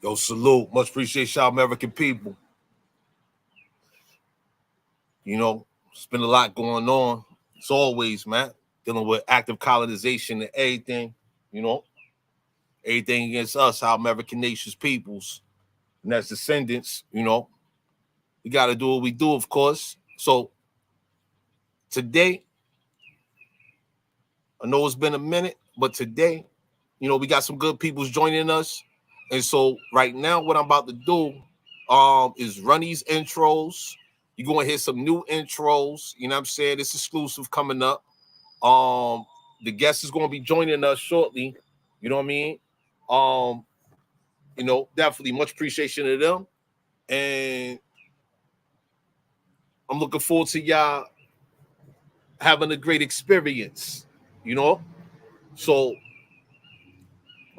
Yo, salute. Much appreciate y'all American people. You know, it's been a lot going on. As always, man. Dealing with active colonization and everything, you know. Everything against us, our American nation's peoples. And as descendants, you know, we got to do what we do, of course. So today, I know it's been a minute, but today, you know, we got some good peoples joining us. And so right now, what I'm about to do is run these intros. You're going to hear some new intros. You know what I'm saying? It's exclusive coming up. The guest is going to be joining us shortly. You know what I mean? You know, definitely much appreciation to them. And I'm looking forward to y'all having a great experience, you know? So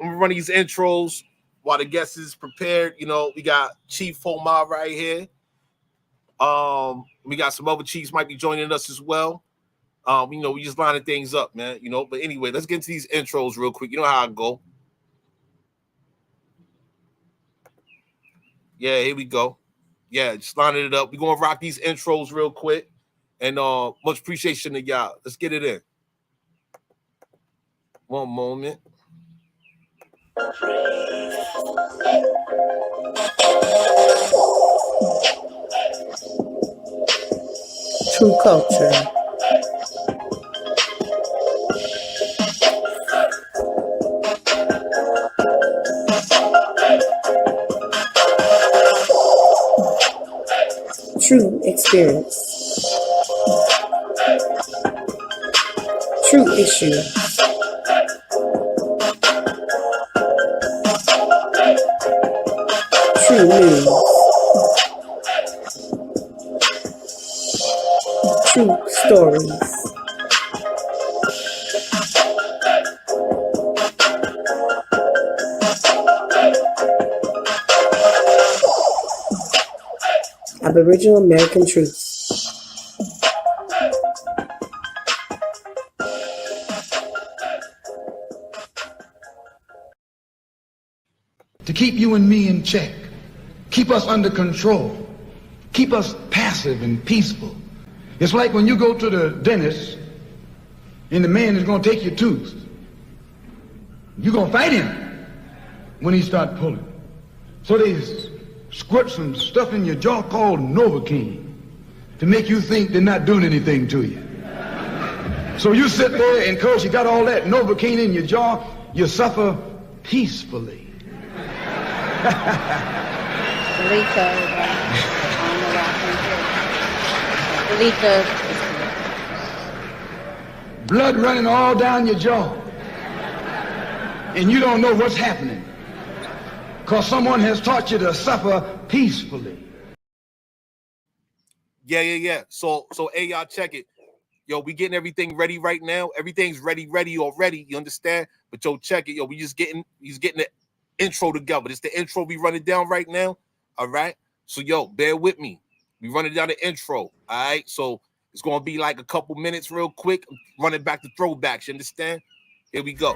I'm gonna run these intros while the guest is prepared. You know, we got Chief Foma right here. We got some other chiefs might be joining us as well. You know, we just lining things up, man. You know, but anyway, let's get into these intros real quick. You know how I go. Yeah, here we go. Yeah, just lining it up. We're gonna rock these intros real quick. And much appreciation to y'all. Let's get it in. One moment. True culture. True experience. True issues. True news. True stories. Aboriginal American truths. To keep you and me in check, keep us under control, keep us passive and peaceful. It's like when you go to the dentist and the man is going to take your tooth. You're going to fight him when he start pulling. So they squirt some stuff in your jaw called Novocaine to make you think they're not doing anything to you. So you sit there and because you got all that Novocaine in your jaw, you suffer peacefully. Blood running all down your jaw. And you don't know what's happening. Because someone has taught you to suffer peacefully. Yeah. So hey, y'all check it. Yo, we getting everything ready right now. Everything's ready already. You understand? But yo, check it. Yo, he's getting the intro together. It's the intro we running down right now. All right. So yo, bear with me. We running down the intro. All right. So it's gonna be like a couple minutes real quick. Running back to throwbacks. You understand? Here we go.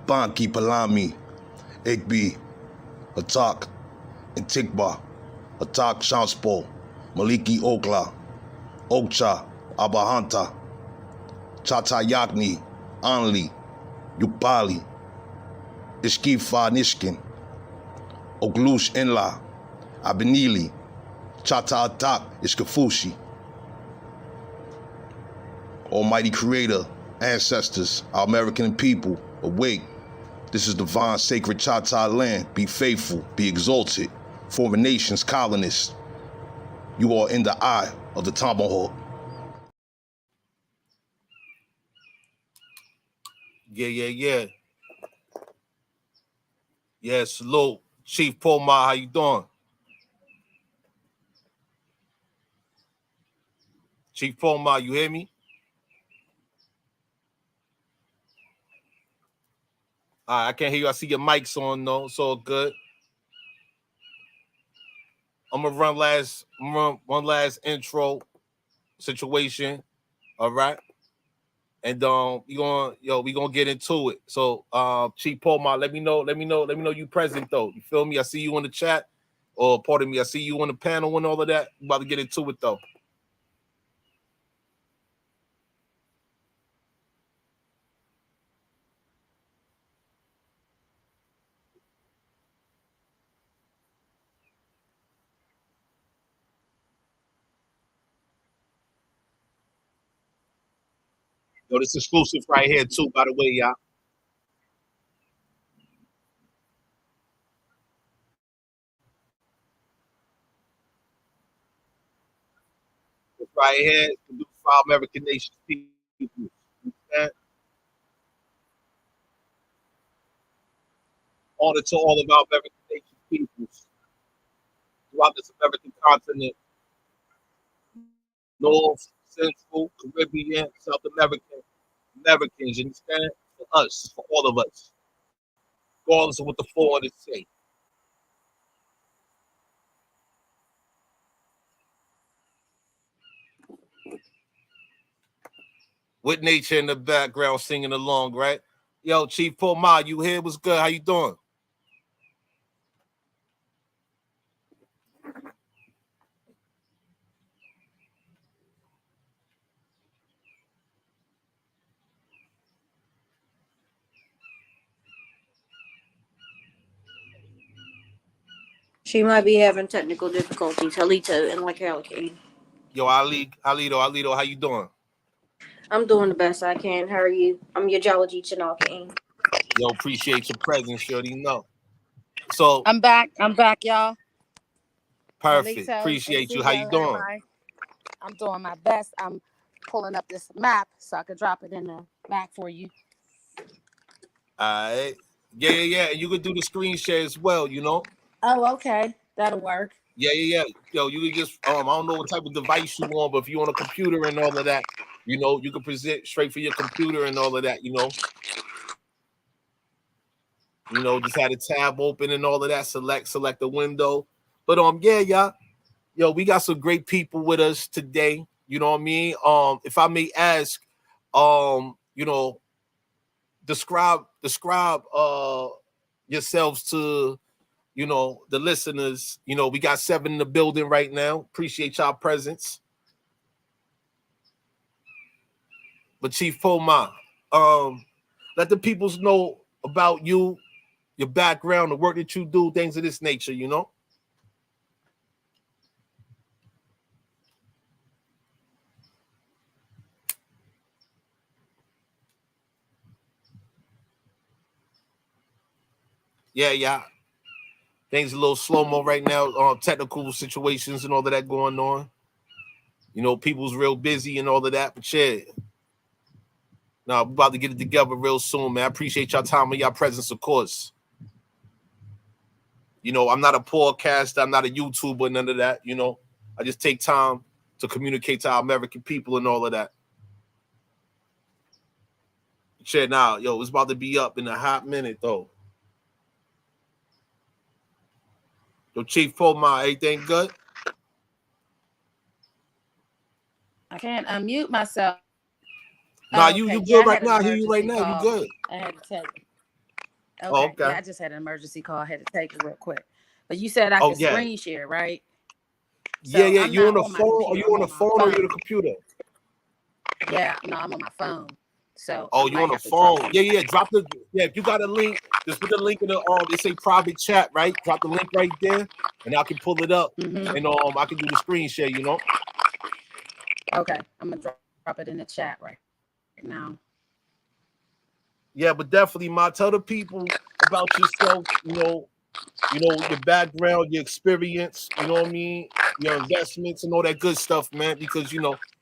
Banki Palami, Igbi, Atak, Intikba, Atak Shanspo, Maliki Okla, Okcha, Abahanta, Chatayakni, Anli, Yupali, Ishkifa Nishkin, Oglush Enla, Abenili, Chata Atak Ishkafushi. Almighty Creator, ancestors, our American people, awake. This is divine sacred Chata land. Be faithful, be exalted. Foreign nations, colonists. You are in the eye of the tomahawk. Yeah. Yeah, salute. Chief Pomar, how you doing? Chief Pomar, you hear me? All right, I can't hear you. I see your mic's on though. It's all good. I'm gonna run one last intro situation. All right. And we gonna get into it. So Chief Pomar, let me know you present though. You feel me? I see you on the chat, or pardon me, I see you on the panel and all of that. I'm about to get into it though. Yo, this exclusive right here too, by the way, y'all. This right here is produced for our American nation people. You understand? Honor to all of our American nation peoples throughout this American continent, North, Central, Caribbean, South American, Americans, you understand? For us, for all of us, regardless of what the foreigners say. With nature in the background singing along, right? Yo, Chief Pomar, you here? What's good? How you doing? She might be having technical difficulties. Halito and like Hurricane. Yo, Alito, how you doing? I'm doing the best I can. How are you? I'm your Geology Chinalkane. Yo, appreciate your presence, Shorty. No. So I'm back, y'all. perfect. Halito and Appreciate you. How you CEO, doing? everybody. I'm doing my best. I'm pulling up this map so I could drop it in the back for you. All right. Yeah. And you could do the screen share as well, you know? Oh, okay. That'll work. Yeah. Yo, you can just I don't know what type of device you want, but if you on a computer and all of that, you know, you can present straight for your computer and all of that, you know. You know, just had a tab open and all of that. Select the window. But yeah, y'all. Yo, we got some great people with us today. You know what I mean? If I may ask, you know, describe yourselves to, you know, the listeners. You know, we got 7 in the building right now. Appreciate y'all presence. But Chief Pomar, let the peoples know about you, your background, the work that you do, things of this nature, you know? Yeah. Things a little slow-mo right now, technical situations and all of that going on. You know, people's real busy and all of that, but yeah. Now, we're about to get it together real soon, man. I appreciate y'all time and y'all presence, of course. You know, I'm not a podcaster, I'm not a YouTuber, none of that, you know. I just take time to communicate to our American people and all of that. Shit, now, yo, it's about to be up in a hot minute, though. Yo, Chief Pomar, everything good? I can't unmute myself. Nah, Okay. you Yeah, good I right had an now. I hear you right emergency now. You call. good. I had to take. Oh, Okay. okay. Yeah, I just had an emergency call. I had to take it real quick. But you said I Oh, could yeah. screen share, right? Yeah. So I'm You not on the on my phone? Are computer. you I'm on the on my phone or you on the phone. computer? Yeah, no, I'm on my phone. So I Oh, you on might the have to drop phone? it. Yeah. Drop the If you got a link, just put the link in the it say private chat, right? Drop the link right there, and I can pull it up, Mm-hmm. and I can do the screen share. Okay, I'm gonna drop it in the chat right now. Yeah, but definitely, tell the people about yourself. Your background, your experience. You know what I mean? Your investments and all that good stuff, man. Because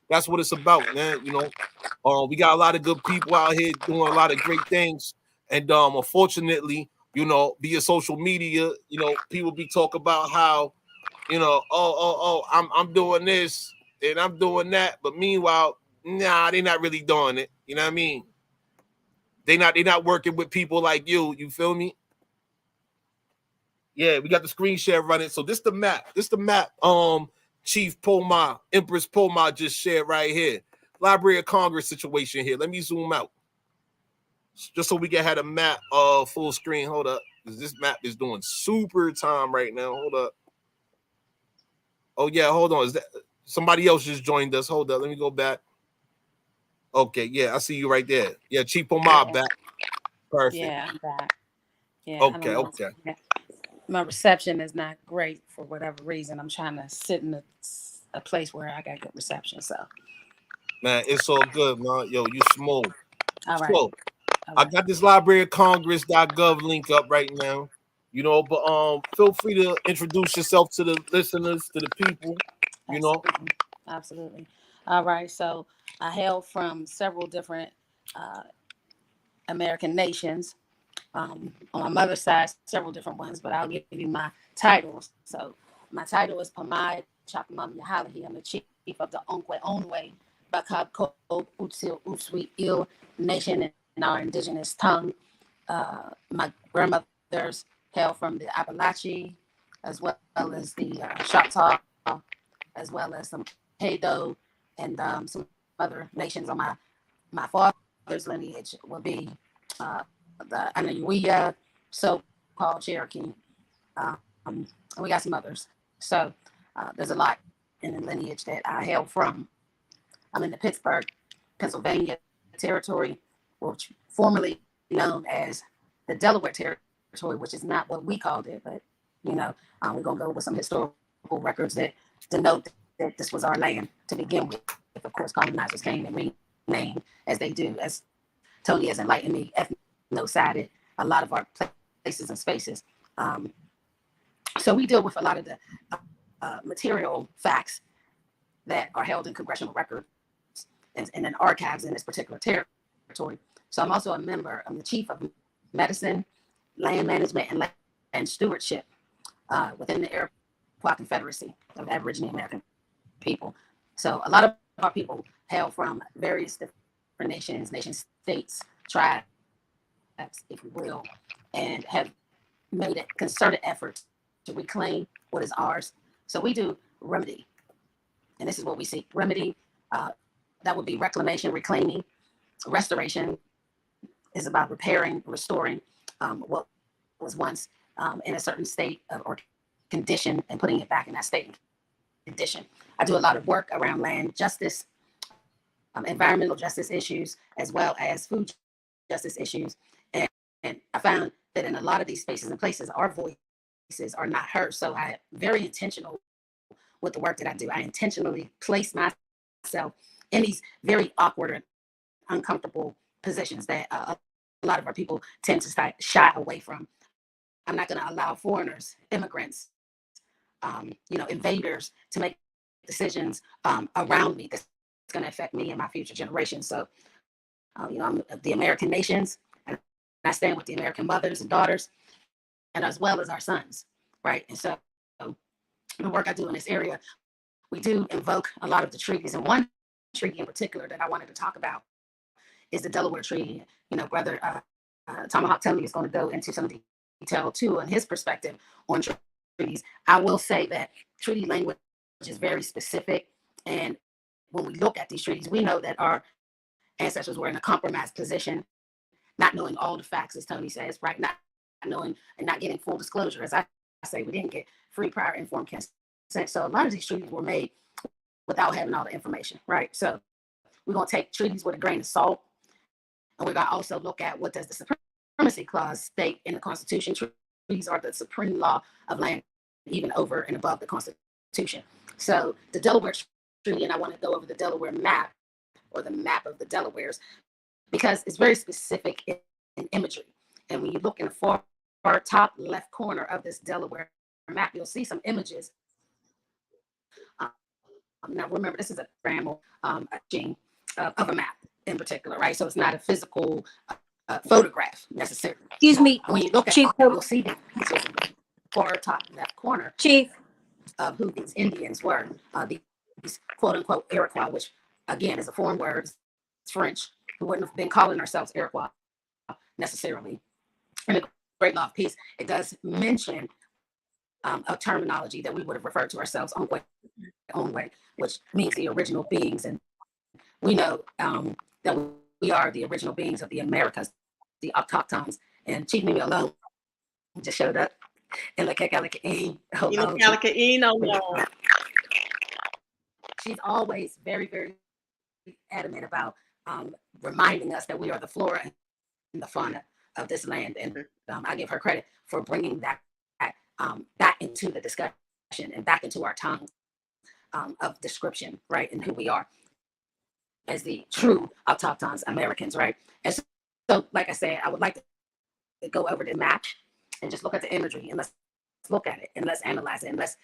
that's what it's about, man. We got a lot of good people out here doing a lot of great things, and unfortunately, via social media, people be talking about how, I'm doing this and I'm doing that, but meanwhile, nah, they're not really doing it. You know what I mean? They not working with people like you. You feel me? Yeah, we got the screen share running. So this the map. Chief Poma, Empress Poma just shared right here. Library of Congress situation here. Let me zoom out. Just so we can have a map full screen. Hold up. This map is doing super time right now. Hold up. Oh yeah, hold on. Is that somebody else just joined us? Hold up. Let me go back. Okay, yeah, I see you right there. Yeah, Chief Poma Yeah, back. Perfect. yeah, I'm back. Yeah, I don't Okay, know. okay. My reception is not great for whatever reason. I'm trying to sit in a place where I got good reception. So, Man, it's all good, man. Yo, you smooth. all right, So all I right. got this Library of Congress.gov link up right now. But feel free to introduce yourself to the listeners, to the people. You know. Absolutely, absolutely. All right. So I hail from several different uh, American nations. On my mother's side, several different ones, but I'll give you my titles. So my title is Pamai Chakamam Yahalahi. I'm the chief of the Onkwe Onwe Bakab Ko Utsil Uswi Il Nation in our indigenous tongue. My grandmothers hail from the Appalachee, as well as the Choctaw, as well as some Pado and some other nations on my father's lineage will be uh, the Anahuia, so-called Cherokee, and we got some others. So there's a lot in the lineage that I hail from. I'm in the Pittsburgh, Pennsylvania territory, which formerly known as the Delaware territory, which is not what we called it, but we're gonna go with some historical records that denote that this was our land to begin with. Of course, colonizers came and renamed as they do, as Tony has enlightened me, ethno-sided a lot of our places and spaces. Um, so we deal with a lot of the material facts that are held in congressional records and in archives in this particular territory. So I'm also a member. I'm the chief of medicine, land management, and land stewardship within the Iroquois Confederacy of Aboriginal American people. So a lot of our people hail from various different nations, nation states, tribes, if you will, and have made a concerted effort to reclaim what is ours. So we do remedy, and this is what we see: remedy. Uh, that would be reclamation, reclaiming. Restoration is about repairing, restoring what was once in a certain state or condition and putting it back in that state and condition. I do a lot of work around land justice, environmental justice issues, as well as food justice issues. And I found that in a lot of these spaces and places, our voices are not heard. So I am very intentional with the work that I do. I intentionally place myself in these very awkward and uncomfortable positions that a lot of our people tend to shy away from. I'm not going to allow foreigners, immigrants, invaders to make decisions around me that's going to affect me and my future generations. So, I'm the American nations, and I stand with the American mothers and daughters, and as well as our sons, right? And so, the work I do in this area, we do invoke a lot of the treaties, and one treaty in particular that I wanted to talk about is the Delaware Treaty. Brother Tomahawk Tell Me is going to go into some detail too, and his perspective on treaties. I will say that treaty language is very specific, and when we look at these treaties, we know that our ancestors were in a compromised position, not knowing all the facts, as Tony says, right? Not knowing and not getting full disclosure. As I say, we didn't get free, prior, informed consent. So a lot of these treaties were made without having all the information, right? So we're going to take treaties with a grain of salt. And we're going to also look at what does the supremacy clause state in the Constitution. Treaties are the supreme law of land, even over and above the Constitution. So the Delaware Treaty, and I want to go over the Delaware map, or the map of the Delawares, because it's very specific in imagery. And when you look in the far top left corner of this Delaware map, you'll see some images. Now remember, this is a grammar of a map in particular, right? So it's not a physical photograph necessarily. Excuse me, When you look at Chief. it, you'll see the far top left corner Chief. of who these Indians were, these quote unquote Iroquois, which again is a foreign word, it's French. We wouldn't have been calling ourselves Iroquois necessarily. In the Great Law of Peace, it does mention a terminology that we would have referred to ourselves own way, which means the original beings. And we know that we are the original beings of the Americas, the autochtons. And Chief Mimi alone just showed up in the Kakalakain. She's always very, very adamant about reminding us that we are the flora and the fauna of this land. And I give her credit for bringing that back into the discussion and back into our tongue of description, right, and who we are as the true autochtons Americans, right? And so, like I said, I would like to go over the map and just look at the imagery, and let's look at it and let's analyze it and let's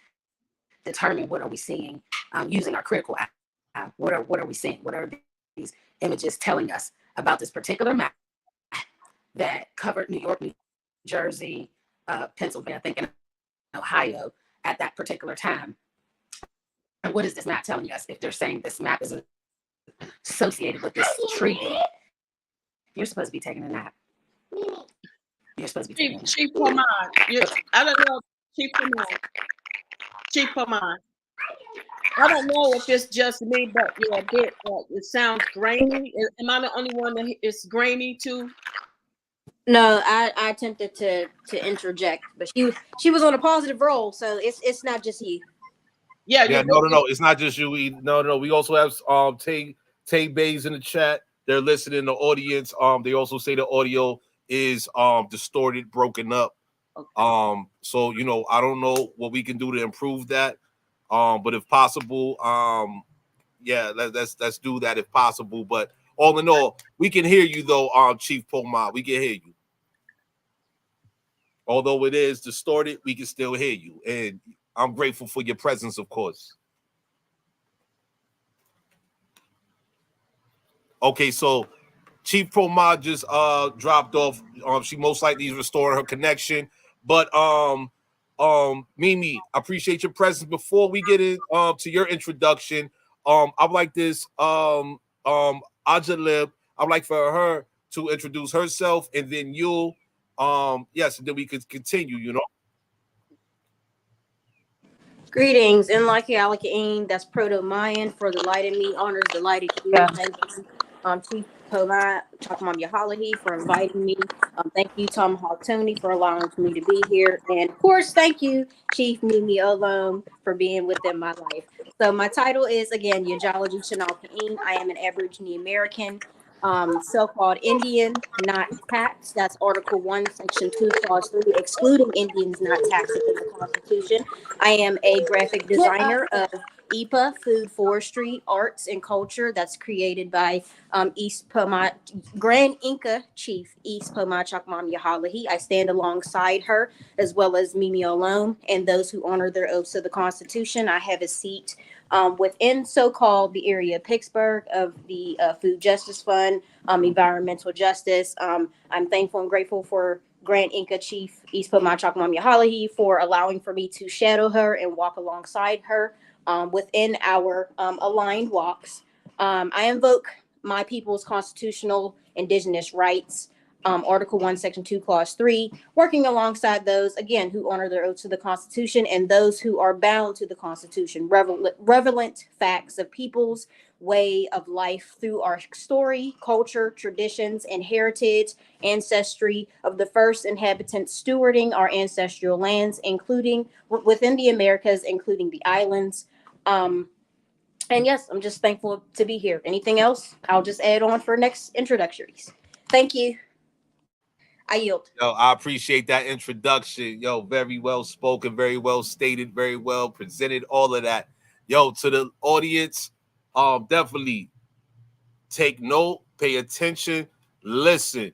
determine what are we seeing using our critical eye. What are we seeing? What are these images telling us about this particular map that covered New York, New Jersey, Pennsylvania, I think, and Ohio at that particular time? And what is this map telling us if they're saying this map is associated with this treaty? You're supposed to be taking a nap. You're supposed to be taking a nap. Chief Pomad. I don't know, Chief Pomad. I don't know if it's just me, but you're a bit, it sounds grainy. Am I the only one that it's grainy too? No, I attempted to interject, but she was on a positive roll, so it's not just you. Yeah, no. It's not just you. No. We also have Tay Bays in the chat. They're listening in the audience. They also say the audio is distorted, broken up. Okay. So I don't know what we can do to improve that. But if possible, let's do that if possible. But all in all, we can hear you though, Chief Pomad. We can hear you. Although it is distorted, we can still hear you. And I'm grateful for your presence, of course. Okay, so Chief Pomad just dropped off. She most likely is restoring her connection. But Mimi, I appreciate your presence. Before we get in to your introduction, I'd like this Ajalib, I'd like for her to introduce herself, and then you yes, and then we could continue, Greetings, and like Alakain, that's Proto-Mayan for the light in me, honors the light of you. Thank you, Chief Pomad, Chakamam Yahalahi, for inviting me. Thank you, Tom Hawk Tony, for allowing me to be here. And of course, thank you, Chief Mimi Olom, for being within my life. So my title is, again, Yajalaji Chanalkain. I am an Aboriginal American, so-called Indian, not taxed. That's Article 1, Section 2, Clause 3, excluding Indians not taxed in the Constitution. I am a graphic designer of IPA, Food, Forestry, Arts, and Culture. That's created by East Pomad, Grand Inca Chief East Pomad Chakmam Yahalahi. I stand alongside her, as well as Mimi Olom, and those who honor their oaths of the Constitution. I have a seat within so-called the area of Pittsburgh of the Food Justice Fund, environmental justice. I'm thankful and grateful for Grand Inca Chief East Pomad Chakmam Yahalahi for allowing for me to shadow her and walk alongside her within our aligned walks. I invoke my people's constitutional indigenous rights, Article 1, Section 2, Clause 3, working alongside those, again, who honor their oaths to the Constitution and those who are bound to the Constitution, relevant facts of people's way of life through our story, culture, traditions, and heritage, ancestry of the first inhabitants stewarding our ancestral lands, including within the Americas, including the islands. And yes, I'm just thankful to be here. Anything else? I'll just add on for next introductories. Thank you. I yield. Yo, I appreciate that introduction. Yo, very well spoken, very well stated, very well presented, all of that. Yo, to the audience, definitely take note, pay attention, listen.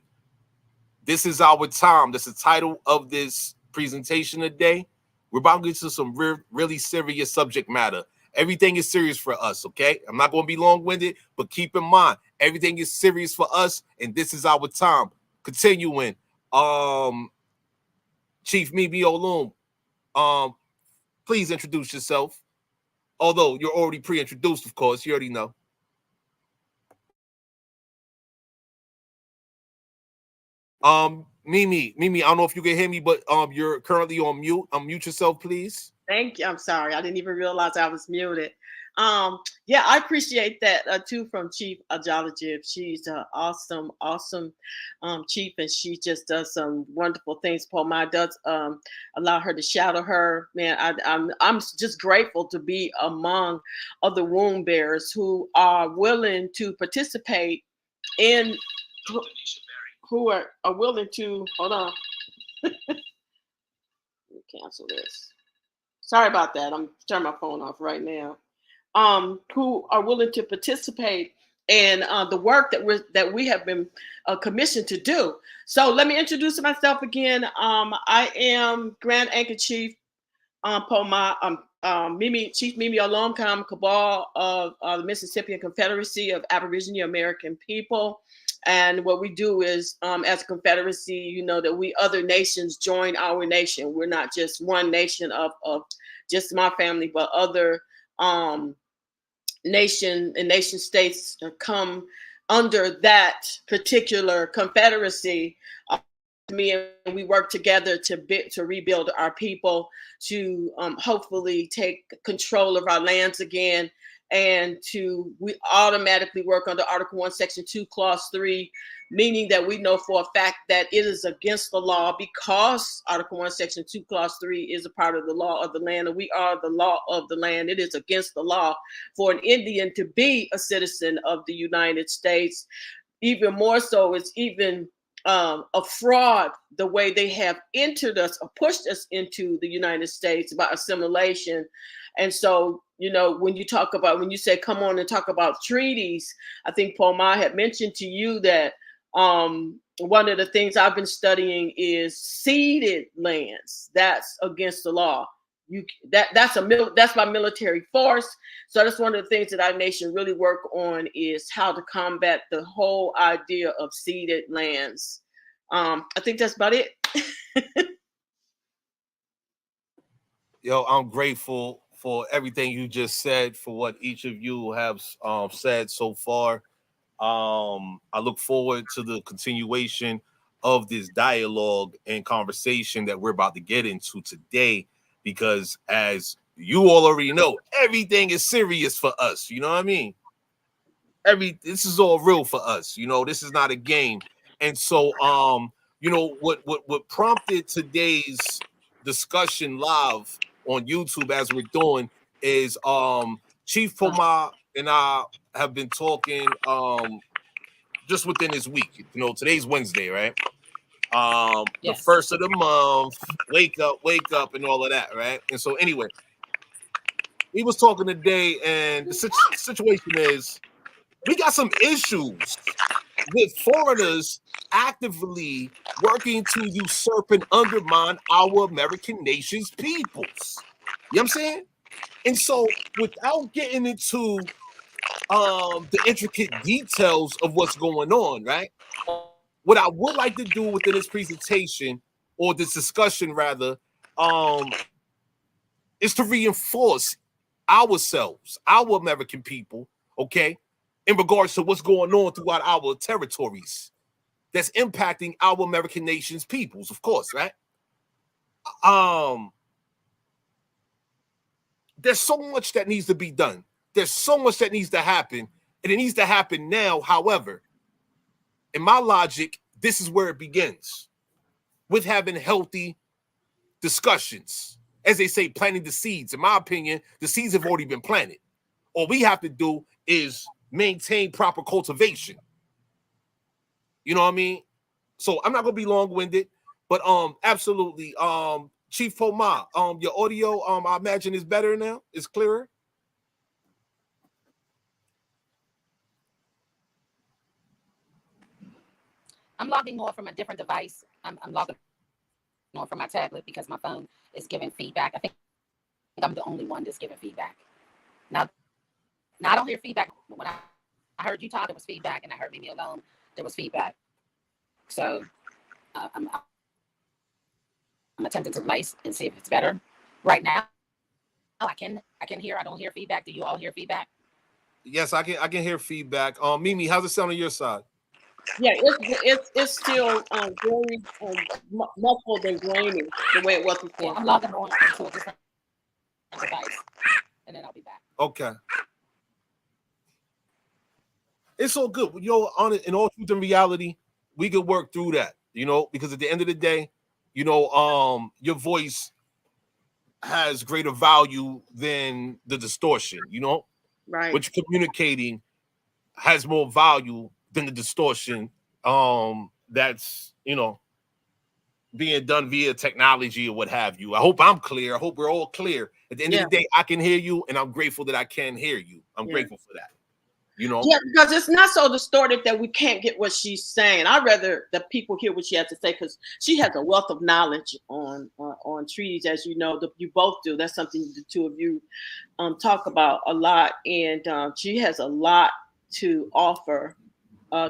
This is our time. That's the title of this presentation today. We're about to get to some really serious subject matter. Everything is serious for us, okay? I'm not going to be long-winded, but keep in mind, everything is serious for us, and this is our time. Continuing, Chief Mimi Olum, please introduce yourself. Although you're already pre-introduced, of course, you already know. Mimi, I don't know if you can hear me, but you're currently on mute. Unmute yourself, please. Thank you. I'm sorry. I didn't even realize I was muted. Yeah, I appreciate that too from Chief Ajalajiv. She's an awesome chief, and she just does some wonderful things. Paul Mai does allow her to shadow her. Man, I'm just grateful to be among other womb bearers who are willing to participate in, who are willing to, hold on. Cancel this. Sorry about that. I'm turning my phone off right now. Who are willing to participate in the work that we have been commissioned to do. So let me introduce myself again. I am Grand Anchor Chief Poma, Chief Mimi Olomcom Cabal of the Mississippian Confederacy of Aboriginal American People. And what we do is, as a confederacy, you know, that we other nations join our nation. We're not just one nation of just my family, but other nation states come under that particular confederacy. Me and we work together to rebuild our people, to hopefully take control of our lands again, and we automatically work under Article 1, Section 2, Clause 3, meaning that we know for a fact that it is against the law, because Article 1, Section 2, Clause 3 is a part of the law of the land, and we are the law of the land. It is against the law for an Indian to be a citizen of the United States. Even more so, it's even a fraud the way they have entered us or pushed us into the United States by assimilation. And so, you know, when you say come on and talk about treaties, I think Paul Mai had mentioned to you that one of the things I've been studying is ceded lands. That's against the law. That's by military force. So that's one of the things that our nation really work on, is how to combat the whole idea of ceded lands. I think that's about it. Yo, I'm grateful for everything you just said, for what each of you have said so far. I look forward to the continuation of this dialogue and conversation that we're about to get into today, because as you all already know, everything is serious for us. You know what I mean? This is all real for us. You know, this is not a game. And so, you know, what prompted today's discussion live on YouTube, as we're doing, is Chief Poma and I have been talking just within this week. You know, today's Wednesday, right? The first of the month, wake up, and all of that, right? And so anyway, we was talking today, and the situation is we got some issues with foreigners actively working to usurp and undermine our American nation's peoples. You know what I'm saying? And so, without getting into the intricate details of what's going on, right? What I would like to do within this presentation, or this discussion rather, is to reinforce ourselves, our American people, okay, in regards to what's going on throughout our territories that's impacting our American nation's peoples, of course, right? There's so much that needs to be done. There's so much that needs to happen, and it needs to happen now. However, in my logic, this is where it begins, with having healthy discussions. As they say, planting the seeds. In my opinion, the seeds have already been planted. All we have to do is maintain proper cultivation. You know what I mean? So I'm not gonna be long-winded, but absolutely. Chief Poma, your audio, I imagine is better now, it's clearer. I'm logging on from a different device. I'm logging on from my tablet because my phone is giving feedback. I think I'm the only one that's giving feedback. Now I don't hear feedback. When I heard you talk, there was feedback, and I heard Leave Me Alone, there was feedback. So I'm attempting to device and see if it's better. Right now, I can hear. I don't hear feedback. Do you all hear feedback? Yes, I can hear feedback. Mimi, how's it sound on your side? Yeah, it's still very muffled and grainy the way it was Yeah, before. I'm logging on to a different device, and then I'll be back. Okay. It's all good. You know, in all truth and reality, we could work through that, you know, because at the end of the day, you know, your voice has greater value than the distortion, you know? Right. What you're communicating has more value than the distortion that's, you know, being done via technology or what have you. I hope I'm clear. I hope we're all clear. At the end of the day, I can hear you, and I'm grateful that I can hear you. I'm grateful for that. You know? Yeah, because it's not so distorted that we can't get what she's saying. I'd rather the people hear what she has to say, because she has a wealth of knowledge on treaties, as you know, you both do. That's something the two of you talk about a lot, and she has a lot to offer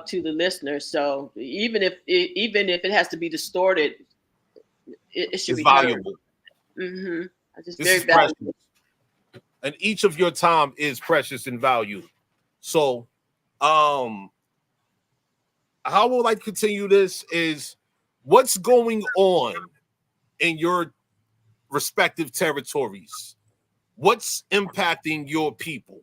to the listeners. So even if it has to be distorted, it should It's be valuable. heard. It's This very is precious. valuable. And each of your time is precious in value. So how I would like to continue this is what's going on in your respective territories? What's impacting your people?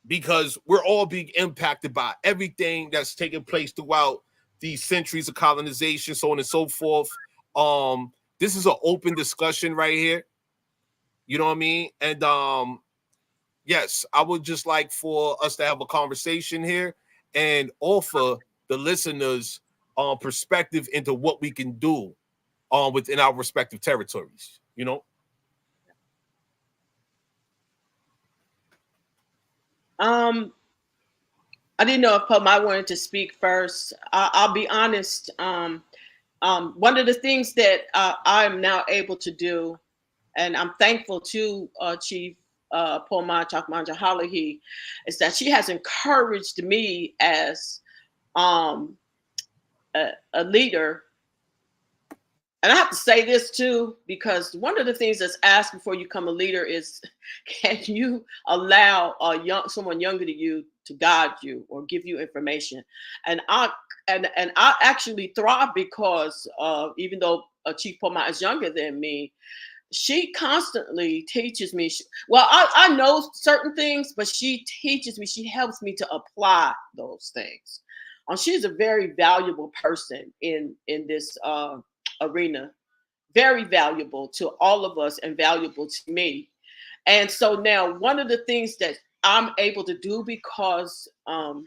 Because we're all being impacted by everything that's taking place throughout these centuries of colonization, so on and so forth. This is an open discussion right here. You know what I mean? And yes, I would just like for us to have a conversation here and offer the listeners perspective into what we can do within our respective territories, you know? I didn't know if I wanted to speak first. I'll be honest. One of the things that I'm now able to do, and I'm thankful to Chief Poma Chakmanja Halahi, is that she has encouraged me as a leader. And I have to say this too, because one of the things that's asked before you become a leader is, can you allow someone younger to you to guide you or give you information? And I actually thrive because even though Chief Poma is younger than me, she constantly teaches me. Well, I know certain things, but she teaches me. She helps me to apply those things. She's a very valuable person in this arena, very valuable to all of us and valuable to me. And so now one of the things that I'm able to do because of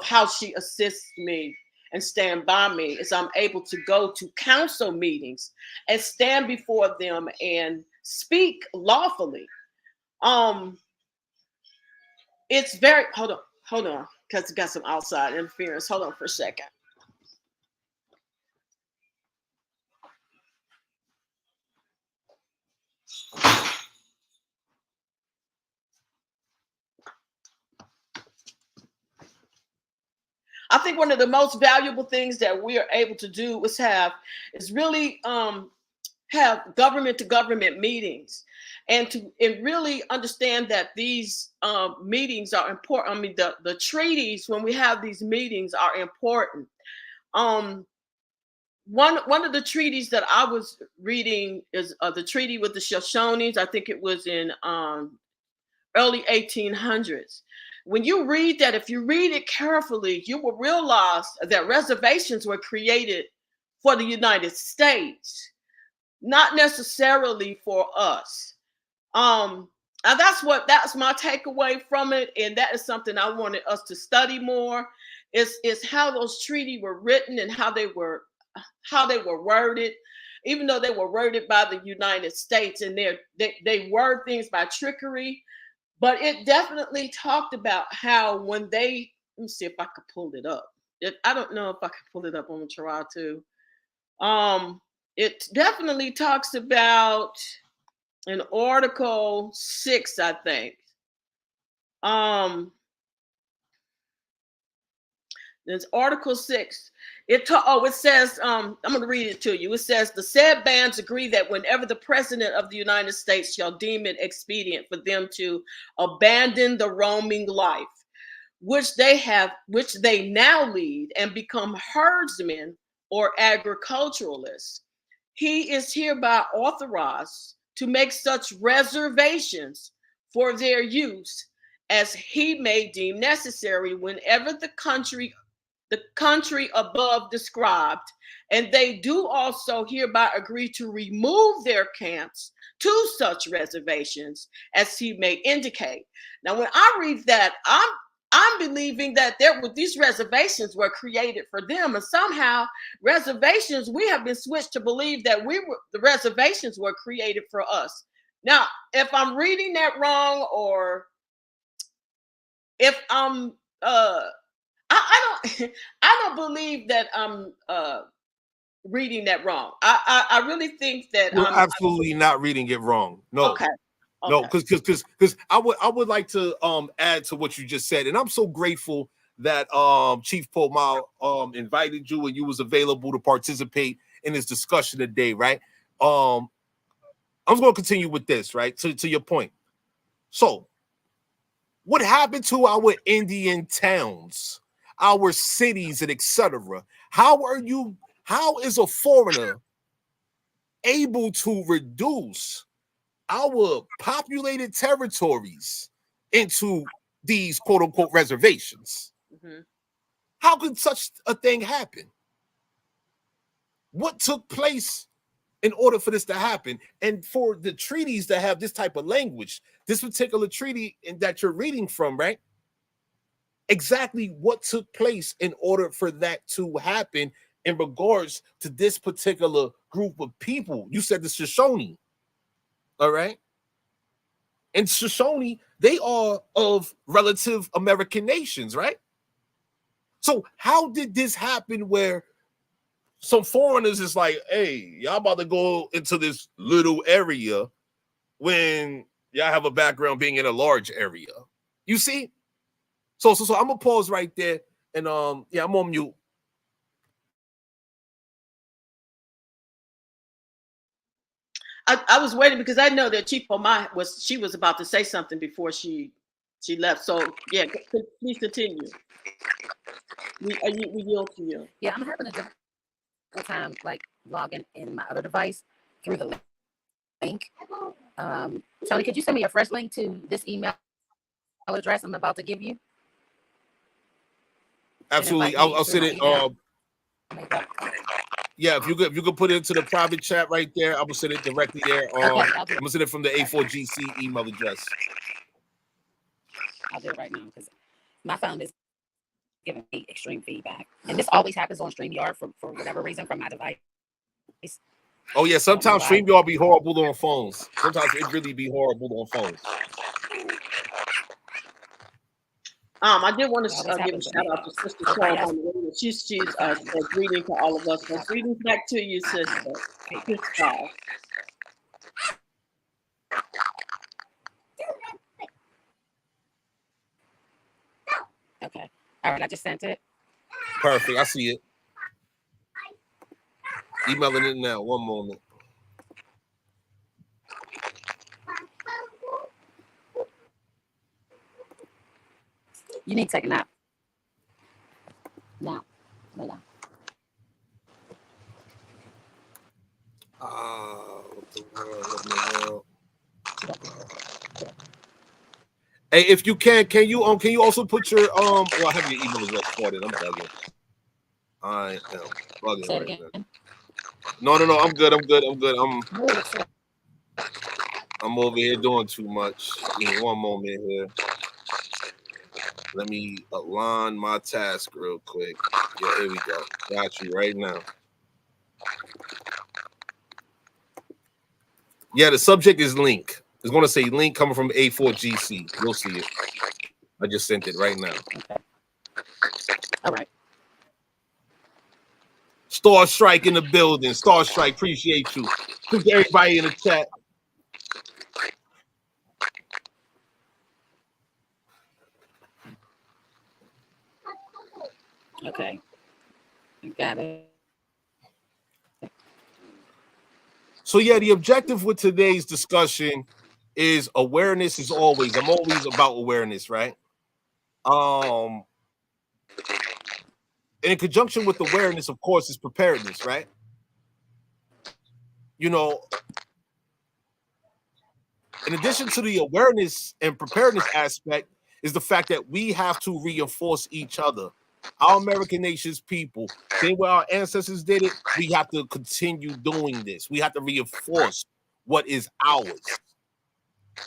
how she assists me and stand by me is I'm able to go to council meetings and stand before them and speak lawfully. It's very, hold on, because we got some outside interference. Hold on for a second. I think one of the most valuable things that we are able to do is really have government to government meetings, and really understand that these meetings are important. I mean, the treaties, when we have these meetings, are important. One of the treaties that I was reading is the treaty with the Shoshones. I think it was in early 1800s. When you read that, if you read it carefully, you will realize that reservations were created for the United States, not necessarily for us. And that's my takeaway from it, and that is something I wanted us to study more, It's how those treaties were written and how they were worded, even though they were worded by the United States, and they word things by trickery. But it definitely talked about how when they, let me see if I could pull it up. I don't know if I can pull it up. I'm gonna try to. It definitely talks about in Article 6, I think. There's Article 6. It says, I'm going to read it to you. It says, the said bands agree that whenever the President of the United States shall deem it expedient for them to abandon the roaming life, which they now lead, and become herdsmen or agriculturalists, he is hereby authorized to make such reservations for their use as he may deem necessary whenever the country above described, and they do also hereby agree to remove their camps to such reservations as he may indicate. Now, when I read that, I'm believing that these reservations were created for them, and somehow reservations, we have been switched to believe that the reservations were created for us. Now, if I'm reading that wrong, or if I'm I don't I don't believe that I'm reading that wrong. I really think that You're absolutely not reading it wrong. No. Okay. No, because I would like to add to what you just said, and I'm so grateful that Chief Pomar invited you and you was available to participate in this discussion today, right? I'm going to continue with this, right? To your point. So, what happened to our Indian towns, our cities, and etc.? How is a foreigner able to reduce our populated territories into these quote unquote reservations? Mm-hmm. How could such a thing happen? What took place in order for this to happen? And for the treaties to have this type of language, this particular treaty that you're reading from, right? Exactly what took place in order for that to happen in regards to this particular group of people. You said the Shoshone, all right? And Shoshone, they are of relative American nations, right? So how did this happen where some foreigners is like, hey, y'all about to go into this little area when y'all have a background being in a large area? You see? So I'm gonna pause right there, and yeah, I'm on mute. I was waiting because I know that Chief Pomar was about to say something before she left. So yeah, please continue. We yield to you. Yeah, I'm having a difficult time like logging in my other device through the link. Tony, could you send me a fresh link to this email address I'm about to give you? Absolutely, I'll send it. Yeah, if you could put it into the private chat right there, I will send it directly there. I'm gonna send it from the A4GC email address. I'll do it right now because my phone is giving me extreme feedback, and this always happens on StreamYard for whatever reason from my device. Oh yeah, sometimes StreamYard be horrible on phones. Sometimes it really be horrible on phones. I did want to give a shout out to Sister Charles on the radio. She's greeting to all of us. So greetings back to you, Sister Charles. Okay. All right, I just sent it. Perfect. I see it. Emailing it now. One moment. You need to take a nap. Now. Lay down. What the world? Hey, if you can you also put your well, I have your email address recorded. I'm bugging. I am bugging right now. No, I'm good. I'm over here doing too much. Give me one moment here. Let me align my task real quick. Yeah, here we go. Got you right now. Yeah, the subject is link. It's going to say link coming from A4GC. You'll see it. I just sent it right now. Okay. All right. Star Strike in the building. Star Strike, appreciate you. Thank you everybody in the chat. Okay. Got it. So yeah, the objective with today's discussion is awareness is always. I'm always about awareness, right? Um, and in conjunction with awareness, of course, is preparedness, right? You know, in addition to the awareness and preparedness aspect, is the fact that we have to reinforce each other. Our American nation's people, same way our ancestors did it, we have to continue doing this. We have to reinforce what is ours.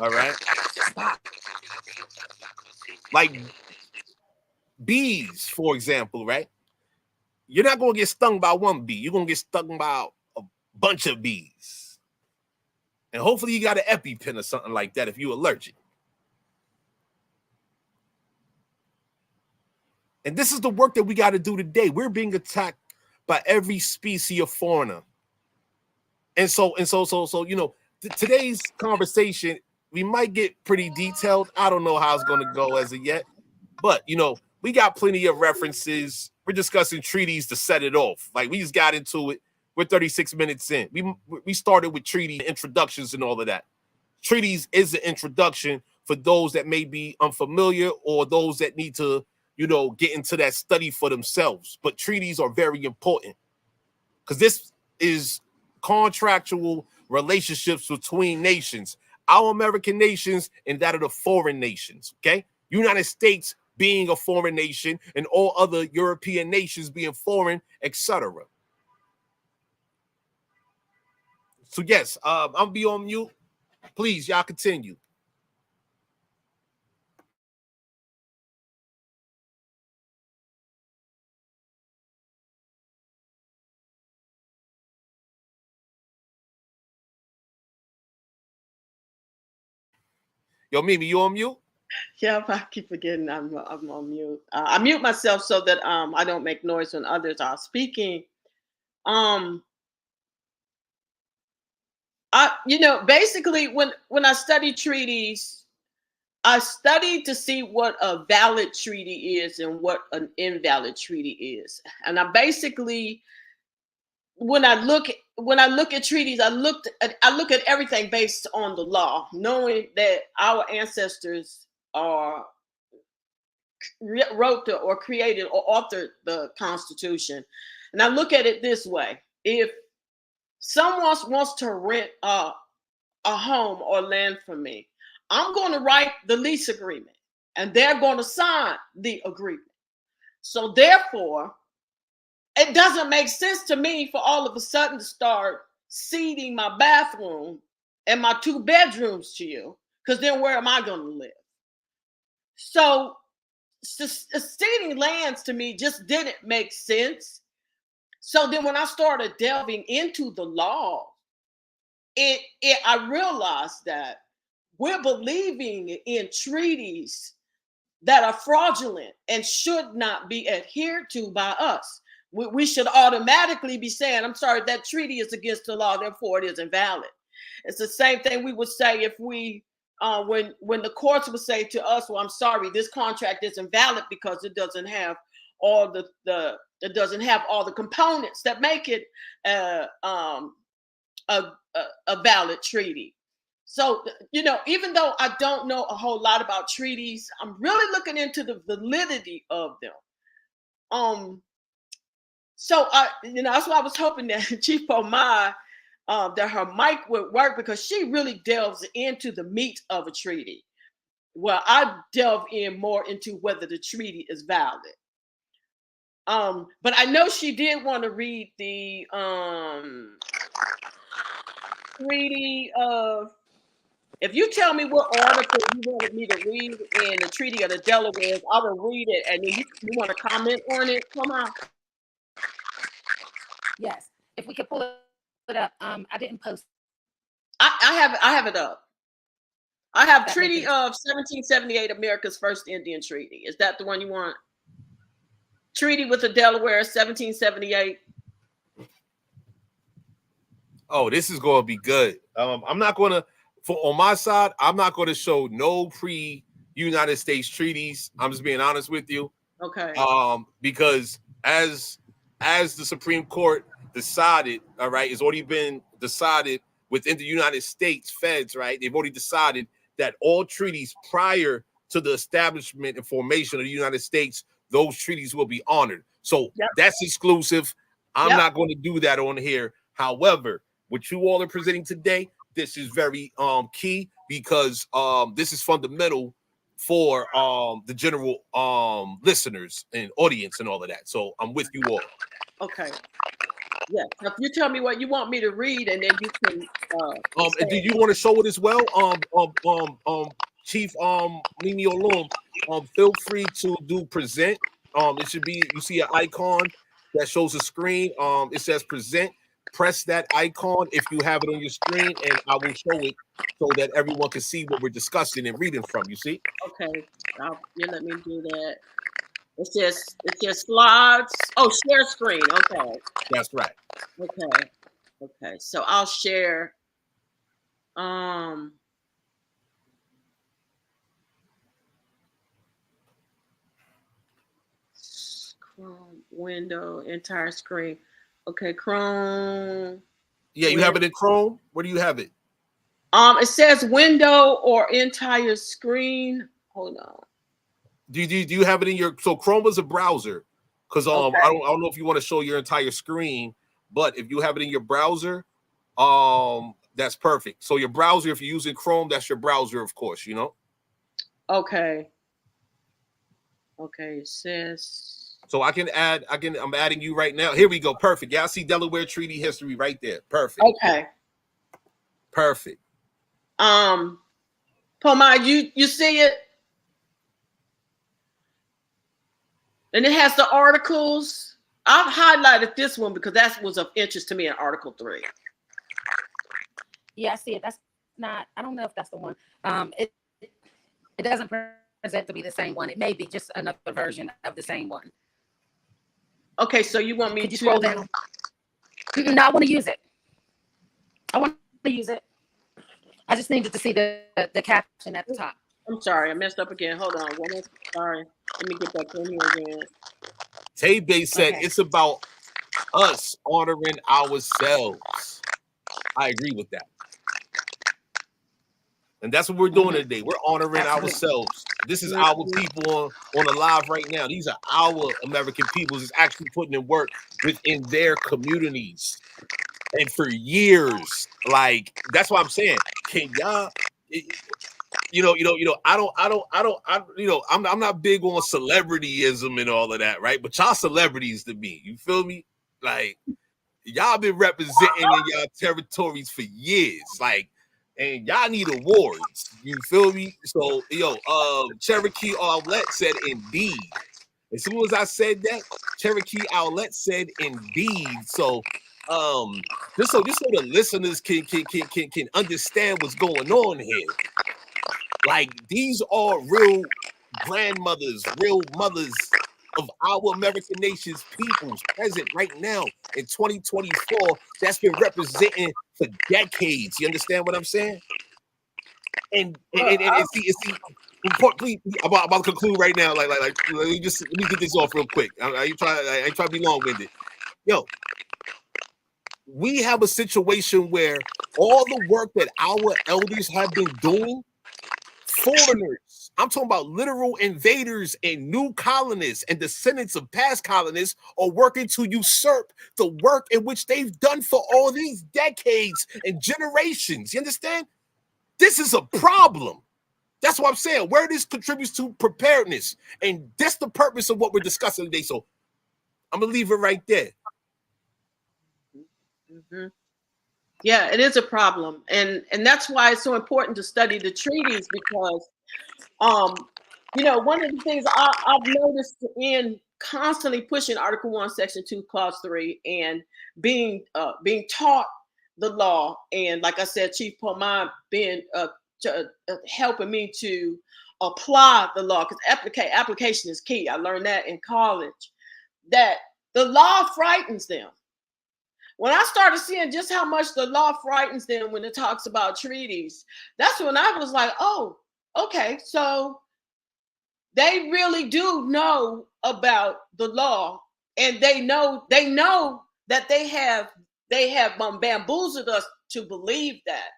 All right. Like bees, for example, right? You're not going to get stung by one bee. You're going to get stung by a bunch of bees. And hopefully you got an EpiPen or something like that if you're allergic. And this is the work that we got to do today. We're being attacked by every species of foreigner. And so, you know, today's conversation, we might get pretty detailed. I don't know how it's going to go as of yet. But, you know, we got plenty of references. We're discussing treaties to set it off. Like, we just got into it. We're 36 minutes in. We started with treaty introductions and all of that. Treaties is an introduction for those that may be unfamiliar or those that need to, you know, get into that study for themselves. But treaties are very important because this is contractual relationships between nations, our American nations and that of the foreign nations, okay? United States being a foreign nation and all other European nations being foreign, etc. So yes, I'll be on mute. Please, y'all continue. Yo, Mimi, you on mute? Yeah, I keep forgetting I'm on mute. I mute myself so that I don't make noise when others are speaking. Um, basically when I study treaties, I study to see what a valid treaty is and what an invalid treaty is. And I basically when I look at treaties, I look at everything based on the law, knowing that our ancestors are wrote or created or authored the Constitution. And I look at it this way: if someone wants to rent a home or land from me, I'm going to write the lease agreement, and they're going to sign the agreement. So therefore, it doesn't make sense to me for all of a sudden to start ceding my bathroom and my 2 bedrooms to you, because then where am I going to live? So ceding lands to me just didn't make sense. So then when I started delving into the law, I realized that we're believing in treaties that are fraudulent and should not be adhered to by us. We should automatically be saying, I'm sorry, that treaty is against the law, therefore it is invalid. It's the same thing we would say if we, when the courts would say to us, well, I'm sorry, this contract is invalid because it doesn't have all it doesn't have all the components that make it a valid treaty. So, even though I don't know a whole lot about treaties, I'm really looking into the validity of them. So that's why I was hoping that Chief Omai, that her mic would work, because she really delves into the meat of a treaty. Well, I delve in more into whether the treaty is valid. But I know she did want to read the treaty of If you tell me what article you wanted me to read in the Treaty of the Delawares, I will read it, and then you want to comment on it. Come on. Yes, if we could pull it up. I didn't post. I have it up. I have That Treaty makes it- of 1778, America's first Indian treaty. Is that the one you want? Treaty with the Delaware, 1778. Oh, this is going to be good. I'm not going to, on my side, I'm not going to show no pre-United States treaties. I'm just being honest with you. Okay. Because as the Supreme Court decided, all right, it's already been decided within the United States feds, right? They've already decided that all treaties prior to the establishment and formation of the United States, those treaties will be honored. So that's exclusive. I'm not going to do that on here. However, what you all are presenting today, this is very key because this is fundamental for the general listeners and audience and all of that. So I'm with you all. Okay. Yeah. If you tell me what you want me to read, and then you can. And do you want to show it as well? Chief Mimi Olum, feel free to do present. It should be, you see an icon that shows a screen. It says present. Press that icon if you have it on your screen, and I will show it so that everyone can see what we're discussing and reading from. You see? Okay. You let me do that. It says slides. Oh, share screen. Okay. That's right. Okay. Okay. So I'll share. Chrome window, entire screen. Okay, Chrome. Yeah, you have it in Chrome. Where do you have it? It says window or entire screen. Hold on. Do you have it in your, so Chrome is a browser? Because okay. I don't know if you want to show your entire screen, but if you have it in your browser, that's perfect. So your browser, if you're using Chrome, that's your browser, of course, you know. Okay. Okay, it says. So I'm adding you right now. Here we go. Perfect. Yeah, I see Delaware Treaty history right there. Perfect. Okay. Perfect. Pomai, you see it? And it has the articles. I've highlighted this one because that was of interest to me in Article 3. Yeah, I see it. That's not, I don't know if that's the one. It doesn't present to be the same one. It may be just another version of the same one. Okay, so you want me to scroll down? No, I want to use it. I want to use it. I just needed to see the caption at the top. I'm sorry, I messed up again. Hold on. Sorry. Let me get back in here again. Tay-Bay said it's about us honoring ourselves. I agree with that. And that's what we're doing today. We're honoring ourselves. This is our people on the live right now. These are our American people who's actually putting in work within their communities. And for years, like, that's what I'm saying. Can y'all, I'm not big on celebrityism and all of that, right? But y'all celebrities to me, you feel me? Like, y'all been representing in y'all territories for years, like, and y'all need awards. You feel me? So, Cherokee Outlet said indeed. As soon as I said that, Cherokee Outlet said indeed. So, just so the listeners can understand what's going on here. Like, these are real grandmothers, real mothers of our American nation's peoples present right now in 2024 that's been representing for decades. You understand what I'm saying? And see, please, I'm about to conclude right now. Like, let me get this off real quick. I ain't trying to be long-winded. Yo, we have a situation where all the work that our elders have been doing, foreigners, I'm talking about literal invaders and new colonists and descendants of past colonists, are working to usurp the work in which they've done for all these decades and generations. You understand? This is a problem. That's what I'm saying. Where this contributes to preparedness. And that's the purpose of what we're discussing today. So I'm going to leave it right there. Mm-hmm. Yeah, it is a problem, and that's why it's so important to study the treaties because, one of the things I've noticed in constantly pushing Article 1, Section 2, Clause 3, and being taught the law, and like I said, Chief Pomar being helping me to apply the law because application is key. I learned that in college, that the law frightens them. When I started seeing just how much the law frightens them when it talks about treaties, that's when I was like, oh, okay, so they really do know about the law, and they know that they have bamboozled us to believe that.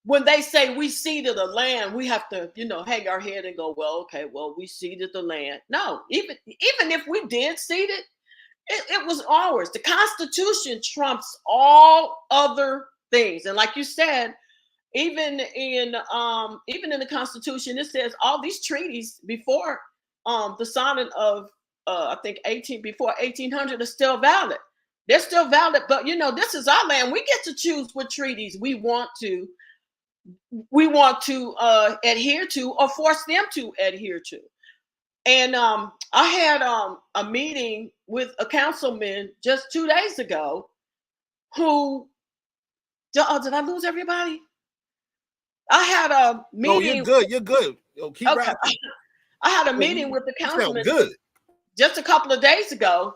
When they say we ceded the land, we have to, hang our head and go, well, okay, well, we ceded the land. No, even if we did cede it, it was ours. The Constitution trumps all other things. And like you said, even in the Constitution, it says all these treaties before the signing of I think 1800 are still valid. They're still valid, but this is our land. We get to choose what treaties we want to adhere to or force them to adhere to. And I had a meeting with a councilman just 2 days ago who, did I lose everybody? I had a meeting. No, you're good. You're good. Yo, keep okay. rapping. I had a meeting with the councilman good. just a couple of days ago.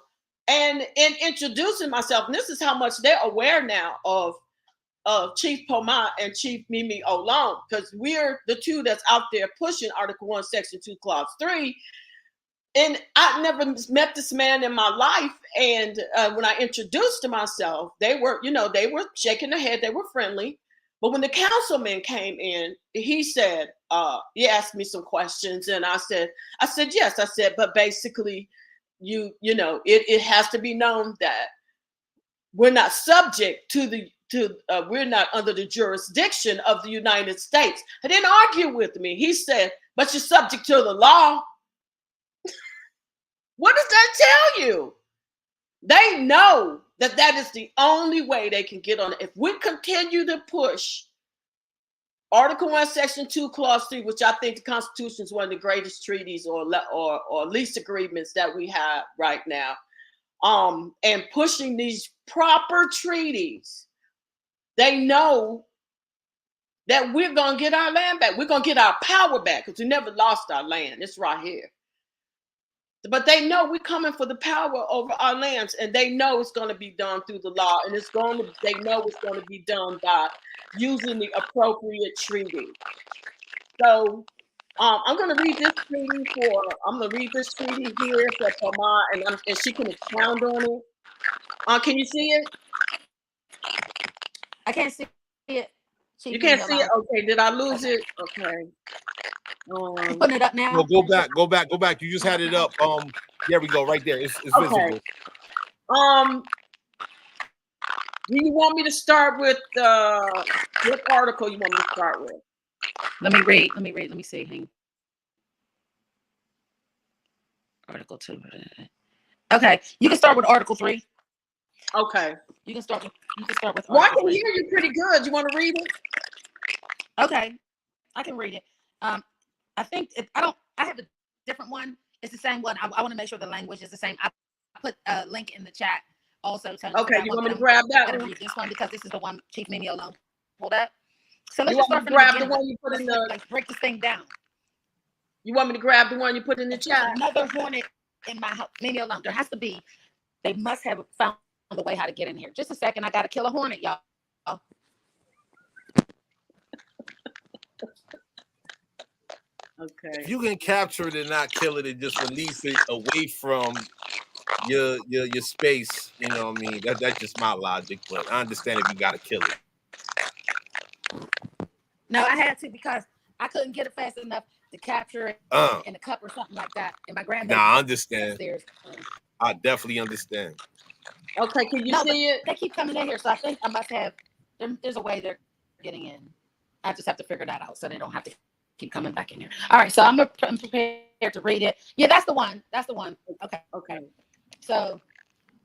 And in introducing myself, and this is how much they're aware now of Chief Pomar and Chief Mimi Olone, because we're the two that's out there pushing Article 1, Section 2, Clause 3. And I never met this man in my life. And when I introduced myself, they were shaking their head. They were friendly. But when the councilman came in, he said, he asked me some questions. And I said, yes. I said, but basically, it has to be known that we're not subject we're not under the jurisdiction of the United States. He didn't argue with me. He said, but you're subject to the law. What does that tell you? They know that is the only way they can get on it. If we continue to push Article 1, Section 2, Clause 3, which I think the Constitution is one of the greatest treaties or lease agreements that we have right now, and pushing these proper treaties, they know that we're going to get our land back. We're going to get our power back because we never lost our land. It's right here. But they know we're coming for the power over our lands, and they know it's going to be done through the law, and they know it's going to be done by using the appropriate treaty. So I'm going to read this treaty here for Pomar, and she can expound on it. Can you see it? I can't see it. You can't see it? Okay, did I lose it? Okay. I'm putting it up now. No, go back. You just had it up. There we go, right there. It's okay. visible. Do you want me to start with what article you want me to start with? Let me read. Let me see. Hang. Article 2. Okay, you can start with Article 3. Okay. You can start with Well, I can hear you pretty good. You want to read it? Okay, I can read it. I think I have a different one. It's the same one. I want to make sure the language is the same. I put a link in the chat also. Okay, you want me to grab that one? Read this one because this is the one Chief Mimi Olone pulled up. So let's just start from grab the beginning. The one you put in the. Break this thing down. You want me to grab the one you put in the chat? Another hornet in my house. Mimi Olone. There has to be. They must have found the way how to get in here. Just a second. I got to kill a hornet, y'all. Okay. If you can capture it and not kill it and just release it away from your space, you know what I mean? That's just my logic, but I understand if you gotta kill it. No, I had to because I couldn't get it fast enough to capture it in a cup or something like that. And my grandbaby. Nah, I understand. Upstairs. I definitely understand. Okay, can you see it? They keep coming in here, so I think I must have. There's a way they're getting in. I just have to figure that out so they don't have to keep coming back in here. All right, so I'm prepared to read it. Yeah, that's the one. Okay. Okay. So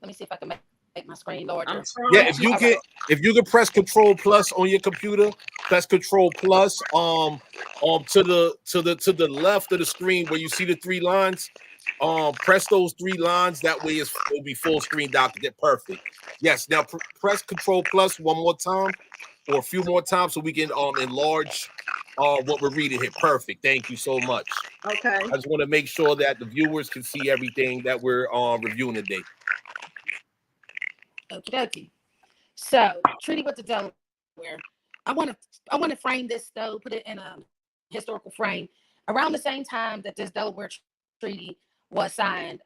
let me see if I can make make my screen larger. I'm Yeah, trying to. All right. if you can press Control Plus on your computer, press Control Plus to the left of the screen where you see the three lines. Press those three lines. That way it'll be full screen document. Perfect. Yes. Now press Control Plus one more time or a few more times so we can enlarge what we're reading here. Perfect. Thank you so much. Okay. I just want to make sure that the viewers can see everything that we're reviewing today. Okie dokie. So, treaty with the Delaware. I want to frame this though, put it in a historical frame. Around the same time that this Delaware Treaty was signed,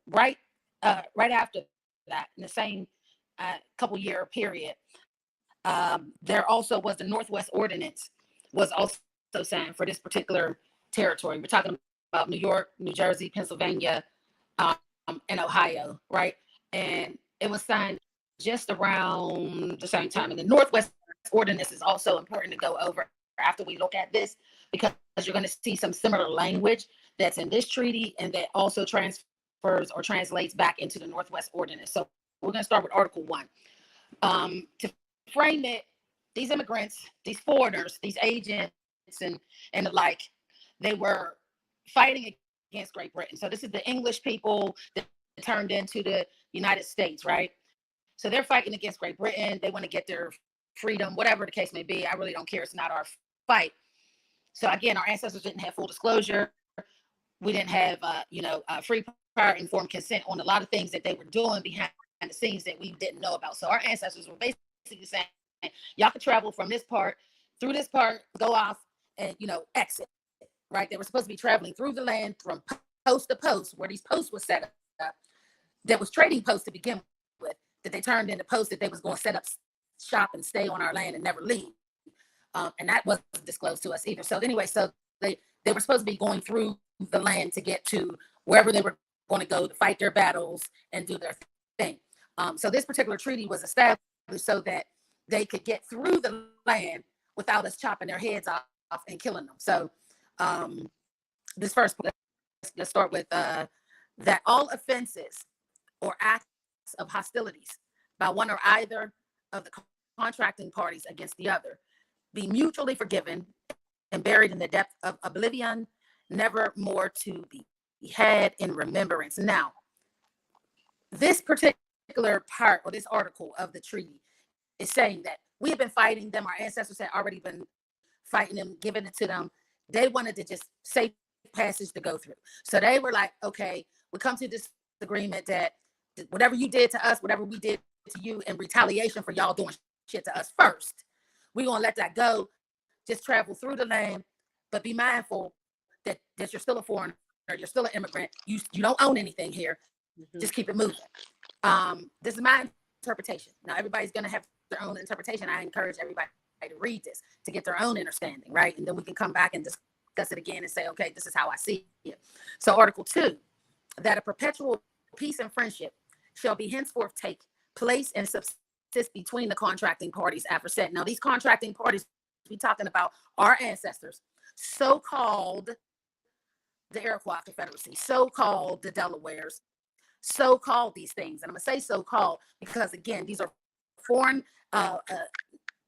right after that, in the same couple year period, there also was the Northwest Ordinance was also signed for this particular territory. We're talking about New York, New Jersey, Pennsylvania, and Ohio, right? And it was signed just around the same time. And the Northwest Ordinance is also important to go over after we look at this, because you're going to see some similar language that's in this treaty and that also transfers or translates back into the Northwest Ordinance. So we're going to start with Article 1. To frame it, these immigrants, these foreigners, these agents and the like, they were fighting against Great Britain. So this is the English people that turned into the United States, right? So they're fighting against Great Britain. They want to get their freedom, whatever the case may be. I really don't care. It's not our fight. So again, our ancestors didn't have full disclosure. We didn't have, free, prior, informed consent on a lot of things that they were doing behind the scenes that we didn't know about. So our ancestors were basically saying, y'all can travel from this part, through this part, go off and, exit, right? They were supposed to be traveling through the land from post to post, where these posts were set up. There was trading posts to begin with, that they turned into posts that they was going to set up shop and stay on our land and never leave. And that wasn't disclosed to us either. So anyway, so they were supposed to be going through the land to get to wherever they were going to go to fight their battles and do their thing. So this particular treaty was established so that they could get through the land without us chopping their heads off and killing them. So this first, let's start with that all offenses or acts of hostilities by one or either of the contracting parties against the other be mutually forgiven and buried in the depth of oblivion, never more to be had in remembrance. Now, this particular part or this article of the treaty is saying that we have been fighting them. Our ancestors had already been fighting them, giving it to them. They wanted to just safe passage to go through. So they were like, okay, we come to this agreement that whatever you did to us, whatever we did to you in retaliation for y'all doing shit to us first, we're going to let that go. Just travel through the land, but be mindful that you're still a foreigner, you're still an immigrant. You don't own anything here. Mm-hmm. Just keep it moving. This is my interpretation. Now, everybody's going to have their own interpretation. I encourage everybody to read this to get their own understanding, right? And then we can come back and discuss it again and say, okay, this is how I see it. So Article 2, that a perpetual peace and friendship shall be henceforth take place and subsist between the contracting parties aforesaid. Now, these contracting parties we're talking about our ancestors, so-called the Iroquois Confederacy, so-called the Delawares, so-called these things. And I'm going to say so-called because, again, these are foreign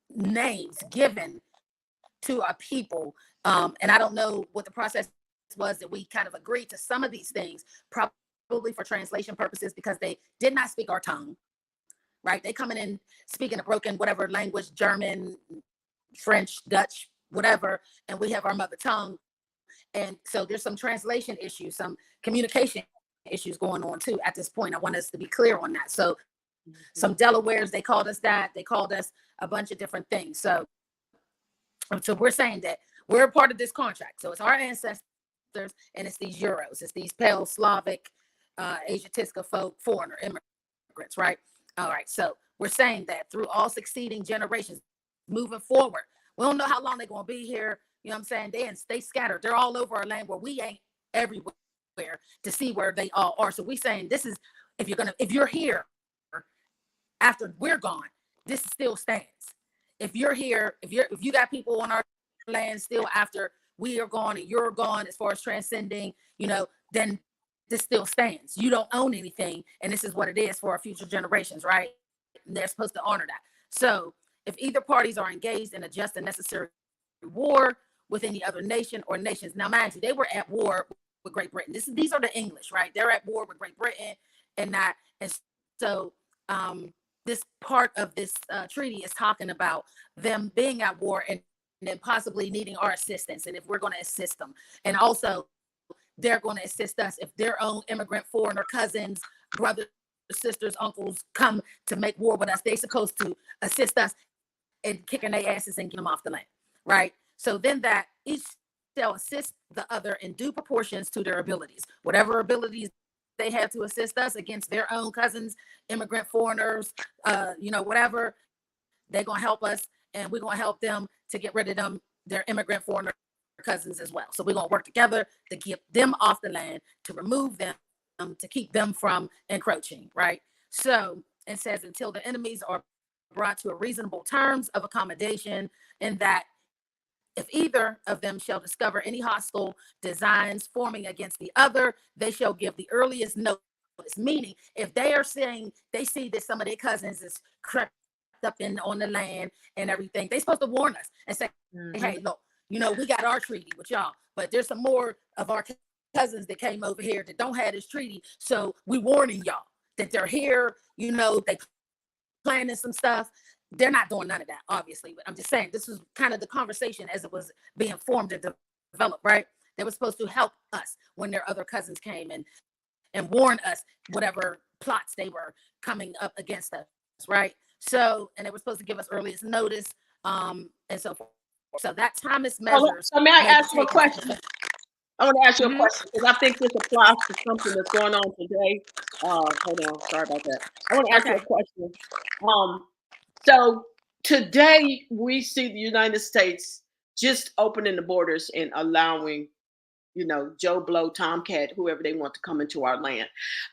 names given to our people. And I don't know what the process was that we kind of agreed to some of these things, probably for translation purposes, because they did not speak our tongue, right? They coming in speaking a broken whatever language, German, French, Dutch, whatever, and we have our mother tongue. And so there's some translation issues, some communication issues going on too at this point. I want us to be clear on that. So some Delawares, they called us that. They called us a bunch of different things. So we're saying that we're a part of this contract. So it's our ancestors and it's these Euros. It's these pale Slavic, Asiatica folk, foreigner immigrants, right? All right. So we're saying that through all succeeding generations, moving forward, we don't know how long they're going to be here. You know what I'm saying? They scattered. They're all over our land where we ain't everywhere to see where they all are. So we saying this is, if you're here after we're gone, this still stands. If you're here, if you got people on our land still after we are gone and you're gone, as far as transcending, then this still stands. You don't own anything, and this is what it is for our future generations, right? And they're supposed to honor that. So if either parties are engaged in a just and necessary war with any other nation or nations. Now, mind you, they were at war with Great Britain. These are the English, right? They're at war with Great Britain and that. And so this part of this treaty is talking about them being at war and then possibly needing our assistance. And if we're going to assist them, and also they're going to assist us if their own immigrant foreigner cousins, brothers, sisters, uncles come to make war with us, they're supposed to assist us in kicking their asses and get them off the land, right? So then that each shall assist the other in due proportions to their abilities, whatever abilities they have to assist us against their own cousins, immigrant foreigners, whatever, they're going to help us, and we're going to help them to get rid of them, their immigrant foreigner cousins as well. So we're going to work together to get them off the land, to remove them, to keep them from encroaching, right? So it says until the enemies are brought to a reasonable terms of accommodation, and that if either of them shall discover any hostile designs forming against the other, they shall give the earliest notice. Meaning, if they are saying they see that some of their cousins is crept up in on the land and everything, they're supposed to warn us and say, hey, look, we got our treaty with y'all, but there's some more of our cousins that came over here that don't have this treaty. So we warning y'all that they're here, they planning some stuff. They're not doing none of that, obviously, but I'm just saying this was kind of the conversation as it was being formed and developed, right? They were supposed to help us when their other cousins came and warn us whatever plots they were coming up against us, right? So, and they were supposed to give us earliest notice, and so forth. So that Thomas measures. So may I ask you a question? I want to ask you a question because I think this applies to something that's going on today. Hold on, sorry about that. I want to ask you a question. So today we see the United States just opening the borders and allowing, Joe Blow, Tomcat, whoever they want to come into our land.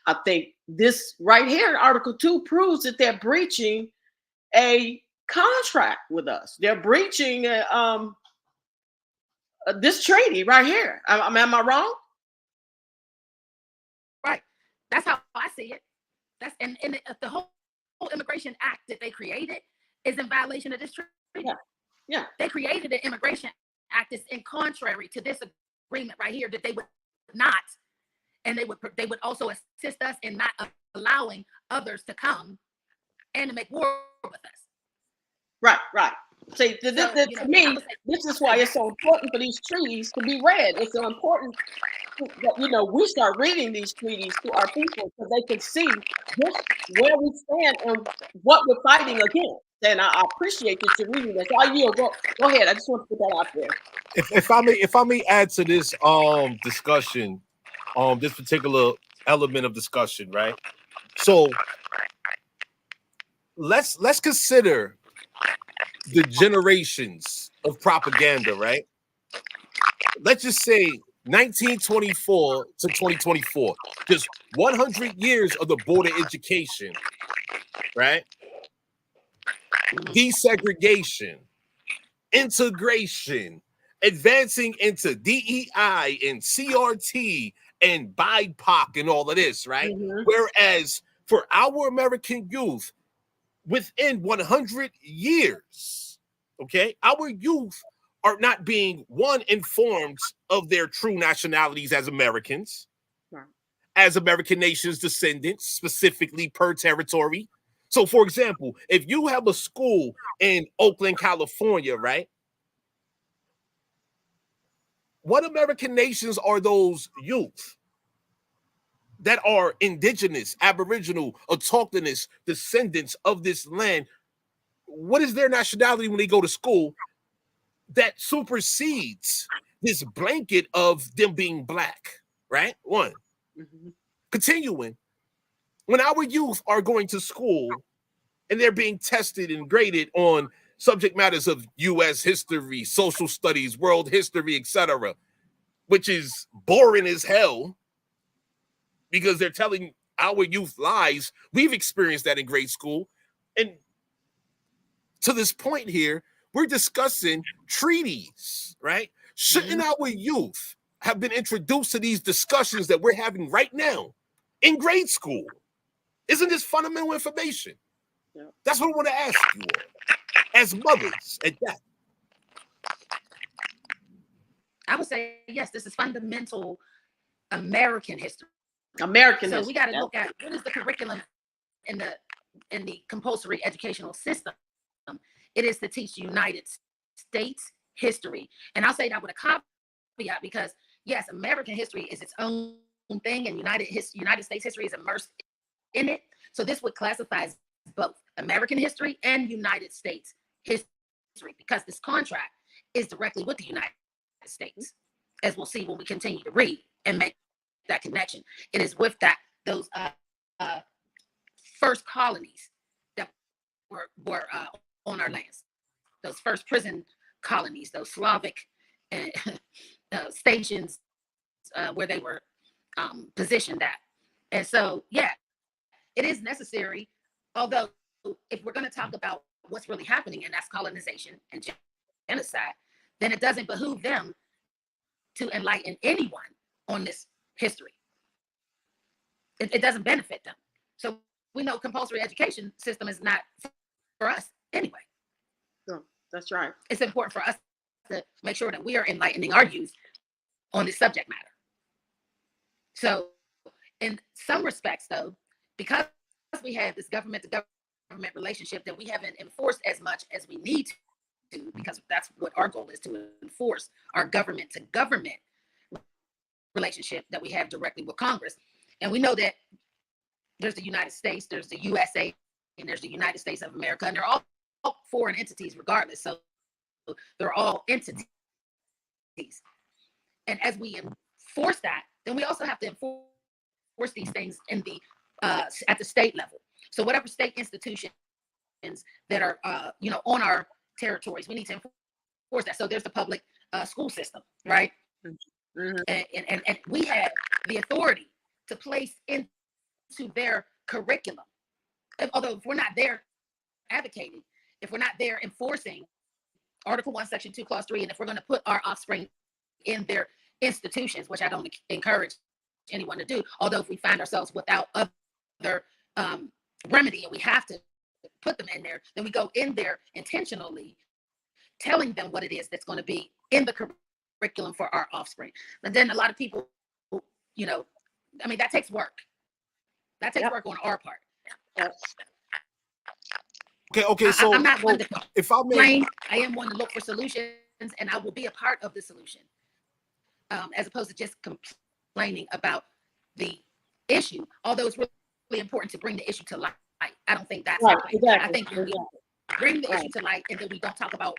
I think this right here in Article 2 proves that they're breaching a contract with us. They're breaching this treaty right here. Am I wrong? Right. That's how I see it. That's and the whole Immigration Act that they created is in violation of this treaty. Yeah. They created an Immigration Act that's in contrary to this agreement right here, that they would not, and they would also assist us in not allowing others to come and to make war with us. Right. See, to me, this is why it's so important for these treaties to be read. It's so important that we start reading these treaties to our people so they can see just where we stand and what we're fighting against. And I appreciate that you're reading this. I yield. Go ahead. I just want to put that out there. If I may add to this discussion, this particular element of discussion, right? So let's consider the generations of propaganda, right? Let's just say 1924 to 2024, just 100 years of the border education, right? Desegregation, integration, advancing into DEI and CRT and BIPOC and all of this, right? Whereas for our American youth, within 100 years, okay, our youth are not being, one, informed of their true nationalities as Americans, as American nation's descendants, specifically per territory. So, for example, if you have a school in Oakland, California, right? What American nations are those youth that are indigenous, aboriginal, autochthonous descendants of this land? What is their nationality when they go to school that supersedes this blanket of them being black, right? One. Continuing, when our youth are going to school and they're being tested and graded on subject matters of U.S. history, social studies, world history, etc., which is boring as hell because they're telling our youth lies. We've experienced that in grade school. And to this point here, we're discussing treaties, right? Shouldn't our youth have been introduced to these discussions that we're having right now in grade school? Isn't this fundamental information? Yeah. That's what I want to ask you all, as mothers at that. I would say, yes, this is fundamental American history. American So history. we got to look at what is the curriculum in the compulsory educational system. It is to teach United States history. And I'll say that with a caveat because, yes, American history is its own thing and United States history is immersed in it. So this would classify as both American history and United States history because this contract is directly with the United States, as we'll see when we continue to read and make that connection. It is with those first colonies that were on our lands, those first prison colonies, those Slavic stations where they were positioned at. And so, yeah, it is necessary, although if we're going to talk about what's really happening, and that's colonization and genocide, then it doesn't behoove them to enlighten anyone on this history. It doesn't benefit them. So we know compulsory education system is not for us anyway. No, that's right. It's important for us to make sure that we are enlightening our youth on this subject matter. So in some respects, though, because we have this government to government relationship that we haven't enforced as much as we need to, because that's what our goal is, to enforce our government to government relationship that we have directly with Congress. And we know that there's the United States, there's the USA, and there's the United States of America, and they're all foreign entities regardless. So they're all entities. And as we enforce that, then we also have to enforce these things in the at the state level. So whatever state institutions that are on our territories, we need to enforce that. So there's the public school system, right? Mm-hmm. And we have the authority to place into their curriculum. Although if we're not there advocating, if we're not there enforcing Article 1, Section 2, Clause 3, and if we're going to put our offspring in their institutions, which I don't encourage anyone to do, although if we find ourselves without other remedy and we have to put them in there, then we go in there intentionally telling them what it is that's going to be in the curriculum for our offspring. And then a lot of people, that takes work. That takes work on our part. Okay. So I'm not one to if I may, I am one to look for solutions, and I will be a part of the solution, as opposed to just complaining about the issue. Although it's really important to bring the issue to light. I don't think that's right. Exactly. I think we bring the issue to light, and then we don't talk about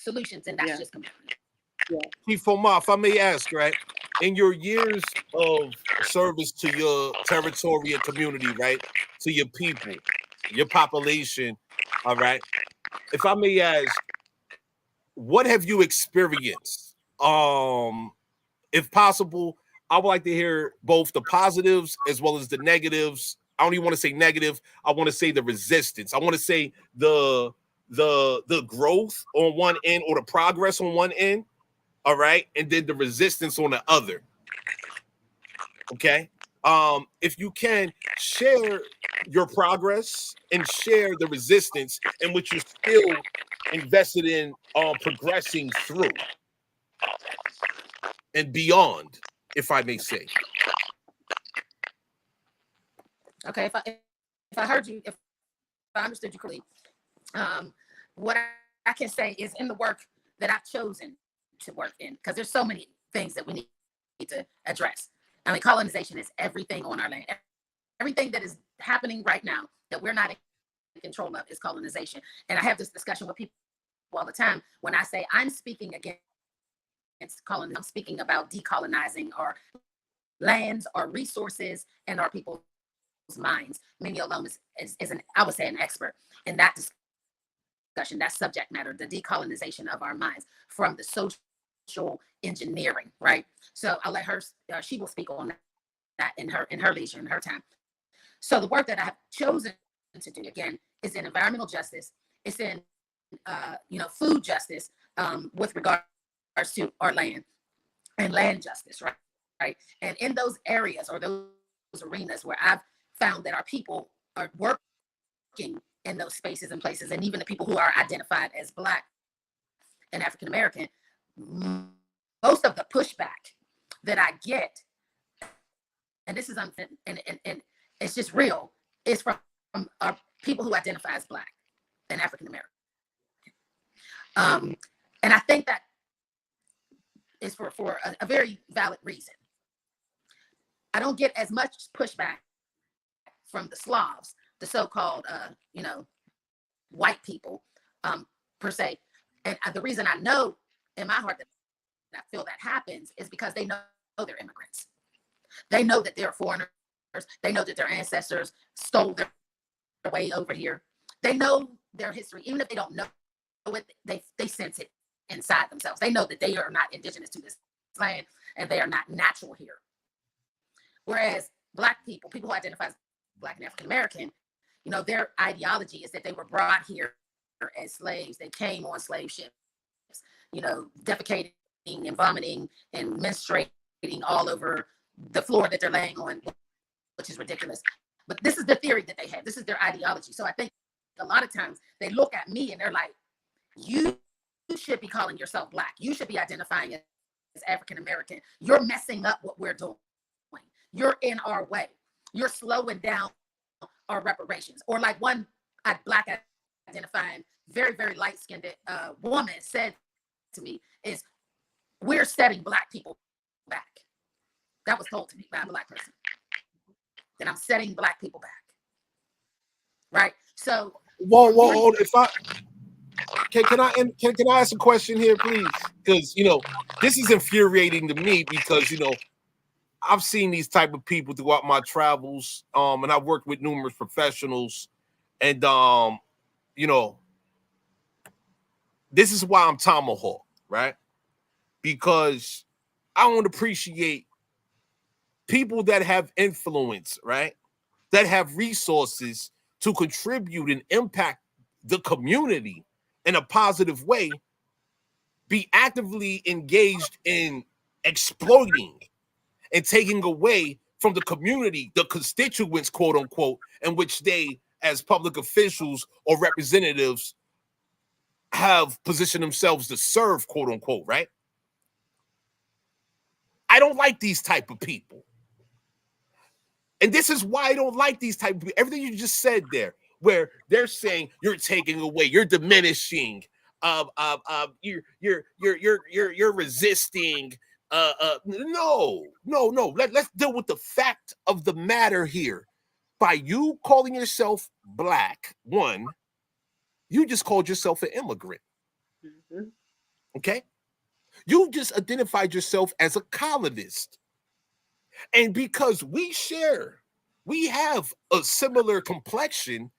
solutions, and that's just complaining. Chief Omar, if I may ask, right, in your years of service to your territory and community, right, to your people, your population, all right, if I may ask, what have you experienced? If possible, I would like to hear both the positives as well as the negatives. I don't even want to say negative. I want to say the resistance. I want to say the growth on one end or the progress on one end. All right, and then the resistance on the other. Okay. If you can share your progress and share the resistance in which you're still invested in progressing through and beyond, if I may say. Okay, if I heard you, if I understood you correctly, what I can say is in the work that I've chosen to work in, because there's so many things that we need to address. I mean, colonization is everything on our land. Everything that is happening right now that we're not in control of is colonization. And I have this discussion with people all the time when I say I'm speaking against colonization. I'm speaking about decolonizing our lands, our resources, and our people's minds. Mimi alone is I would say an expert in that discussion, that subject matter, the decolonization of our minds from the social engineering, right? So I'll let her, she will speak on that in her leisure, in her time. So the work that I have chosen to do, again, is in environmental justice. It's in, food justice with regards to our land. and land justice, right? Right. And in those areas or those arenas where I've found that our people are working in those spaces and places, and even the people who are identified as Black and African American, most of the pushback that I get, and this is and it's just real, is from people who identify as Black and African American. And I think that is for a very valid reason. I don't get as much pushback from the Slavs, the so-called, white people, per se. And the reason I know in my heart that I feel that happens is because they know they're immigrants. They know that they're foreigners. They know that their ancestors stole their way over here. They know their history. Even if they don't know it, they sense it inside themselves. They know that they are not indigenous to this land and they are not natural here. Whereas Black people who identify as Black and African American, their ideology is that they were brought here as slaves. They came on slave ships, defecating and vomiting and menstruating all over the floor that they're laying on, which is ridiculous. But this is the theory that they have. This is their ideology. So I think a lot of times they look at me and they're like, you should be calling yourself Black. You should be identifying as African American. You're messing up what we're doing. You're in our way. You're slowing down our reparations. Or like one Black identifying, very, very light-skinned woman said to me is, we're setting Black people back. That was told to me by a Black person. That I'm setting Black people back. Right? So whoa. If I can I ask a question here, please? Because this is infuriating to me because I've seen these type of people throughout my travels, and I've worked with numerous professionals, and this is why I'm Tomahawk, right? Because I don't appreciate people that have influence, right? That have resources to contribute and impact the community in a positive way, be actively engaged in exploiting and taking away from the community, the constituents, quote unquote, in which they, as public officials or representatives, have positioned themselves to serve, quote unquote, right? I don't like these type of people. And this is why I don't like these type of people. Everything you just said there, where they're saying you're taking away, you're diminishing, you're resisting. No. Let's deal with the fact of the matter here. By you calling yourself Black, one, you just called yourself an immigrant. Mm-hmm. Okay? You just identified yourself as a colonist. And because we have a similar complexion,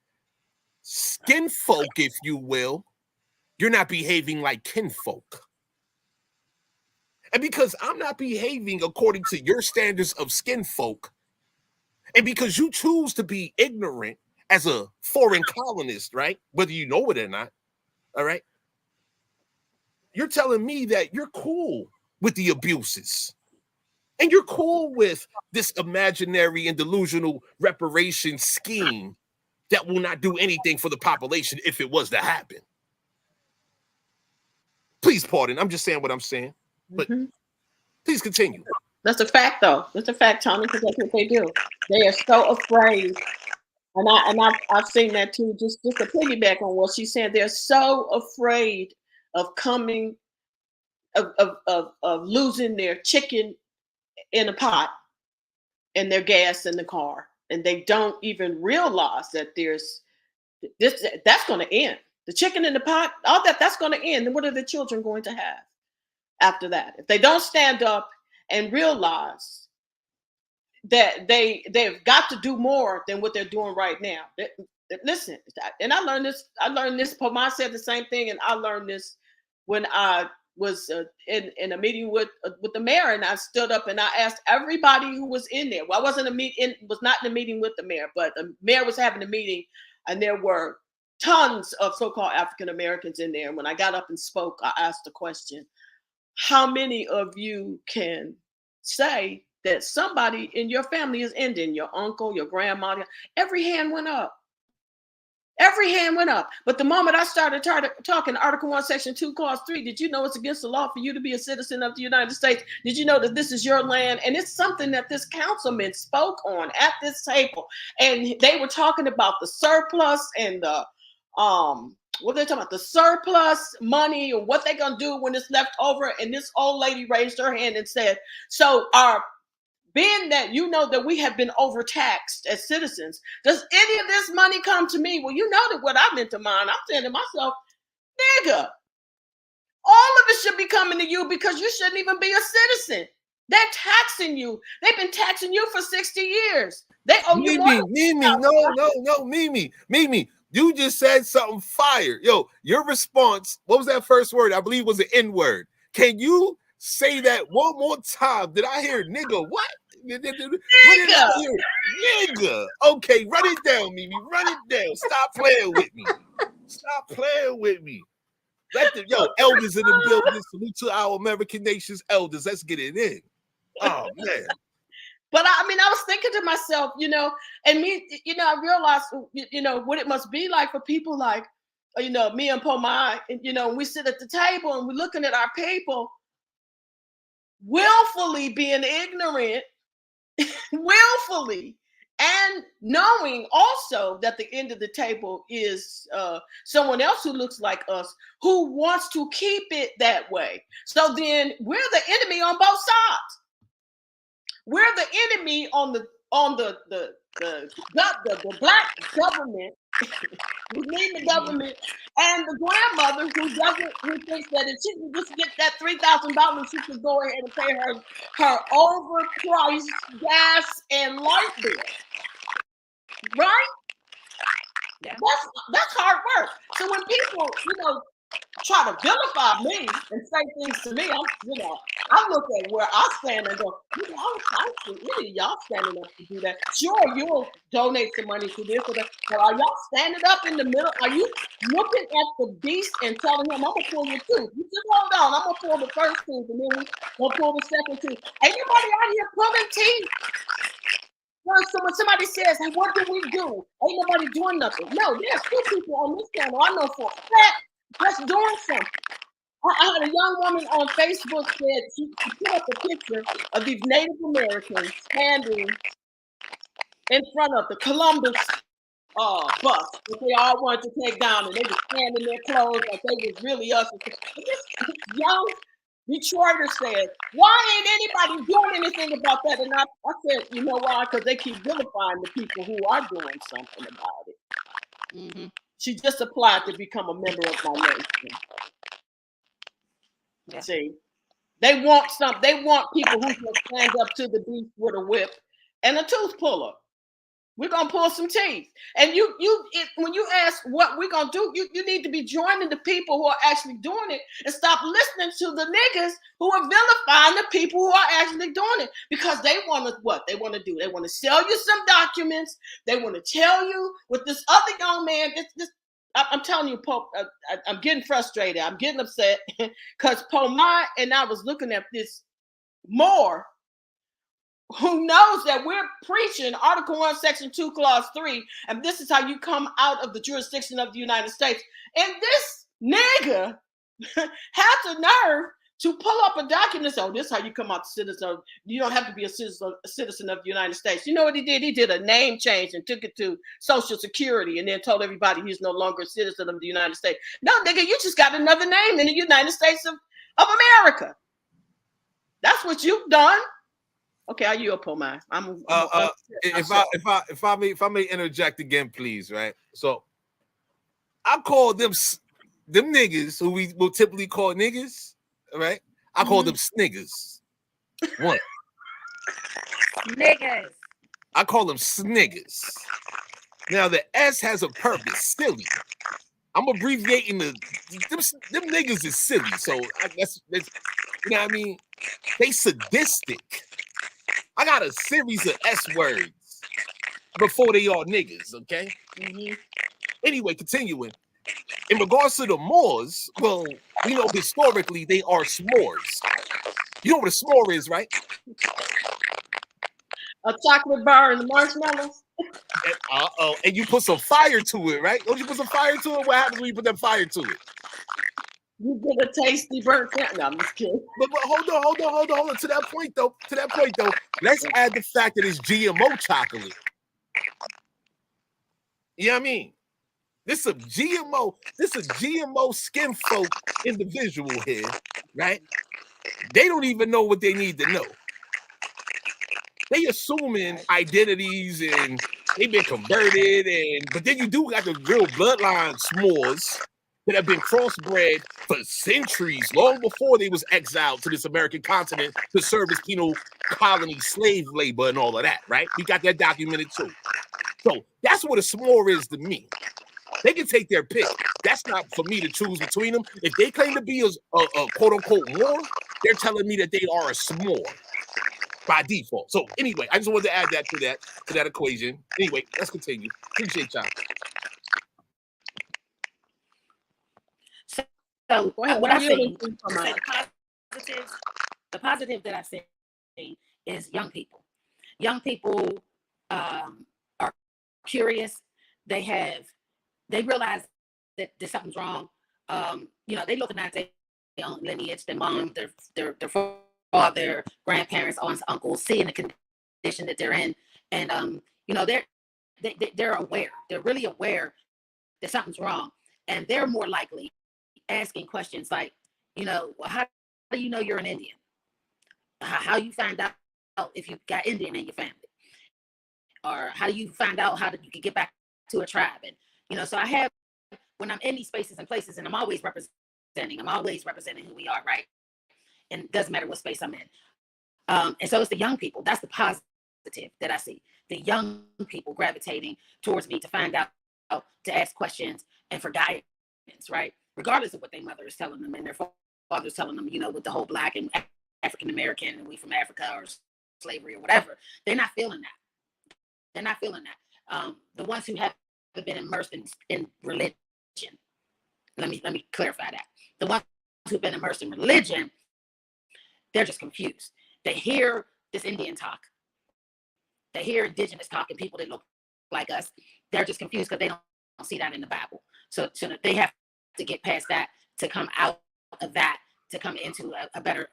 skin folk, if you will, you're not behaving like kinfolk. And because I'm not behaving according to your standards of skin folk, and because you choose to be ignorant as a foreign colonist, right? Whether you know it or not, all right? You're telling me that you're cool with the abuses. And you're cool with this imaginary and delusional reparation scheme that will not do anything for the population if it was to happen. Please pardon. I'm just saying what I'm saying. But please continue. That's a fact, though. That's a fact, Tommy, because that's what they do. They are so afraid. And I've seen that too. Just to piggyback on what she's saying, they're so afraid of coming, of losing their chicken in a pot and their gas in the car, and they don't even realize that there's this. That's going to end. The chicken in the pot, all that's going to end. And what are the children going to have after that? If they don't stand up and realize that they've got to do more than what they're doing right now. Listen, and I learned this. Pomar said the same thing, and I learned this when I was in a meeting with the mayor, and I stood up and I asked everybody who was in there. Well, I wasn't was not in a meeting with the mayor, but the mayor was having a meeting, and there were tons of so-called African Americans in there. And when I got up and spoke, I asked the question, how many of you can say that somebody in your family is Indian? Your uncle, your grandma, every hand went up. Every hand went up. But the moment I started talking Article 1, Section 2, Clause 3, did you know it's against the law for you to be a citizen of the United States? Did you know that this is your land? And it's something that this councilman spoke on at this table. And they were talking about the surplus and the what they're talking about, the surplus money or what they're gonna do when it's left over. And this old lady raised her hand and said, so being that you know that we have been overtaxed as citizens, does any of this money come to me? Well, you know that what I meant to mine. I'm saying to myself, nigga, all of it should be coming to you because you shouldn't even be a citizen. They're taxing you. They've been taxing you for 60 years. They owe you more. Mimi. You just said something fire. Yo, your response, what was that first word? I believe was the N word. Can you say that one more time? Did I hear nigga? What? What did I hear? Nigga. Okay, run it down, Mimi. Run it down. Stop playing with me. Stop playing with me. Let the elders in the building. Salute to our American nation's elders. Let's get it in. Oh man. But I mean, I was thinking to myself, and me, I realized, what it must be like for people like, me and Pomai, and, we sit at the table and we're looking at our people willfully being ignorant, willfully, and knowing also that the end of the table is someone else who looks like us, who wants to keep it that way. So then we're the enemy on both sides. We're the enemy on the black government, who need the government, and the grandmother who thinks that if she can just get that $3,000, she can go ahead and pay her overpriced gas and light bill. Right? Yeah. That's hard work. So when people, try to vilify me and say things to me, I look at where I stand and go, y'all standing up to do that. Sure, you'll donate some money to this or that, but are y'all standing up in the middle? Are you looking at the beast and telling him, I'm gonna pull your tooth? You just hold on, I'm gonna pull the first tooth and then we'll pull the second tooth. Ain't nobody out here pulling teeth. So when somebody says, hey, what do we do? Ain't nobody doing nothing. No, there's two people on this channel I know for a fact that's doing something. I had a young woman on Facebook said she put up a picture of these Native Americans standing in front of the Columbus bus that they all wanted to take down, and they were standing their clothes like they was really us. And this young Detroiter said, why ain't anybody doing anything about that? And I said, you know why? Because they keep vilifying the people who are doing something about it. Mm-hmm. She just applied to become a member of my nation. Yeah. See, they want people who can stand up to the beast with a whip and a tooth puller. We're gonna pull some teeth. And when you ask what we're gonna do, you need to be joining the people who are actually doing it and stop listening to the niggas who are vilifying the people who are actually doing it. Because they want to what? They want to do. They want to sell you some documents. They want to tell you what this other young man, I'm telling you, Pope, I'm getting frustrated. I'm getting upset because Pomai and I was looking at this more. Who knows that we're preaching Article 1, Section 2, Clause 3, and this is how you come out of the jurisdiction of the United States. And this nigga had the nerve to pull up a document and say, oh, this is how you come out the citizen. You don't have to be a citizen of the United States. You know what he did? He did a name change and took it to Social Security and then told everybody he's no longer a citizen of the United States. No, nigga, you just got another name in the United States of America. That's what you've done. Okay, are you up on mine? If I may interject again, please, right? So I call them niggas who we will typically call niggas, right? I call them sniggers. One. Niggas. I call them sniggers. Now the S has a purpose, silly. I'm abbreviating them niggas is silly. So I guess that's, you know what I mean? They sadistic. I got a series of S words before they are niggas, okay? Mm-hmm. Anyway, continuing. In regards to the Moors, well, we know historically they are s'mores. You know what a s'more is, right? A chocolate bar and the marshmallows. And you put some fire to it, right? Don't you put some fire to it? What happens when you put that fire to it? You get a tasty burnt sandwich. No, I'm just kidding. But hold on. To that point though, let's add the fact that it's GMO chocolate. You know what I mean? This a GMO skin folk individual here, right? They don't even know what they need to know. They assuming identities and they've been converted, but then you do got the real bloodline s'mores that have been crossbred for centuries, long before they was exiled to this American continent to serve as penal colony slave labor and all of that, right? We got that documented too. So that's what a s'more is to me. They can take their pick. That's not for me to choose between them. If they claim to be a quote unquote Moor, they're telling me that they are a s'more by default. So anyway, I just wanted to add that to that equation. Anyway, let's continue. Appreciate y'all. So what I see, the positive that I see is young people. Young people are curious. They realize that something's wrong. They looking at their own lineage, their mom, their father, grandparents, aunts, uncles, seeing the condition that they're in, and they're aware. They're really aware that something's wrong, and they're more likely asking questions like, how do you know you're an Indian? How you find out if you got Indian in your family? Or how do you find out how you can get back to a tribe? And, so I have, when I'm in these spaces and places, and I'm always representing who we are, right? And it doesn't matter what space I'm in. And so it's the young people. That's the positive that I see. The young people gravitating towards me to find out, to ask questions and for guidance, right? Regardless of what their mother is telling them and their father is telling them, with the whole Black and African American and we from Africa or slavery or whatever, they're not feeling that. They're not feeling that. The ones who have been immersed in religion, let me clarify that. The ones who've been immersed in religion, they're just confused. They hear this Indian talk. They hear indigenous talk and people that look like us. They're just confused because they don't see that in the Bible. So they have to get past that to come out of that, to come into a better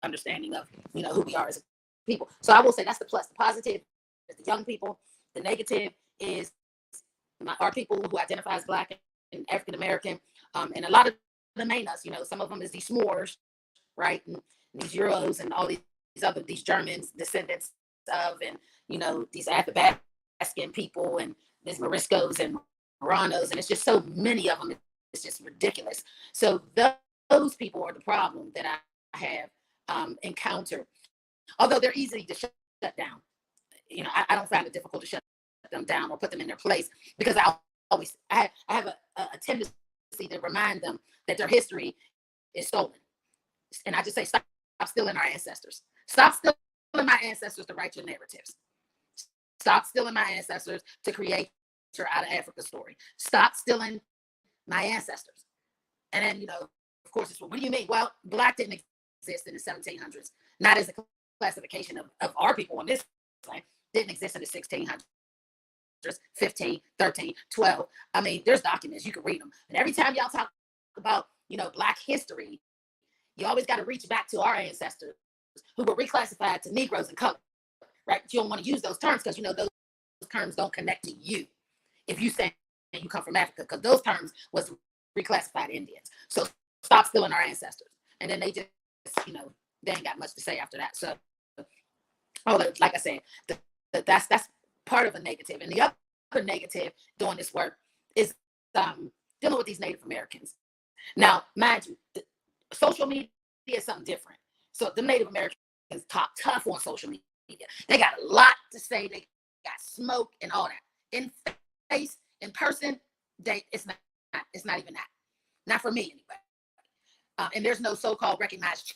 understanding of, who we are as people. So I will say that's the plus. The positive is the young people. The negative is our people who identify as Black and African American. And a lot of them ain't us. Some of them is these s'mores, right? And these Euros and all these Germans descendants of, and these Athabascan people and these Moriscos and Moranos, and it's just so many of them. It's just ridiculous. So those people are the problem that I have encountered. Although they're easy to shut down. I don't find it difficult to shut them down or put them in their place, because I have a tendency to remind them that their history is stolen. And I just say, stop stealing our ancestors. Stop stealing my ancestors to write your narratives. Stop stealing my ancestors to create your out of Africa story. Stop stealing my ancestors. And then, of course, it's, what do you mean? Well, Black didn't exist in the 1700s, not as a classification of our people on this side. Didn't exist in the 1600s, 15, 13, 12. I mean, there's documents, you can read them. And every time y'all talk about, Black history, you always got to reach back to our ancestors who were reclassified to Negroes and color, right? But you don't want to use those terms because, those terms don't connect to you. If you say you come from Africa, because those terms was reclassified Indians. So stop stealing our ancestors. And then they just, they ain't got much to say after that. So, like I said, that's part of a negative. And the other negative doing this work is dealing with these Native Americans. Now, mind you, social media is something different. So the Native Americans talk tough on social media. They got a lot to say. They got smoke and all that. In face, in person, it's not even that. Not for me anyway. And there's no so-called recognized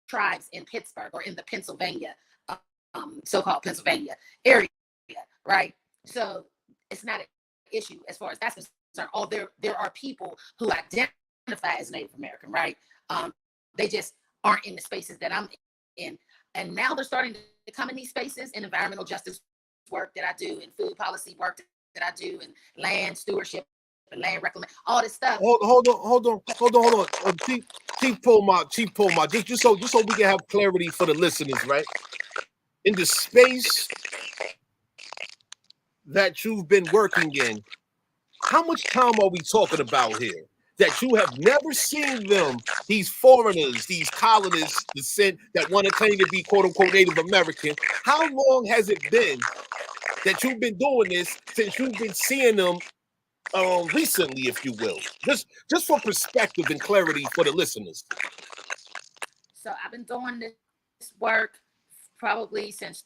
tribes in Pittsburgh or in the Pennsylvania, so-called Pennsylvania area, right? So it's not an issue as far as that's oh, there are people who identify as Native American, right? They just aren't in the spaces that I'm in. And now they're starting to come in these spaces in environmental justice work that I do, and food policy work that I do, and land stewardship and land reclamation, all this stuff. Hold on. Chief Polmar, just so we can have clarity for the listeners, right? In the space that you've been working in, how much time are we talking about here? That you have never seen them, these foreigners, these colonists, descent that want to claim to be quote unquote Native American. How long has it been that you've been doing this since you've been seeing them recently, if you will? Just for perspective and clarity for the listeners. So I've been doing this work probably since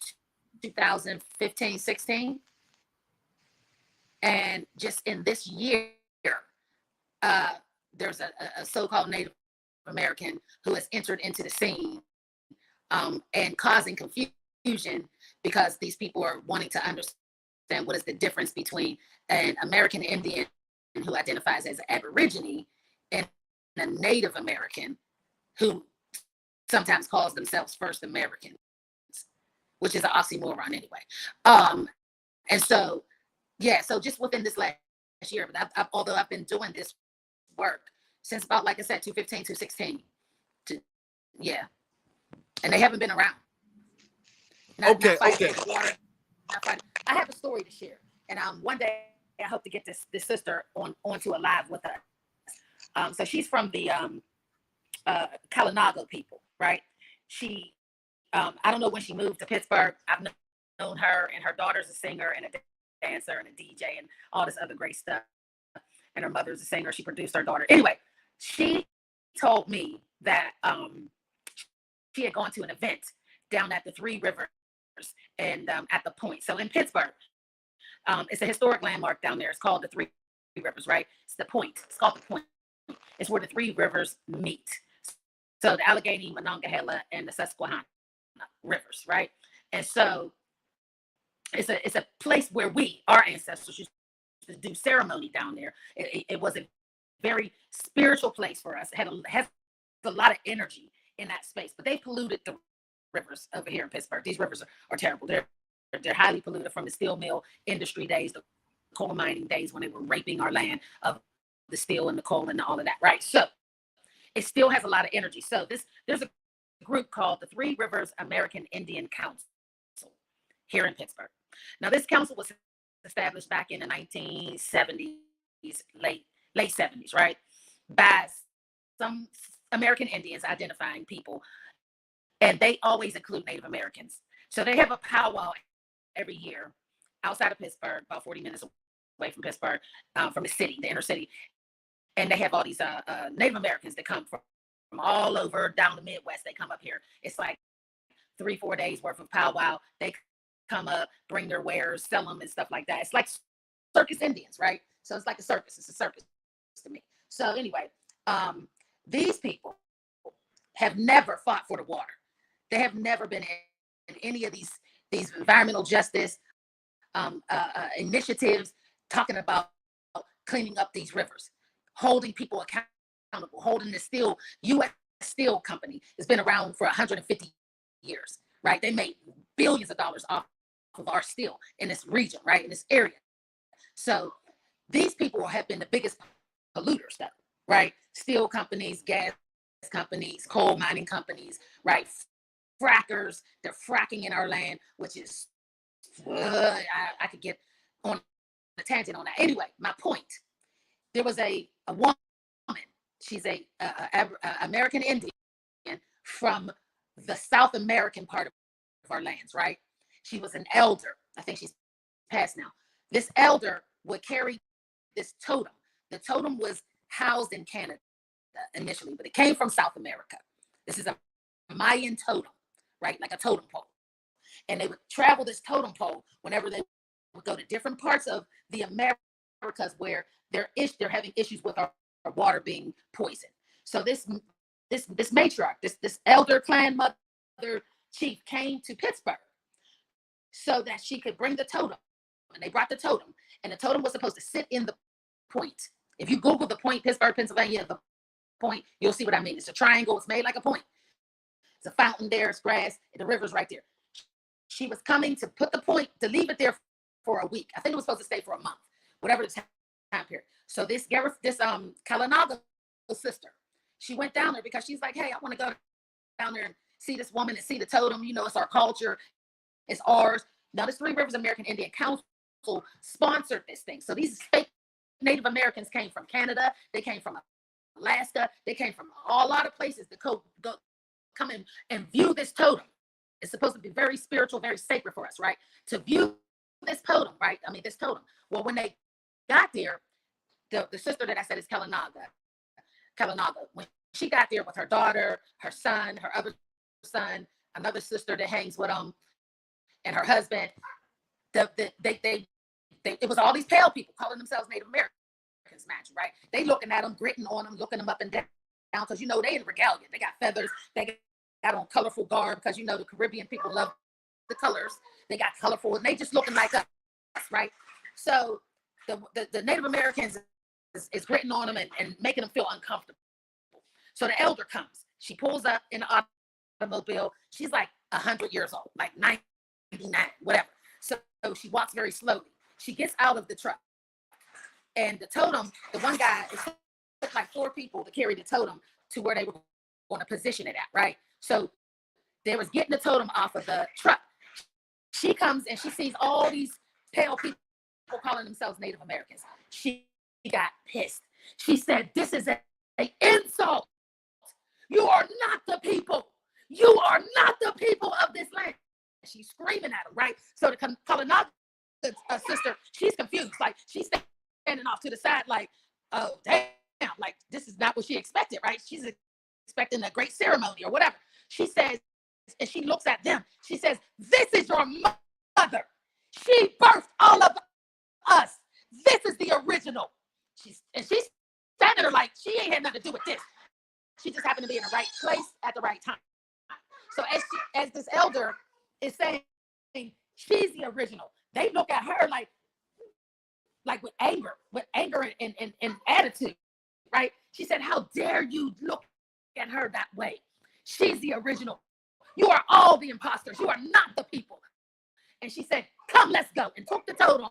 2015, 16. And just in this year, there's a so-called Native American who has entered into the scene and causing confusion, because these people are wanting to understand what is the difference between an American Indian who identifies as an Aborigine and a Native American who sometimes calls themselves First Americans, which is an oxymoron anyway. And so, yeah, so just within this last year, but although I've been doing this work since about, like I said, 2015, 2016, yeah, and they haven't been around. Okay. I have a story to share, and one day I hope to get this sister onto a live with us. So she's from the Kalinago people, right? She, I don't know when she moved to Pittsburgh. I've known her, and her daughter's a singer and a dancer and a DJ and all this other great stuff. And her mother's a singer. She produced her daughter. Anyway, she told me that she had gone to an event down at the Three Rivers and at the Point. So in Pittsburgh, it's a historic landmark down there. It's called the Three Rivers, right? It's the Point. It's called the Point. It's where the three rivers meet. So the Allegheny, Monongahela, and the Susquehanna rivers, right? And so it's a place where our ancestors used to do ceremony down there. It was a very spiritual place for us. It has a lot of energy in that space, but they polluted the rivers over here in Pittsburgh. These rivers are terrible. They're highly polluted from the steel mill industry days, the coal mining days, when they were raping our land of the steel and the coal and all of that, right? So it still has a lot of energy. So there's a group called the Three Rivers American Indian Council here in Pittsburgh. Now, this council was established back in the 1970s, late 70s, right? By some American Indians identifying people, and they always include Native Americans. So they have a powwow every year outside of Pittsburgh, about 40 minutes away from Pittsburgh, from the city, the inner city. And they have all these Native Americans that come from all over down the Midwest. They come up here. It's like 3-4 days worth of powwow. They come up, bring their wares, sell them and stuff like that. It's like circus Indians, right? So it's like a circus. It's a circus to me. So anyway, these people have never fought for the water. They have never been in any of these environmental justice initiatives talking about cleaning up these rivers, holding people accountable, holding the U.S. Steel Company has been around for 150 years, right? They made billions of dollars off of our steel in this region, right, in this area. So these people have been the biggest polluters, though, right? Steel companies, gas companies, coal mining companies, right? Frackers, they're fracking in our land, which is, I could get on a tangent on that. Anyway, my point, there was a woman, she's a American Indian from the South American part of our lands, right? She was an elder. I think she's passed now. This elder would carry this totem. The totem was housed in Canada initially, but it came from South America. This is a Mayan totem, right? Like a totem pole. And they would travel this totem pole whenever they would go to different parts of the Americas where they're having issues with our water being poisoned. So this matriarch, this elder clan mother chief came to Pittsburgh so that she could bring the totem. And they brought the totem, and the totem was supposed to sit in the point. If you Google the point, Pittsburgh, Pennsylvania, the point, you'll see what I mean. It's a triangle. It's made like a point. It's a fountain there. It's grass. The river's right there. She was coming to put the point, to leave it there for a week. I think it was supposed to stay for a month, whatever the time period. So this Kalanaga sister, she went down there because she's like, hey, I want to go down there and see this woman and see the totem. You know, it's our culture. It's ours. Now, this Three Rivers American Indian Council sponsored this thing. So these fake Native Americans came from Canada. They came from Alaska. They came from a lot of places to come and view this totem. It's supposed to be very spiritual, very sacred for us, right? To view this totem, right? I mean, this totem. Well, when they got there, the sister that I said is Kalanaga, when she got there with her daughter, her son, her other son, another sister that hangs with them, and her husband, it was all these pale people calling themselves Native Americans, imagine, right? They looking at them, gritting on them, looking them up and down, because you know they in regalia. They got feathers, they got on colorful garb, because you know the Caribbean people love the colors. They got colorful, and they just looking like us, right? So the Native Americans is gritting on them and making them feel uncomfortable. So the elder comes. She pulls up in the automobile. She's like 100 years old, like 99, whatever. So she walks very slowly. She gets out of the truck, and the totem, the one guy, it took like 4 people to carry the totem to where they were going to position it at, right? So they was getting the totem off of the truck. She comes and she sees all these pale people calling themselves Native Americans. She got pissed. She said, this is an insult. You are not the people. You are not the people of this land. She's screaming at him, right? So the Kalanaga sister, she's confused. Like, she's standing off to the side like, oh, damn. Like, this is not what she expected, right? She's expecting a great ceremony or whatever. She says, and she looks at them. She says, this is your mother. She birthed all of us. This is the original. She's standing there like she ain't had nothing to do with this. She just happened to be in the right place at the right time. So as this elder is saying, she's the original, they look at her like with anger and attitude, right? She said, how dare you look at her that way? She's the original. You are all the imposters. You are not the people. And she said, come, let's go. And took the totem.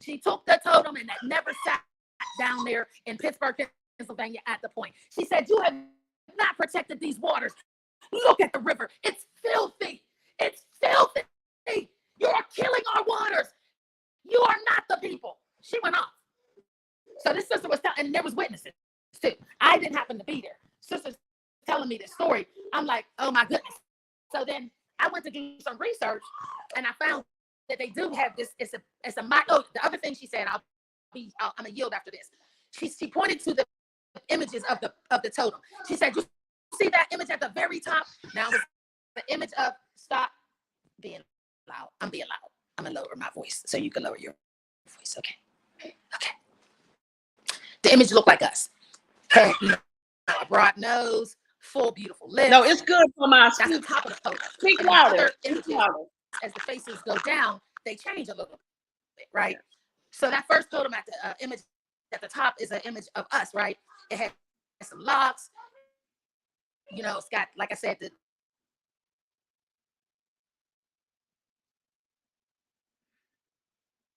She took the totem, and that never sat down there in Pittsburgh, Pennsylvania at the point. She said, you have not protected these waters. Look at the river. It's filthy. It's filthy. You are killing our waters. You are not the people. She went off. So this sister was telling, and there was witnesses too. I didn't happen to be there. Sister's telling me this story. I'm like, oh my goodness. So then I went to do some research, and I found that they do have this. It's a oh, the other thing she said, I'm gonna yield after this. She pointed to the images of the totem. She said, you see that image at the very top? Now it's the image of, stop being loud. I'm being loud. I'm gonna lower my voice so you can lower your voice. Okay. The image looked like us. Had a broad nose, full beautiful lips. No, it's good for my. That's the top of the photo. Speak louder. As the faces go down, they change a little bit, right? So that first totem at the image at the top is an image of us, right? It had some locks. You know, it's got, like I said,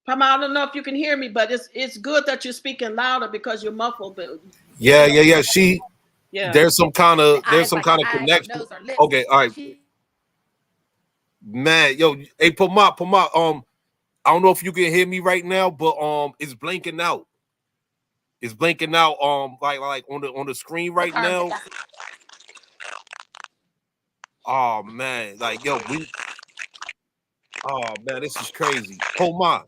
Pama, I don't know if you can hear me, but it's good that you're speaking louder because you're muffled. But Yeah. There's some kind of connection. Okay, all right. Man, yo, hey, Pama, I don't know if you can hear me right now, but it's blinking out. It's blinking out like on the screen right now. Oh man, like yo, oh man, this is crazy. Pama,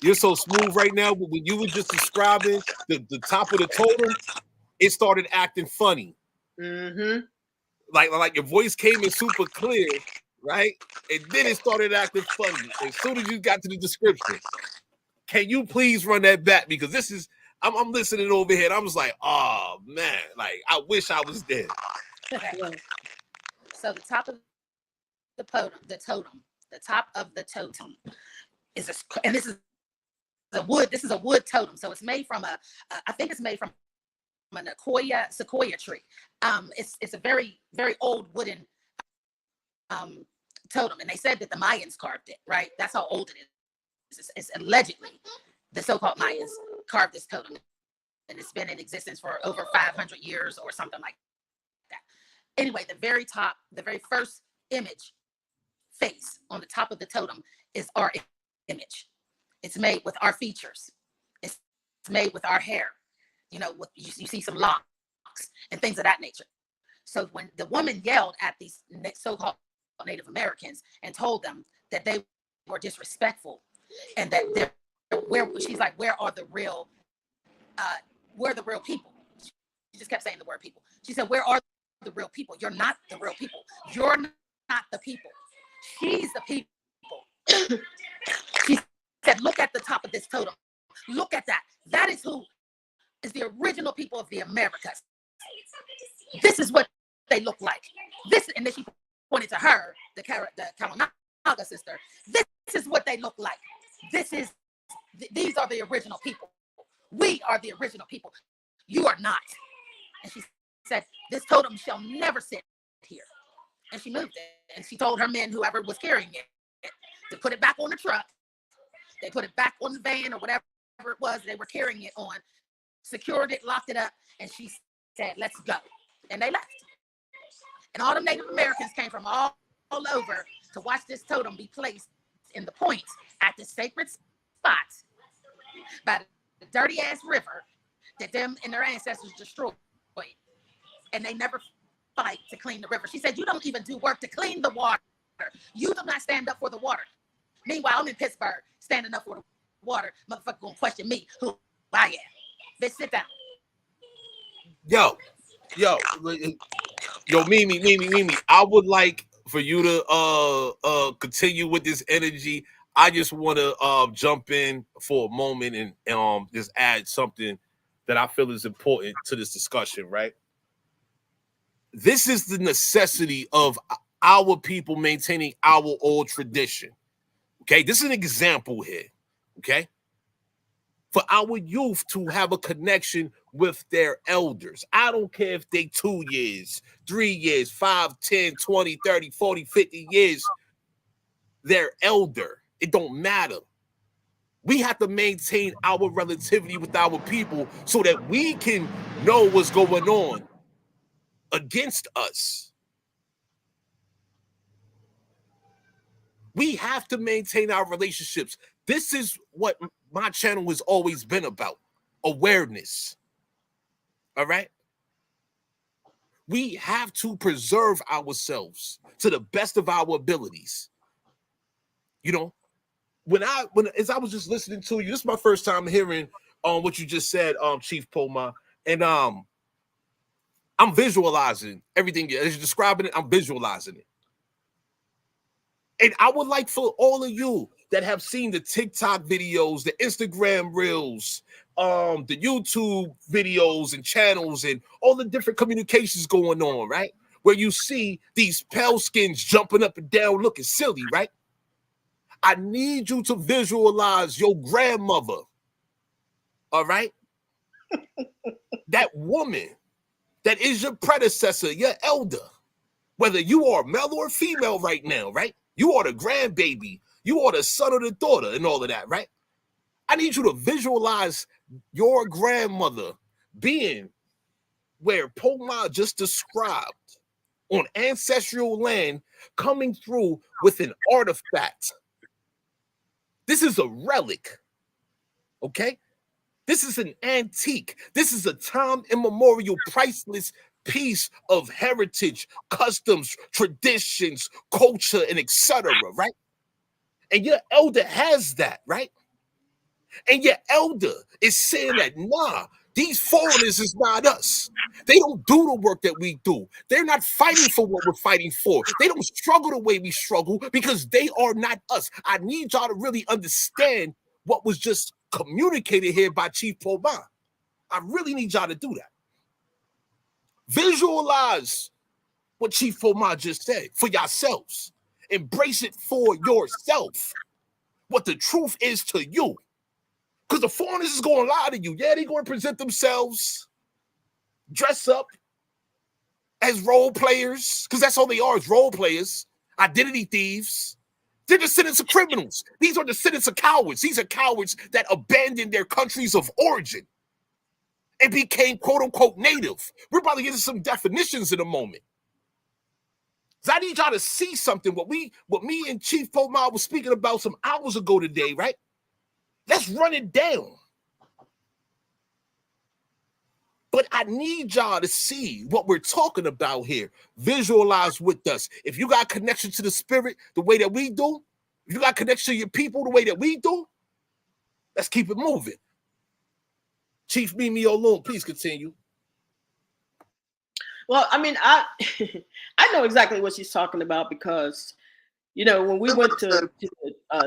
you're so smooth right now, but when you were just describing the top of the totem, it started acting funny. Mm-hmm. Like your voice came in super clear, right? And then it started acting funny as soon as you got to the description. Can you please run that back? Because this is, I'm listening over here, and I was like, oh man, like I wish I was there. So the top of the totem, the top of the totem is and this is This is a wood totem. So it's made from I think it's made from an sequoia tree. It's a very, very old wooden totem. And they said that the Mayans carved it, right? That's how old it is. It's allegedly the so-called Mayans carved this totem. And it's been in existence for over 500 years or something like that. Anyway, the very top, the very first image face on the top of the totem is our image. It's made with our features. It's made with our hair. You know, you see some locks and things of that nature. So when the woman yelled at these so-called Native Americans and told them that they were disrespectful and that she's like, where are the real people? She just kept saying the word people. She said, where are the real people? You're not the real people. You're not the people. She's the people. She said, look at the top of this totem. Look at that. That is who is the original people of the Americas. This is what they look like. And then she pointed to her, the Kalanaga sister. This is what they look like. These are the original people. We are the original people. You are not. And she said, this totem shall never sit here. And she moved it. And she told her men, whoever was carrying it, to put it back on the truck. They put it back on the van or whatever it was they were carrying it on, secured it, locked it up, and she said, let's go. And they left. And all the Native Americans came from all over to watch this totem be placed in the point at the sacred spot by the dirty ass river that them and their ancestors destroyed. And they never fight to clean the river. She said, you don't even do work to clean the water. You do not stand up for the water. Meanwhile, I'm in Pittsburgh standing up for the water. Motherfucker gonna question me who I am. Bitch, sit down. Yo, Mimi. I would like for you to continue with this energy. I just want to jump in for a moment and just add something that I feel is important to this discussion, right? This is the necessity of our people maintaining our old tradition. Okay, this is an example here. Okay, for our youth to have a connection with their elders. I don't care if they 2 years, 3 years, 5, 10, 20, 30, 40, 50 years, they're elder. It don't matter. We have to maintain our relativity with our people so that we can know what's going on against us. We have to maintain our relationships. This is what my channel has always been about. Awareness. All right? We have to preserve ourselves to the best of our abilities. You know, as I was just listening to you, this is my first time hearing what you just said, Chief Poma, and I'm visualizing everything as you're describing it. I'm visualizing it, and I would like for all of you that have seen the TikTok videos, the Instagram reels, the YouTube videos and channels, and all the different communications going on, right? Where you see these pale skins jumping up and down, looking silly, right? I need you to visualize your grandmother, all right? That woman that is your predecessor, your elder, whether you are male or female right now, right? You are the grandbaby, you are the son or the daughter and all of that, right? I need you to visualize your grandmother being where Poma just described on ancestral land, coming through with an artifact. This is a relic, okay? This is an antique. This is a time immemorial, priceless piece of heritage, customs, traditions, culture, and etc., right? And your elder has that, right? And your elder is saying that, nah, these foreigners is not us. They don't do the work that we do. They're not fighting for what we're fighting for. They don't struggle the way we struggle because they are not us. I need y'all to really understand what was just communicated here by Chief Poma. I really need y'all to do that. Visualize what Chief Poma just said for yourselves. Embrace it for yourself. What the truth is to you. Because the foreigners is going to lie to you. Yeah, they're going to present themselves, dress up as role players, because that's all they are, is role players, identity thieves. They're descendants of criminals. These are descendants of cowards. These are cowards that abandoned their countries of origin and became quote-unquote native. We're about to get into some definitions in a moment. I need y'all to see something, what me and Chief Pomar was speaking about some hours ago today, right? Let's run it down. But I need y'all to see what we're talking about here. Visualize with us. If you got connection to the spirit the way that we do, if you got connection to your people the way that we do, let's keep it moving. Chief Mimi Olum, please continue. Well, I mean, I know exactly what she's talking about because, you know, when we went to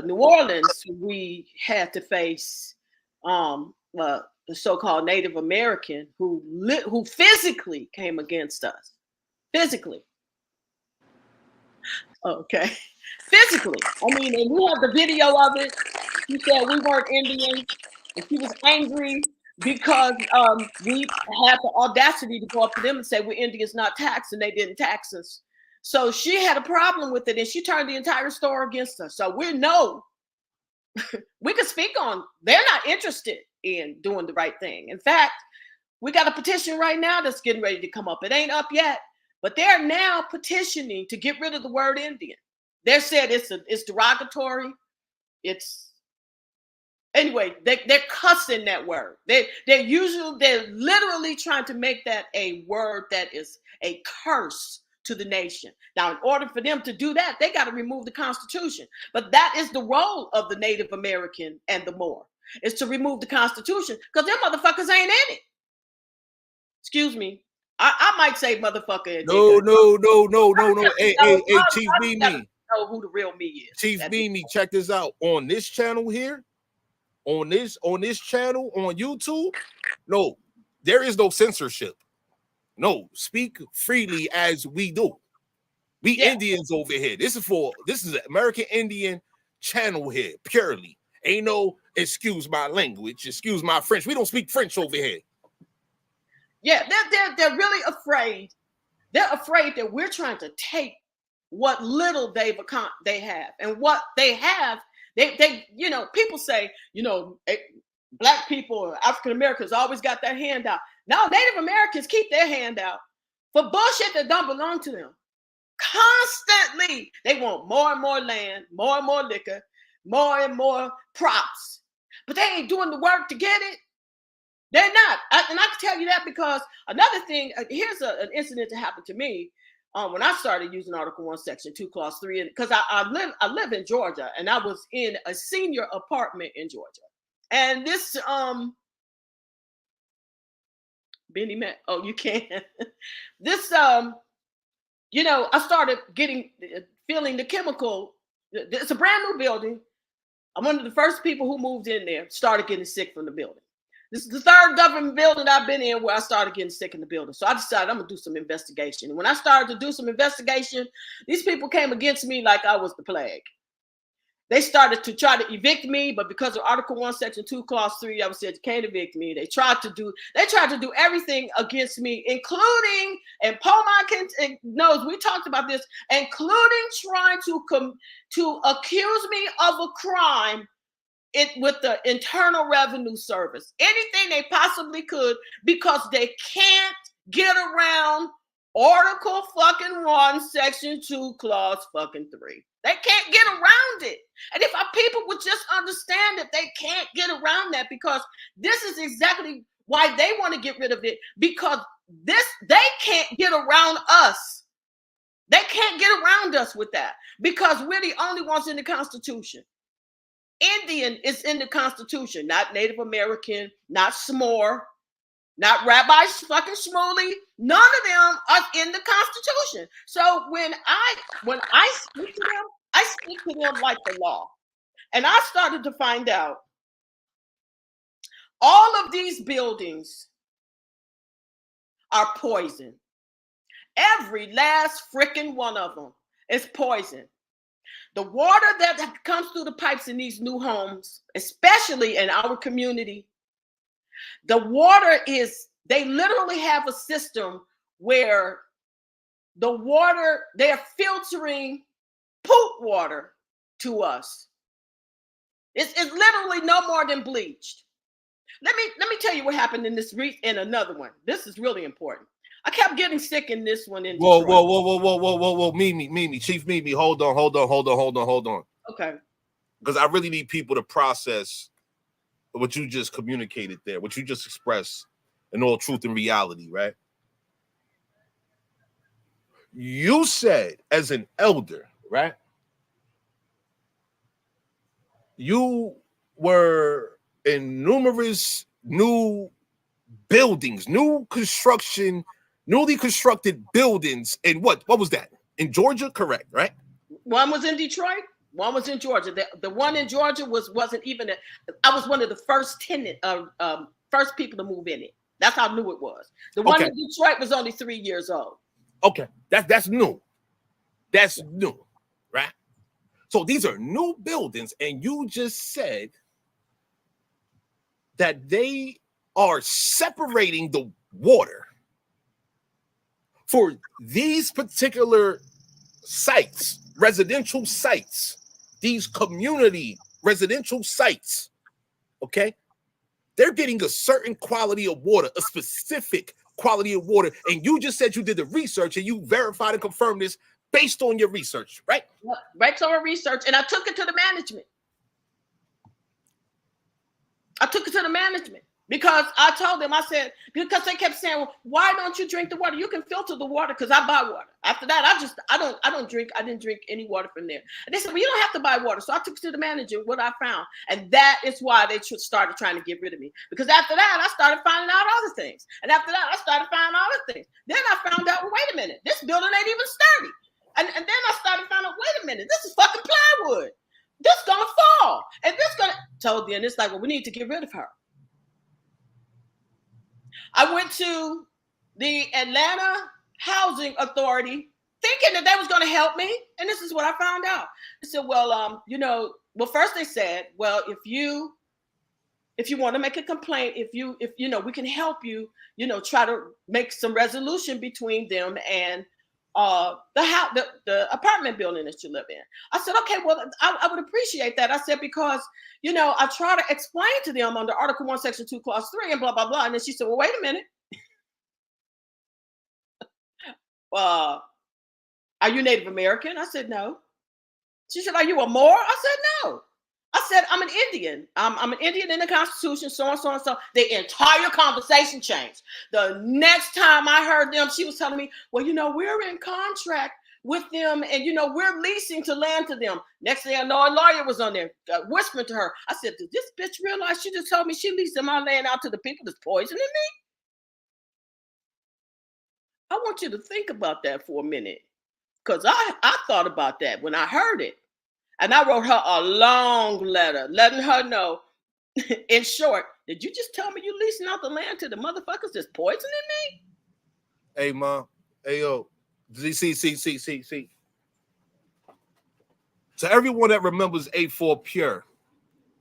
New Orleans, we had to face the so-called Native American who physically came against us. Physically. Okay. Physically. I mean, and we have the video of it. She said we weren't Indian, and she was angry because we had the audacity to go up to them and say we're Indians, not taxed, and they didn't tax us. So she had a problem with it, and she turned the entire store against us. So we know we can speak on, they're not interested in doing the right thing. In fact, we got a petition right now that's getting ready to come up. It ain't up yet, but they're now petitioning to get rid of the word Indian. They said it's derogatory. Anyway, they're cussing that word. They're literally trying to make that a word that is a curse to the nation. Now, in order for them to do that, they got to remove the Constitution. But that is the role of the Native American and the Moor, is to remove the Constitution, because them motherfuckers ain't in it. Excuse me. I might say motherfucker. No. Hey, Chief Mimi. Know who the real me is. Chief Mimi, check this out. On this channel here, on this channel on YouTube, no, there is no censorship. No, speak freely as we do. We Indians over here. This is an American Indian channel here, purely. Ain't no, excuse my language, excuse my French. We don't speak French over here. Yeah, they're really afraid. They're afraid that we're trying to take what little they have, and what they have. They you know, people say, you know, Black people or African Americans always got their hand out. Now Native Americans keep their hand out for bullshit that don't belong to them. Constantly, they want more and more land, more and more liquor, more and more props, but they ain't doing the work to get it. They're not. And I can tell you that because another thing, here's an incident that happened to me when I started using Article 1, Section 2, Clause 3, because I live in Georgia, and I was in a senior apartment in Georgia. And this Benny Mac, oh, you can. This you know, I started feeling the chemical. It's a brand new building. I'm one of the first people who moved in there, started getting sick from the building. This is the third government building I've been in where I started getting sick in the building. So I decided I'm going to do some investigation. And when I started to do some investigation, these people came against me like I was the plague. They started to try to evict me, but because of Article 1, Section 2, Clause 3, I was said you can't evict me. They tried to do everything against me, including, and Paul Monken knows, we talked about this, including trying to accuse me of a crime with the Internal Revenue Service. Anything they possibly could, because they can't get around Article fucking 1, Section 2, Clause fucking 3. They can't get around it. And if our people would just understand that they can't get around that, because this is exactly why they want to get rid of it, because they can't get around us. They can't get around us with that, because we're the only ones in the Constitution. Indian is in the Constitution, not Native American, not S'more, not Rabbi fucking Shmuley. None of them are in the Constitution. So when I speak to them, I speak to them like the law. And I started to find out all of these buildings are poison. Every last freaking one of them is poison. The water that comes through the pipes in these new homes, especially in our community, the water is, they literally have a system where the water, they're filtering poop water to us. It's literally no more than bleached. Let me tell you what happened in this in another one. This is really important. I kept getting sick in this one in Detroit. Whoa, Mimi, Chief Mimi, hold on. Okay. Because I really need people to process what you just communicated there, what you just expressed in all truth and reality, right? You said as an elder, right? You were in numerous new buildings, new construction, newly constructed buildings. And what was that? In Georgia, correct, right? One was in Detroit, one was in Georgia. The one in Georgia wasn't even I was one of the first first people to move in it. That's how new it was. The one in Detroit was only 3 years old. Okay, that's new. That's new, right? So these are new buildings, and you just said that they are separating the water for these particular sites, residential sites, these community residential sites, okay? They're getting a certain quality of water, a specific quality of water, and you just said you did the research and you verified and confirmed this based on your research, right? Based on research, and I took it to the management. Because I told them, I said, because they kept saying, well, why don't you drink the water? You can filter the water because I buy water. After that, I didn't drink any water from there. And they said, well, you don't have to buy water. So I took it to the manager, what I found. And that is why they started trying to get rid of me. Because after that, I started finding out other things. And after that, I started finding out other things. Then I found out, well, wait a minute, this building ain't even sturdy. And then I started finding out, wait a minute, this is fucking plywood. This gonna fall. And this gonna, told them, it's like, well, we need to get rid of her. I went to the Atlanta Housing Authority thinking that they was going to help me. And this is what I found out. They said, well, first they said, well, if you want to make a complaint, if we can help you, try to make some resolution between them and the apartment building that you live in. I said, okay, well, I would appreciate that. I said, because, I try to explain to them under Article 1, Section 2, Clause 3 and blah, blah, blah. And then she said, well, wait a minute. Are you Native American? I said, no. She said, are you a Moor? I said, no. I said, I'm an Indian. I'm an Indian in the Constitution, so and so and so. The entire conversation changed. The next time I heard them, she was telling me, well, we're in contract with them and, we're leasing to land to them. Next thing I know, a lawyer was on there whispering to her. I said, did this bitch realize she just told me she leasing my land out to the people that's poisoning me? I want you to think about that for a minute, because I thought about that when I heard it. And I wrote her a long letter letting her know, in short, did you just tell me you leasing out the land to the motherfuckers that's poisoning me? Hey, Mom. Hey, yo. See. To everyone that remembers A4 Pure,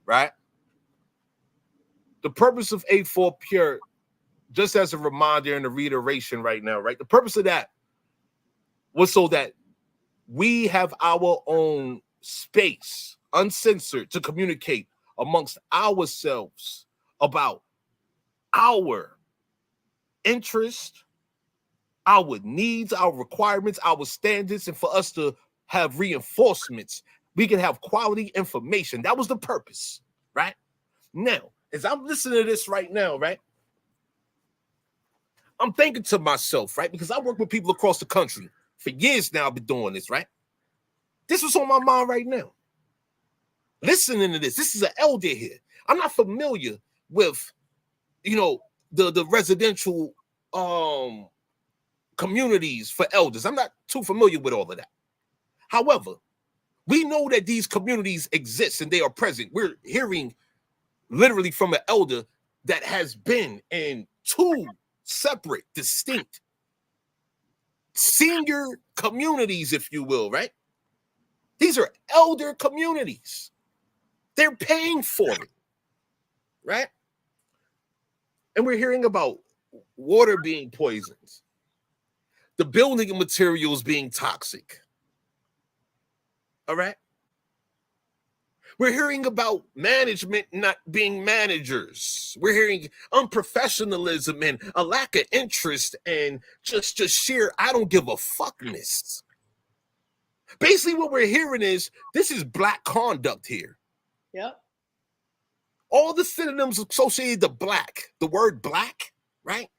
right? The purpose of A4 Pure, just as a reminder and a reiteration right now, right? The purpose of that was so that we have our own space, uncensored, to communicate amongst ourselves about our interest, our needs, our requirements, our standards, and for us to have reinforcements. We can have quality information. That was the purpose, right? Now, as I'm listening to this right now, right, I'm thinking to myself, right, because I work with people across the country for years now. I've been doing this, right? This was on my mind right now. Listening to this is an elder here. I'm not familiar with, the residential communities for elders. I'm not too familiar with all of that. However, we know that these communities exist and they are present. We're hearing literally from an elder that has been in two separate, distinct senior communities, if you will, right? These are elder communities. They're paying for it, right? And we're hearing about water being poisoned, the building materials being toxic. All right? We're hearing about management not being managers. We're hearing unprofessionalism and a lack of interest and just sheer I don't give a fuckness. Basically, what we're hearing is this is black conduct here. Yep. All the synonyms associated to black, the word black, right?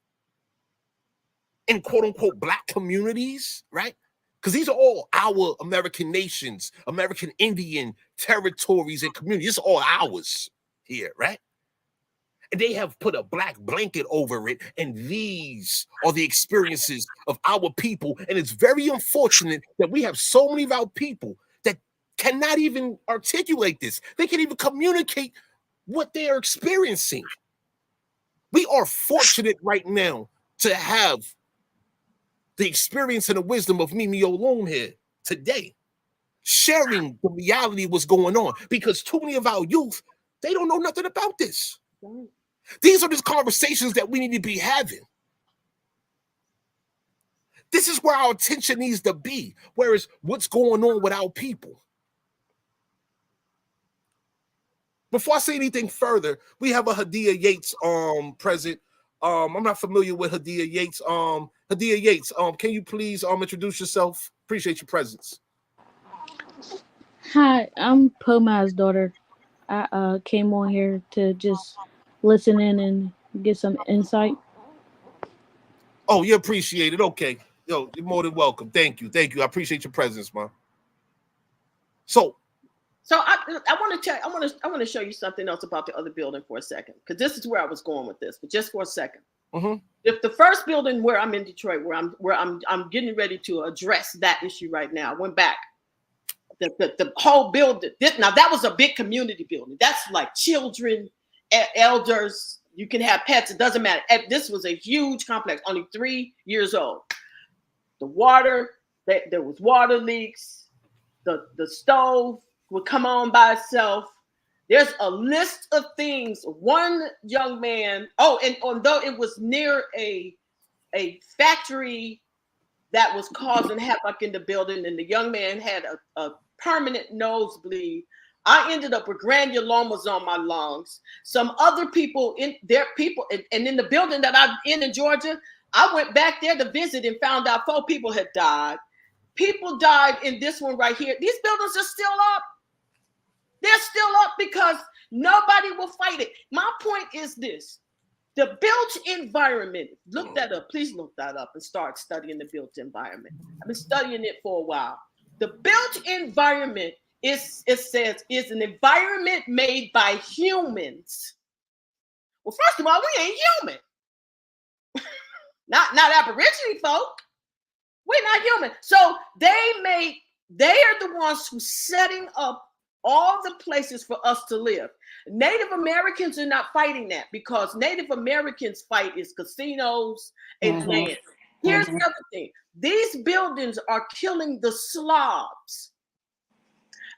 In quote unquote black communities, right? Because these are all our American nations, American Indian territories and communities. It's all ours here, right? And they have put a black blanket over it. And these are the experiences of our people. And it's very unfortunate that we have so many of our people that cannot even articulate this. They can't even communicate what they are experiencing. We are fortunate right now to have the experience and the wisdom of Mimi Olum here today, sharing the reality of what's going on, because too many of our youth, they don't know nothing about this. These are the conversations that we need to be having. This is where our attention needs to be, whereas what's going on with our people. Before I say anything further, we have a Hadia Yates present. I'm not familiar with Hadia Yates. Hadia Yates, can you please introduce yourself? Appreciate your presence. Hi, I'm Poma's daughter. I came on here to just listen in and get some insight. Oh, you appreciate it. Okay. Yo, you're more than welcome. Thank you. Thank you. I appreciate your presence, man. So I want to show you something else about the other building for a second, because this is where I was going with this, but just for a second. Mm-hmm. If the first building where I'm in Detroit, where I'm getting ready to address that issue right now, I went back. The whole building. Now that was a big community building. That's like children, elders. You can have pets. It doesn't matter. This was a huge complex. Only 3 years old. The water. There was water leaks. The stove would come on by itself. There's a list of things. One young man. Oh, and although it was near a factory that was causing havoc in the building, and the young man had a permanent nosebleed. I ended up with granulomas on my lungs. Some other people and in the building that I'm in Georgia, I went back there to visit and found out 4 people had died. People died in this one right here. These buildings are still up. They're still up because nobody will fight it. My point is this. The built environment, look that up. Please look that up and start studying the built environment. I've been studying it for a while. The built environment is an environment made by humans. Well, first of all, we ain't human. not Aborigine folk. We're not human. So they are the ones who setting up all the places for us to live. Native Americans are not fighting that, because Native Americans fight is casinos and land. Here's the other thing. These buildings are killing the Slavs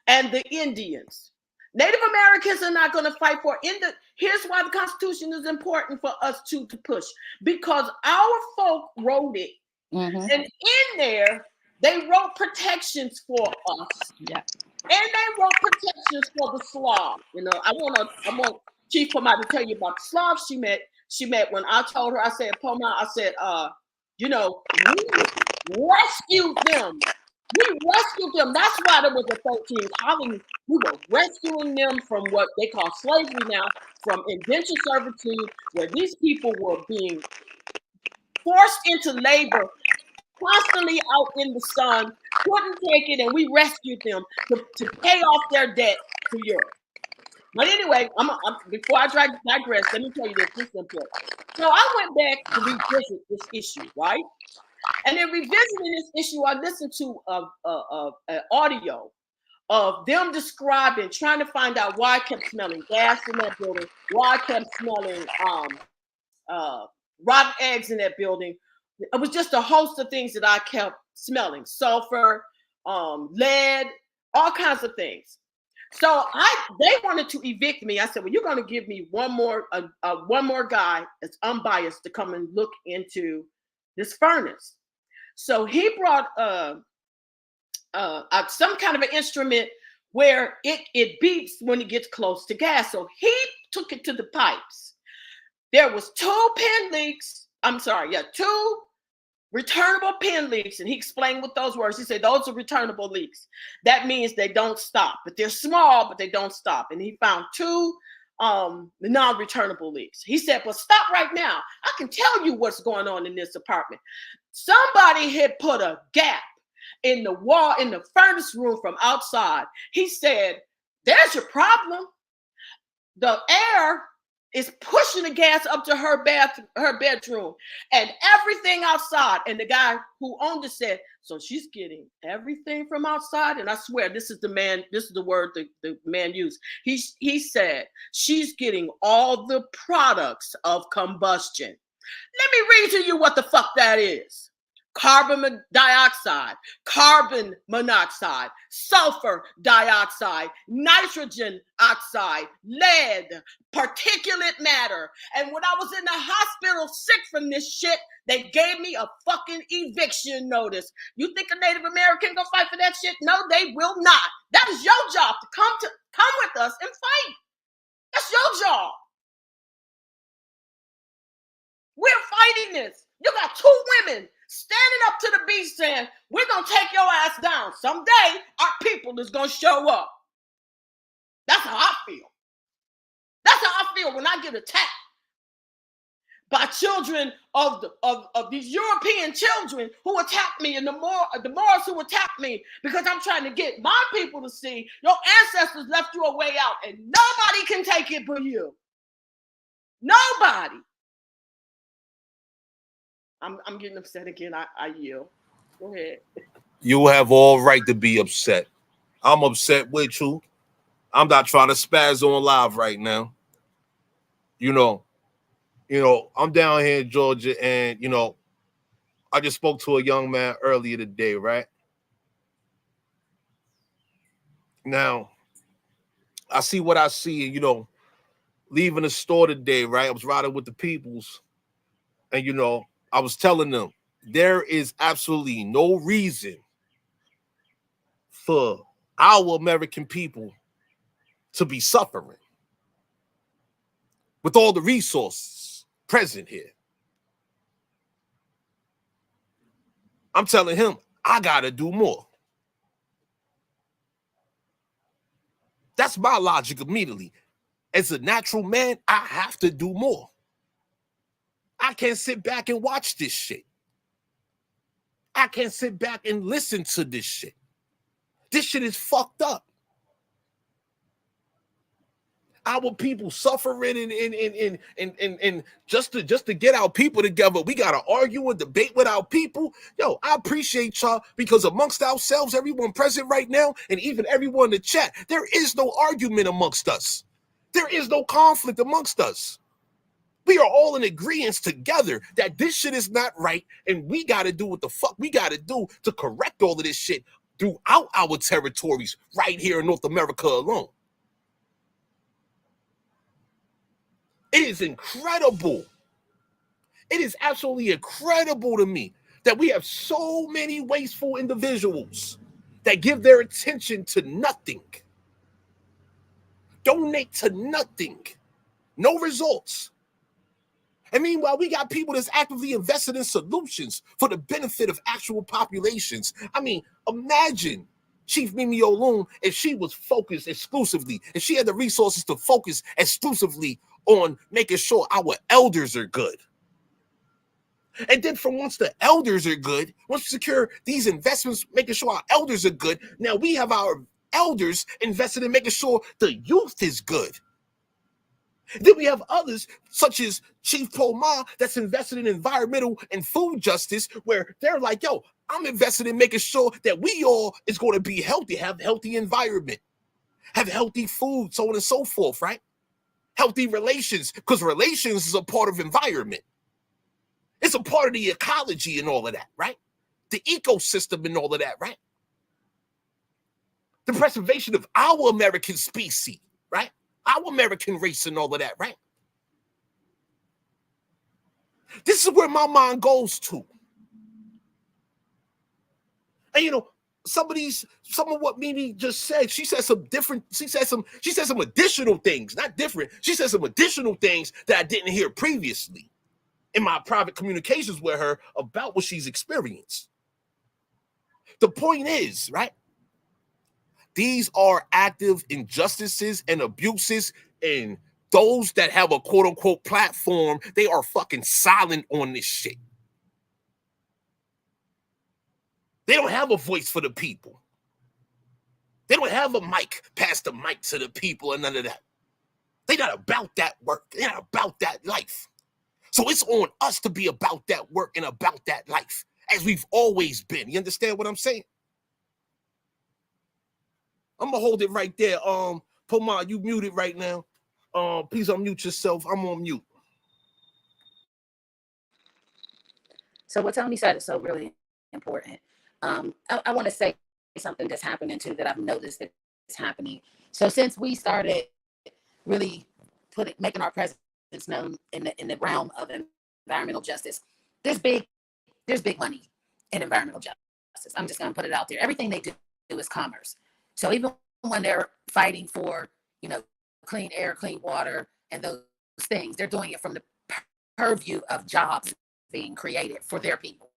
and the Indians. Native Americans are not going to fight for it. Here's why the Constitution is important for us to push, because our folk wrote it. And in there, they wrote protections for us. Yeah. And they wrote protections for the Slav. You know, I want Chief Poma to tell you about the Slavs she met. She met when I told her, I said, Poma, I said, we rescued them. We rescued them. That's why there was a 13 colony. We were rescuing them from what they call slavery now, from indentured servitude, where these people were being forced into labor, constantly out in the sun, couldn't take it, and we rescued them to pay off their debt to Europe. But anyway, before I digress, let me tell you this is important. So I went back to revisit this issue, right? And in revisiting this issue, I listened to an audio of them describing, trying to find out why I kept smelling gas in that building, why I kept smelling rotten eggs in that building. It was just a host of things that I kept smelling: sulfur, lead, all kinds of things. So they wanted to evict me. I said, well, you're going to give me one more guy that's unbiased to come and look into this furnace. So he brought some kind of an instrument where it beeps when it gets close to gas. So he took it to the pipes. There was two returnable pin leaks, and he explained with those words. He said, those are returnable leaks. That means they don't stop, but they're small, but they don't stop. And he found two non-returnable leaks. He said, well, stop right now. I can tell you what's going on in this apartment. Somebody had put a gap in the wall, in the furnace room from outside. He said, there's your problem. The air is pushing the gas up to her bedroom and everything outside. And the guy who owned it said, so she's getting everything from outside? And I swear, this is the word the man used. He said, she's getting all the products of combustion. Let me read to you what the fuck that is. Carbon dioxide, carbon monoxide, sulfur dioxide, nitrogen oxide, lead, particulate matter. And when I was in the hospital sick from this shit, they gave me a fucking eviction notice. You think a Native American gonna fight for that shit? No, they will not. That is your job to come with us and fight. That's your job. We're fighting this. You got two women standing up to the beach saying, we're going to take your ass down. Someday, our people is going to show up. That's how I feel. That's how I feel when I get attacked by children of these European children who attack me, and the Moors who attack me, because I'm trying to get my people to see your ancestors left you a way out, and nobody can take it but you. Nobody. I'm getting upset again. I yield. Go ahead. You have all right to be upset. I'm upset with you. I'm not trying to spaz on live right now. You know, I'm down here in Georgia, and I just spoke to a young man earlier today, right? Now, I see what I see, leaving the store today, right? I was riding with the peoples, and I was telling them there is absolutely no reason for our American people to be suffering with all the resources present here. I'm telling him, I gotta do more. That's my logic immediately. As a natural man, I have to do more. I can't sit back and watch this shit. I can't sit back and listen to this shit. This shit is fucked up. Our people suffering and just to get our people together, we gotta argue and debate with our people. Yo, I appreciate y'all, because amongst ourselves, everyone present right now, and even everyone in the chat, there is no argument amongst us. There is no conflict amongst us. We are all in agreement together that this shit is not right, and we got to do what the fuck we got to do to correct all of this shit throughout our territories right here in North America alone. It is incredible. It is absolutely incredible to me that we have so many wasteful individuals that give their attention to nothing, donate to nothing, no results. And meanwhile, we got people that's actively invested in solutions for the benefit of actual populations. I mean, imagine Chief Mimi Olun if she was focused exclusively, if she had the resources to focus exclusively on making sure our elders are good. And then from once the elders are good, once we secure these investments, making sure our elders are good, now we have our elders invested in making sure the youth is good. Then we have others, such as Chief Poma, that's invested in environmental and food justice, where they're like, yo, I'm invested in making sure that we all is going to be healthy, have healthy environment, have healthy food, so on and so forth, right? Healthy relations, because relations is a part of environment. It's a part of the ecology and all of that, right? The ecosystem and all of that, right? The preservation of our American species, right? Our American race and all of that, right? This is where my mind goes to. And some of what Mimi just said, she said some additional things, not different. She said some additional things that I didn't hear previously in my private communications with her about what she's experienced. The point is, right? These are active injustices and abuses, and those that have a quote unquote platform, they are fucking silent on this shit. They don't have a voice for the people. They don't have a mic, pass the mic to the people and none of that. They're not about that work. They're not about that life. So it's on us to be about that work and about that life, as we've always been. You understand what I'm saying? I'm gonna hold it right there. Pomar, you muted right now. Please unmute yourself. I'm on mute. So what Tony said is so really important. I want to say something that's happening too that I've noticed that is happening. So since we started really making our presence known in the realm of environmental justice, there's big money in environmental justice. I'm just going to put it out there. Everything they do is commerce. So even when they're fighting for, clean air, clean water, and those things, they're doing it from the purview of jobs being created for their people.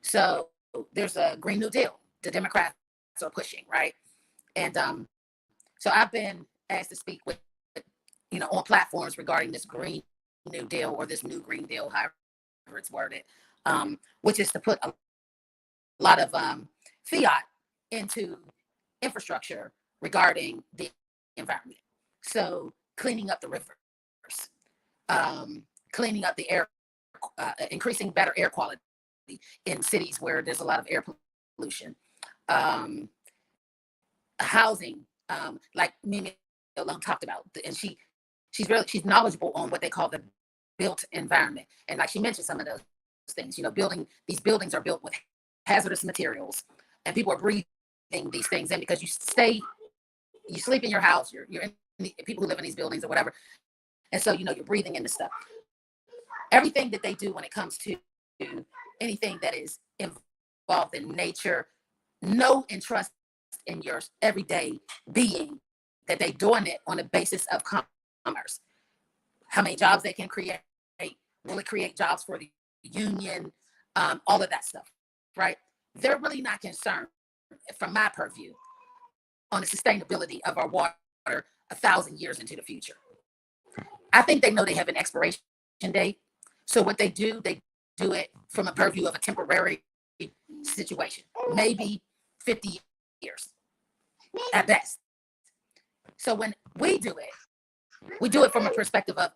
So there's a Green New Deal the Democrats are pushing, right? And so I've been asked to speak with, on platforms regarding this Green New Deal or this new Green Deal, however it's worded, which is to put a lot of fiat into infrastructure regarding the environment. So cleaning up the rivers, cleaning up the air, increasing better air quality in cities where there's a lot of air pollution, housing, like Mimi Alone talked about, and she's knowledgeable on what they call the built environment, and like she mentioned some of those things. These buildings are built with hazardous materials, and people are breathing these things in because you sleep in your house, you're in people who live in these buildings or whatever, and so you're breathing in this stuff. Everything that they do when it comes to anything that is involved in nature, know and trust in your everyday being that they're doing it on the basis of commerce. How many jobs they can create? Will it create jobs for the union? All of that stuff, right? They're really not concerned, from my purview, on the sustainability of our water 1,000 years into the future. I think they know they have an expiration date. So what they do it from a purview of a temporary situation, maybe 50 years at best. So when we do it from a perspective of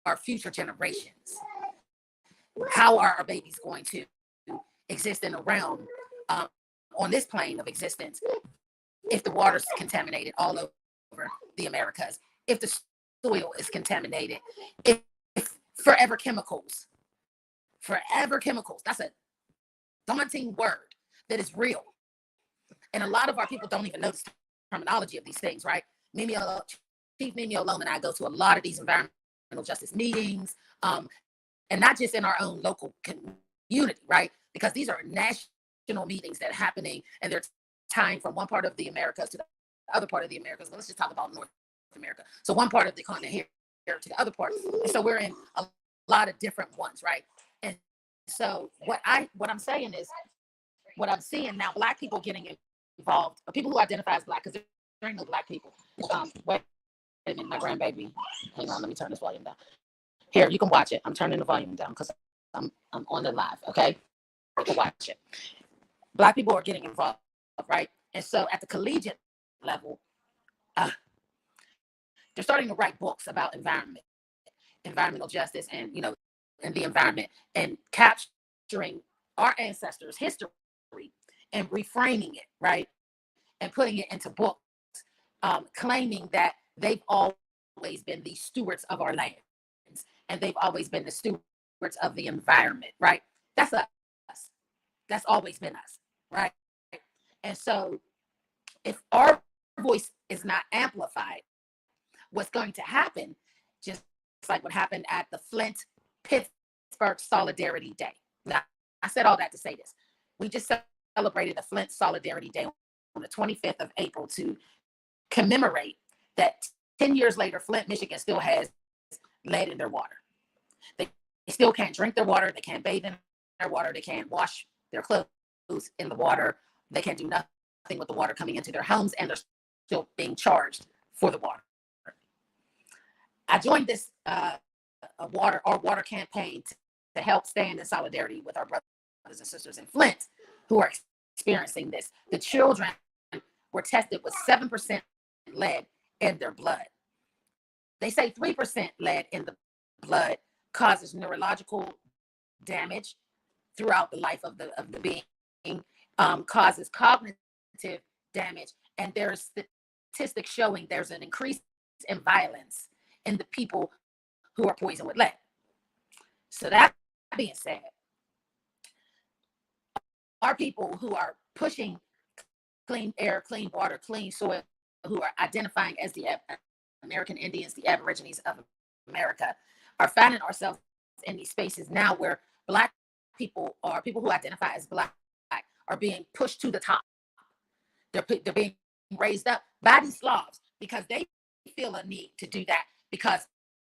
our future generations. How are our babies going to exist in a realm on this plane of existence if the water's contaminated all over the Americas, if the soil is contaminated, if forever chemicals, that's a daunting word that is real. And a lot of our people don't even know the terminology of these things, right? Chief Mimi Alone and I go to a lot of these environmental justice meetings, and not just in our own local community, right? Because these are national meetings that are happening, and they're tying from one part of the Americas to the other part of the Americas. But let's just talk about North America. So one part of the continent here to the other part. And so we're in a lot of different ones, right? And so what I'm saying is, what I'm seeing now, Black people getting involved, or people who identify as Black, because there ain't no Black people. Wait a minute, my grandbaby. Hang on, let me turn this volume down. Here, you can watch it. I'm turning the volume down because I'm on the live, okay? You can watch it. Black people are getting involved, right? And so at the collegiate level, they're starting to write books about environmental justice, and and the environment, and capturing our ancestors' history and reframing it, right? And putting it into books, claiming that they've always been the stewards of our lands, and they've always been the stewards of the environment, right? That's us. That's always been us, right? And so If our voice is not amplified, what's going to happen, just like what happened at the Flint Pittsburgh Solidarity Day. Now, I said all that to say this. We just celebrated the Flint Solidarity Day on the 25th of April to commemorate that 10 years later, Flint, Michigan still has lead in their water. They still can't drink their water. They can't bathe in their water. They can't wash their clothes in the water. They can't do nothing with the water coming into their homes, and they're still being charged for the water. I joined this water campaign to help stand in solidarity with our brothers and sisters in Flint who are experiencing this. The children were tested with 7% lead in their blood. They say 3% lead in the blood causes neurological damage throughout the life of the being, causes cognitive damage, and there's statistics showing there's an increase in violence in the people who are poisoned with lead. So that being said, our people who are pushing clean air, clean water, clean soil, who are identifying as the American Indians, the Aborigines of America, are finding ourselves in these spaces now where Black people, or people who identify as Black, are being pushed to the top. They're being raised up by these laws because they feel a need to do that because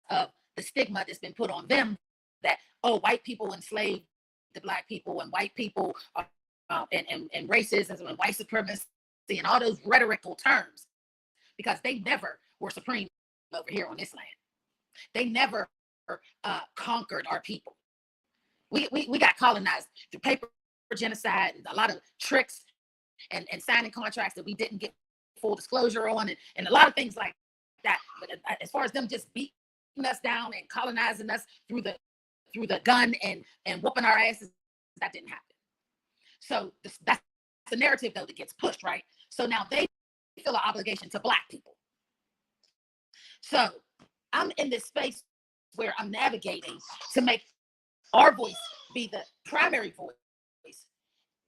of the stigma that's been put on them that, oh, white people enslaved the Black people, and white people are, and racism and white supremacy and all those rhetorical terms, because they never were supreme over here on this land. They never conquered our people. We got colonized through paper genocide, and a lot of tricks and signing contracts that we didn't get full disclosure on, and a lot of things like that. But as far as them just beating us down and colonizing us through the gun and whooping our asses, that didn't happen. So that's the narrative though that gets pushed, right? So now they feel an obligation to Black people. So I'm in this space where I'm navigating to make our voice be the primary voice,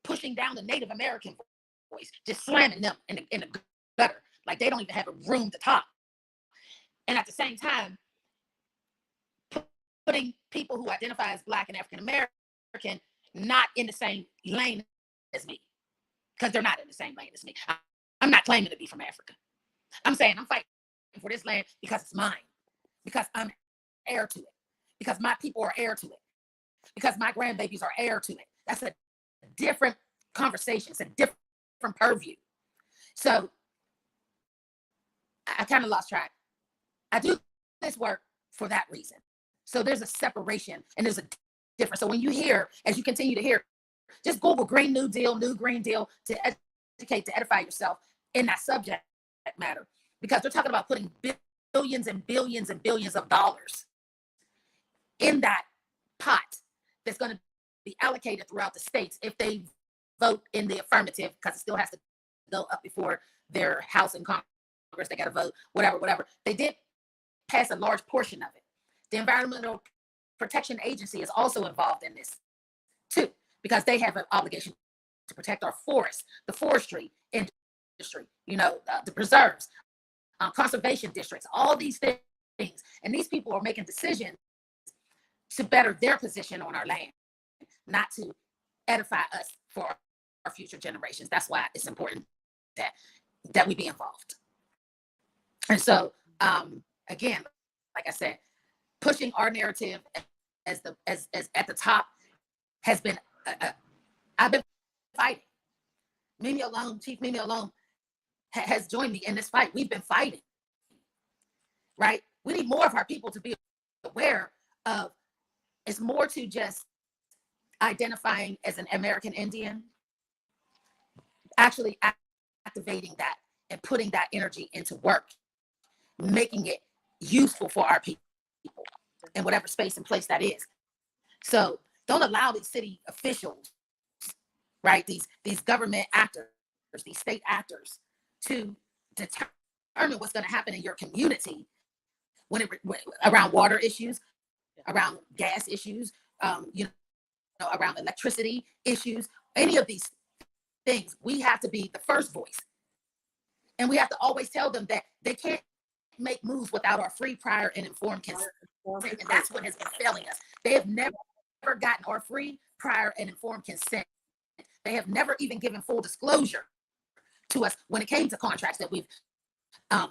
pushing down the Native American voice, just slamming them in the gutter, like they don't even have a room to talk. And at the same time, putting people who identify as Black and African American not in the same lane as me, because they're not in the same lane as me. I'm not claiming to be from Africa. I'm saying I'm fighting for this land because it's mine, because I'm heir to it, because my people are heir to it, because my grandbabies are heir to it. That's a different conversation. It's a different purview. So I kind of lost track. I do this work for that reason. So there's a separation and there's a difference. So when you hear, as you continue to hear, just Google Green New Deal, New Green Deal to educate, to edify yourself in that subject matter, because they're talking about putting billions and billions and billions of dollars in that pot that's going to be allocated throughout the states if they vote in the affirmative, because it still has to go up before their House and Congress. They got to vote, whatever. They did pass a large portion of it. The Environmental Protection Agency is also involved in this too, because they have an obligation to protect our forests, the forestry industry, the preserves, conservation districts, all these things. And these people are making decisions to better their position on our land, not to edify us for our future generations. That's why it's important that we be involved. And so, again, like I said, pushing our narrative as at the top has been, I've been fighting. Chief Mimi Alone has joined me in this fight. We've been fighting, right? We need more of our people to be aware of. It's more to just identifying as an American Indian, actually activating that and putting that energy into work, making it useful for our people in whatever space and place that is. So don't allow these city officials, right? These government actors, these state actors, to determine what's going to happen in your community around water issues, around gas issues, around electricity issues, any of these things. We have to be the first voice And we have to always tell them that they can't make moves without our free, prior, and informed consent. And that's what has been failing us. They have never gotten our free, prior, and informed consent. They have never even given full disclosure to us when it came to contracts that we've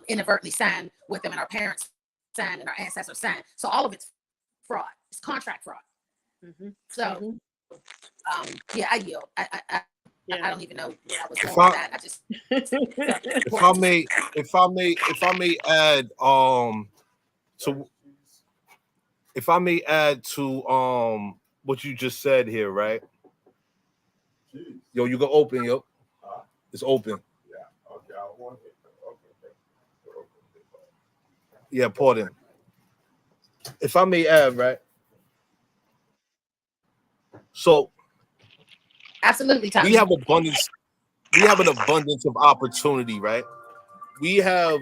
inadvertently signed with them, and our parents signed and our ancestors signed. So all of it's fraud. It's contract fraud. Mm-hmm. So, yeah, I yield. I don't even know where I was going with that. I just if I may add to what you just said here, right? Yo, you can open, yo. It's open. Yeah, pardon. If I may add, right? So absolutely, Tommy. We have an abundance of opportunity, right? We have.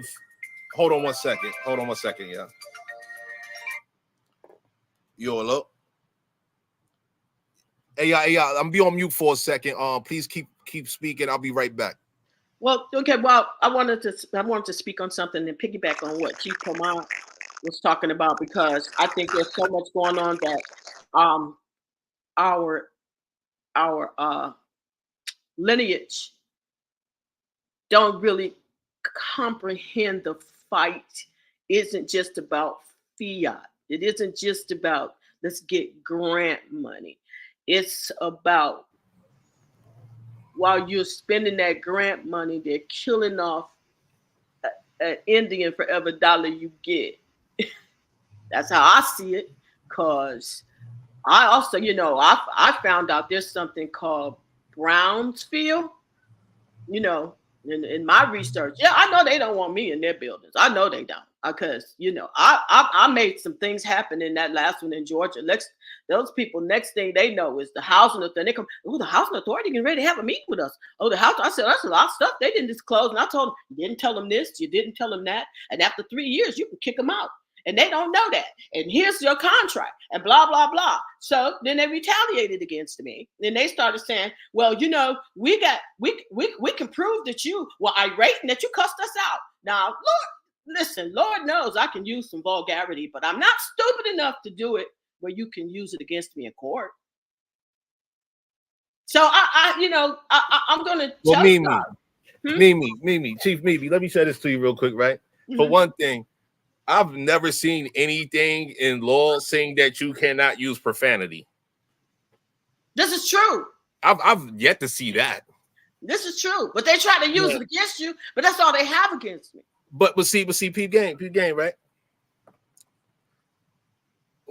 Hold on one second. Yeah. Yo, hello. Hey, yeah. I'm be on mute for a second. Please keep speaking. I'll be right back. Well, okay. Well, I wanted to speak on something and piggyback on what Chief Pomar was talking about, because I think there's so much going on that our lineage don't really comprehend the fight isn't just about fiat. It isn't just about let's get grant money. It's about, while you're spending that grant money, they're killing off an Indian for every dollar you get. That's how I see it. Because I also, I found out there's something called Brownsfield, in my research. Yeah, I know they don't want me in their buildings. I know they don't, because I made some things happen in that last one in Georgia. Those people, next thing they know is the housing authority. They come, oh, the housing authority getting ready to have a meeting with us. Oh, the house. I said, that's a lot of stuff they didn't disclose. And I told them, you didn't tell them this, you didn't tell them that, and after 3 years, you can kick them out. And they don't know that. And here's your contract, and blah, blah, blah. So then they retaliated against me. Then they started saying, well, we can prove that you were irate and that you cussed us out. Now, Lord, listen, Lord knows I can use some vulgarity, but I'm not stupid enough to do it where you can use it against me in court. So I'm going to tell you. Mimi, Chief Mimi, let me say this to you real quick, right? Mm-hmm. For one thing, I've never seen anything in law saying that you cannot use profanity. This is true. I've yet to see that. This is true, but they try to use it against you. But that's all they have against me. But see, peep game, right?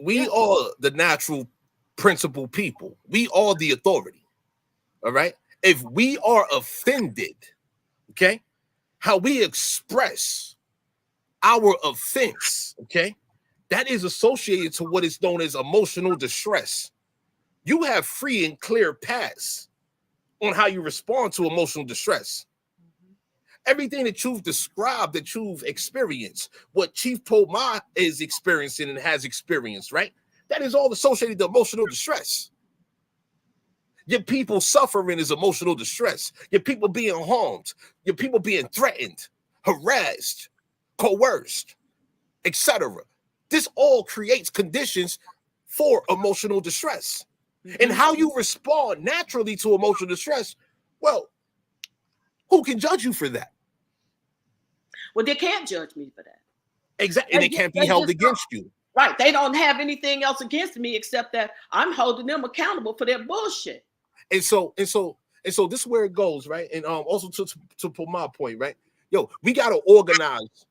We are the natural principal people. We are the authority. All right. If we are offended, okay, how we express our offense, okay, that is associated to what is known as emotional distress. You have free and clear paths on how you respond to emotional distress. Everything that you've described, that you've experienced, what Chief Pomar is experiencing and has experienced, right? That is all associated to emotional distress. Your people suffering is emotional distress. Your people being harmed. Your people being threatened, harassed, coerced, etc. This all creates conditions for emotional distress. Mm-hmm. And how you respond naturally to emotional distress, well, who can judge you for that? Well, they can't judge me for that. Exactly. And it can't be held against you. Right. They don't have anything else against me except that I'm holding them accountable for their bullshit. And so this is where it goes, right? And also to put my point, right? Yo, we got to organize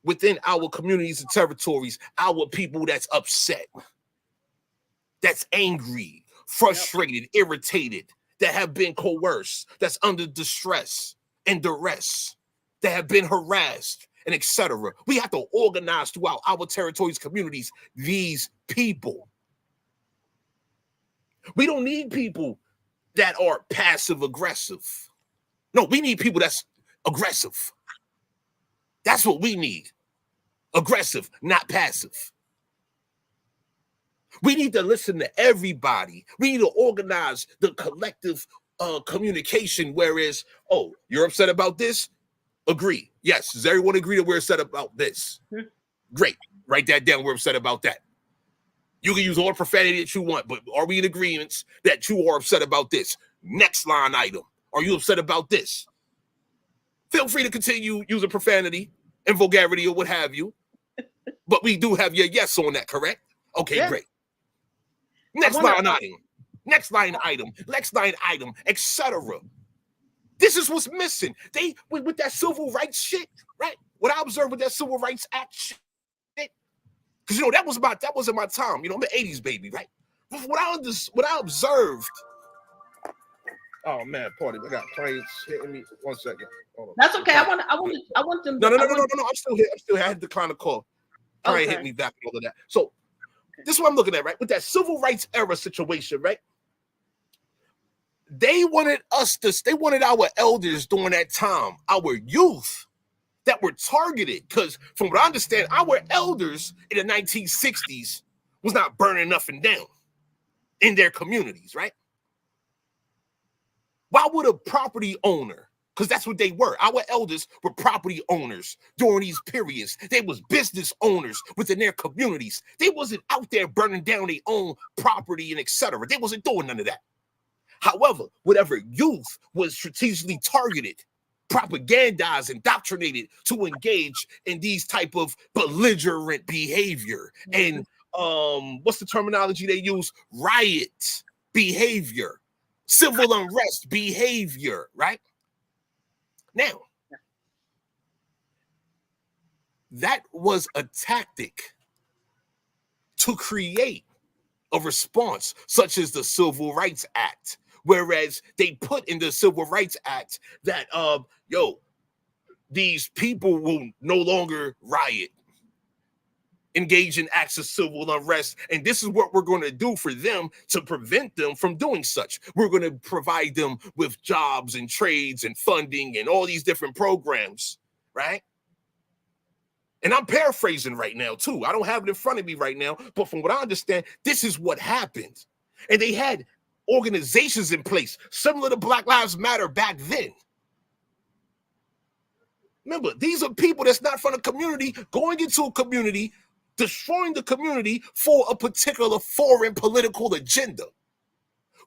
within our communities and territories, our people that's upset, that's angry, frustrated, irritated, that have been coerced, that's under distress and duress, that have been harassed, and etc. We have to organize throughout our territories, communities, these people. We don't need people that are passive aggressive. No, we need people that's aggressive. That's what we need. Aggressive, not passive. We need to listen to everybody. We need to organize the collective communication, whereas, oh, you're upset about this? Agree. Yes. Does everyone agree that we're upset about this? Great. Write that down. We're upset about that. You can use all the profanity that you want, but are we in agreement that you are upset about this? Next line item. Are you upset about this? Feel free to continue using profanity and vulgarity or what have you. But we do have your yes on that, correct? Okay, Yeah. great. Next line item. Next line item. Next line item, etc. This is what's missing. They with that civil rights shit, right? What I observed with that Civil Rights Act shit, because that wasn't my time. I'm an 80s baby, right? What I observed. Oh man, pardon me. I got clients hitting me. 1 second. Hold on. That's okay. I want them. No. I'm still here. I had to decline the call. Client hit me back and all of that. So this is what I'm looking at, right? With that civil rights era situation, right? They wanted our elders during that time, our youth, that were targeted. Because from what I understand, our elders in the 1960s was not burning nothing down in their communities, right? Why would a property owner, because that's what they were, our elders were property owners during these periods. They was business owners within their communities. They wasn't out there burning down their own property and etc. They wasn't doing none of that. However, whatever youth was strategically targeted, propagandized, indoctrinated to engage in these type of belligerent behavior and what's the terminology they use? Riot behavior, civil unrest behavior, right? Now, that was a tactic to create a response such as the Civil Rights Act. Whereas they put in the Civil Rights Act that, these people will no longer riot, engage in acts of civil unrest. And this is what we're going to do for them to prevent them from doing such. We're going to provide them with jobs and trades and funding and all these different programs, right? And I'm paraphrasing right now, too. I don't have it in front of me right now. But from what I understand, this is what happened. And they had organizations in place similar to Black Lives Matter back then. Remember, these are people that's not from the community going into a community, destroying the community for a particular foreign political agenda.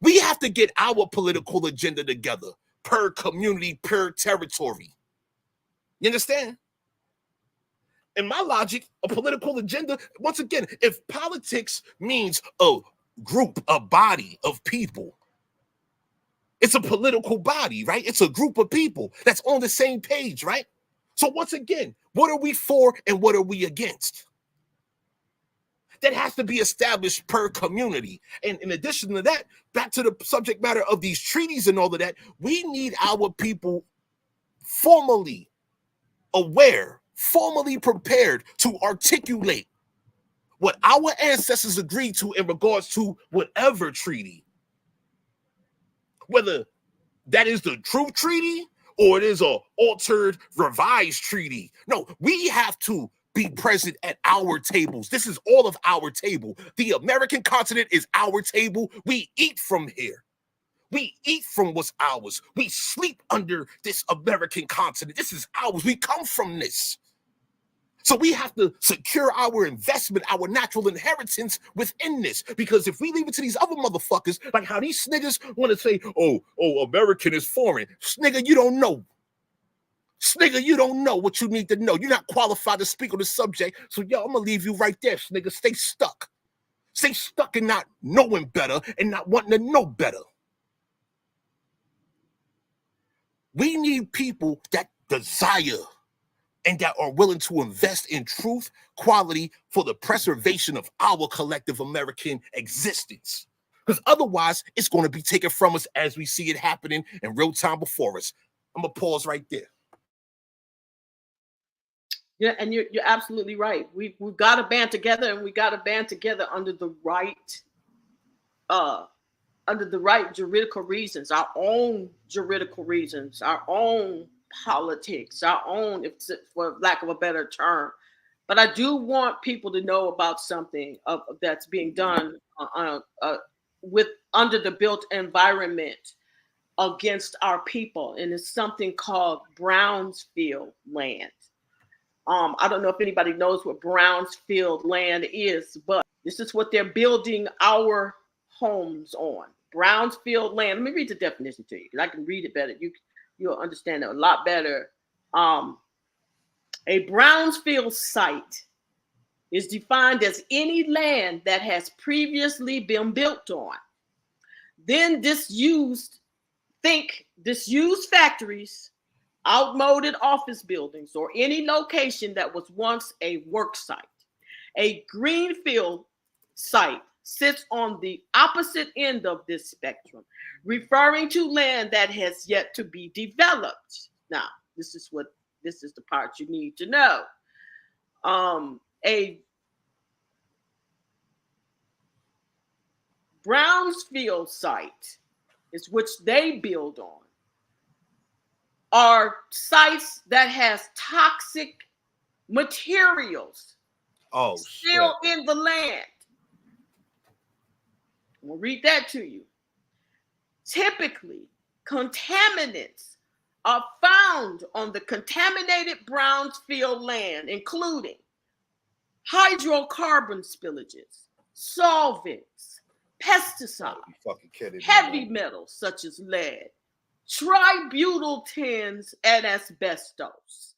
We have to get our political agenda together per community, per territory. You understand? In my logic, a political agenda, once again, if politics means a group, a body of people, it's a political body, right? It's a group of people that's on the same page, right? So once again, what are we for and what are we against? That has to be established per community. And in addition to that, back to the subject matter of these treaties and all of that, we need our people formally aware, formally prepared to articulate what our ancestors agreed to in regards to whatever treaty. Whether that is the true treaty or it is a altered, revised treaty. No, we have to be present at our tables. This is all of our table. The American continent is our table. We eat from here. We eat from what's ours. We sleep under this American continent. This is ours. We come from this. So we have to secure our investment, our natural inheritance within this. Because if we leave it to these other motherfuckers, like how these niggas want to say, oh, American is foreign. Snigger, you don't know. Snigger, you don't know what you need to know. You're not qualified to speak on the subject. So, yo, I'm going to leave you right there, snigger. Stay stuck. Stay stuck in not knowing better and not wanting to know better. We need people that desire and that are willing to invest in truth, quality for the preservation of our collective American existence. Because otherwise, it's going to be taken from us as we see it happening in real time before us. I'm going to pause right there. Yeah, and you're absolutely right. We've got to band together, and we got to band together under the right juridical reasons, our own juridical reasons, our own politics, our own, for lack of a better term. But I do want people to know about something that's being done with under the built environment against our people, and it's something called Brownsfield land. I don't know if anybody knows what Brownsfield land is, but this is what they're building our homes on. Brownsfield land. Let me read the definition to you because I can read it better. You'll understand it a lot better. A Brownsfield site is defined as any land that has previously been built on, then disused factories, outmoded office buildings, or any location that was once a work site. A greenfield site sits on the opposite end of this spectrum, referring to land that has yet to be developed. Now, this is the part you need to know. A Brownsfield site is which they build on are sites that has toxic materials still in the land. We'll read that to you. Typically, contaminants are found on the contaminated Brownsfield land, including hydrocarbon spillages, solvents, pesticides, heavy metals such as lead, tributyl tins, and asbestos.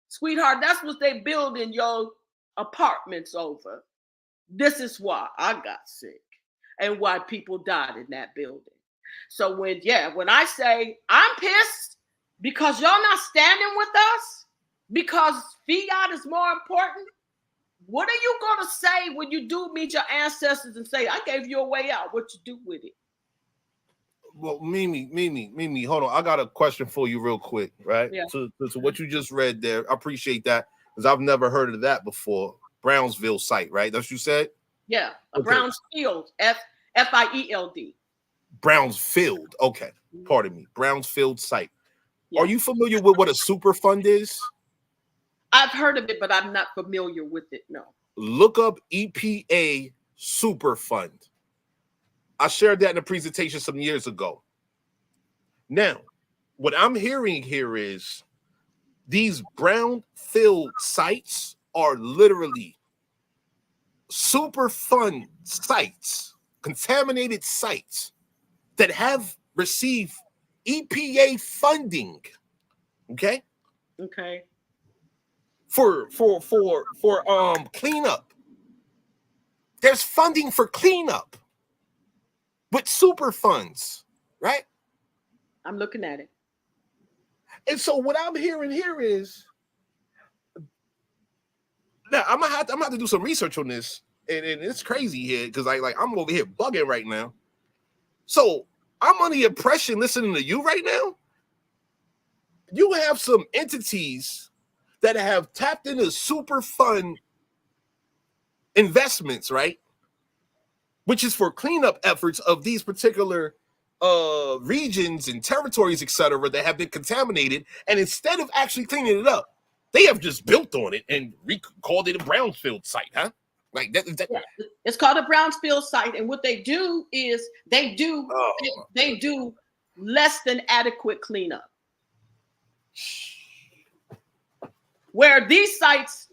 Sweetheart, that's what they build in your apartments over. This is why I got sick and why people died in that building. So when I say I'm pissed because y'all not standing with us because fiat is more important, what are you going to say when you do meet your ancestors and say, I gave you a way out? What you do with it? Well, Mimi, hold on. I got a question for you real quick, right? Yeah. So what you just read there, I appreciate that because I've never heard of that before. Brownsville site, right? That's what you said? Yeah, Okay. Brownsfield, F-I-E-L-D. Brownsfield, okay. Pardon me. Brownsfield site. Yeah. Are you familiar with what a super fund is? I've heard of it, but I'm not familiar with it, no. Look up EPA super fund. I shared that in a presentation some years ago. Now, what I'm hearing here is these brownfield sites are literally super fund sites, contaminated sites that have received EPA funding. Okay? Okay. For cleanup. There's funding for cleanup with super funds, right? I'm looking at it. And so what I'm hearing here is now I'm gonna have to do some research on this, and it's crazy here because I'm over here bugging right now. So I'm under the impression listening to you right now. You have some entities that have tapped into super fund investments, right? Which is for cleanup efforts of these particular regions and territories, etc., that have been contaminated. And instead of actually cleaning it up, they have just built on it and called it a brownfield site, huh? Like that. Yeah. It's called a brownfield site, and what they do is they do less than adequate cleanup. Where these sites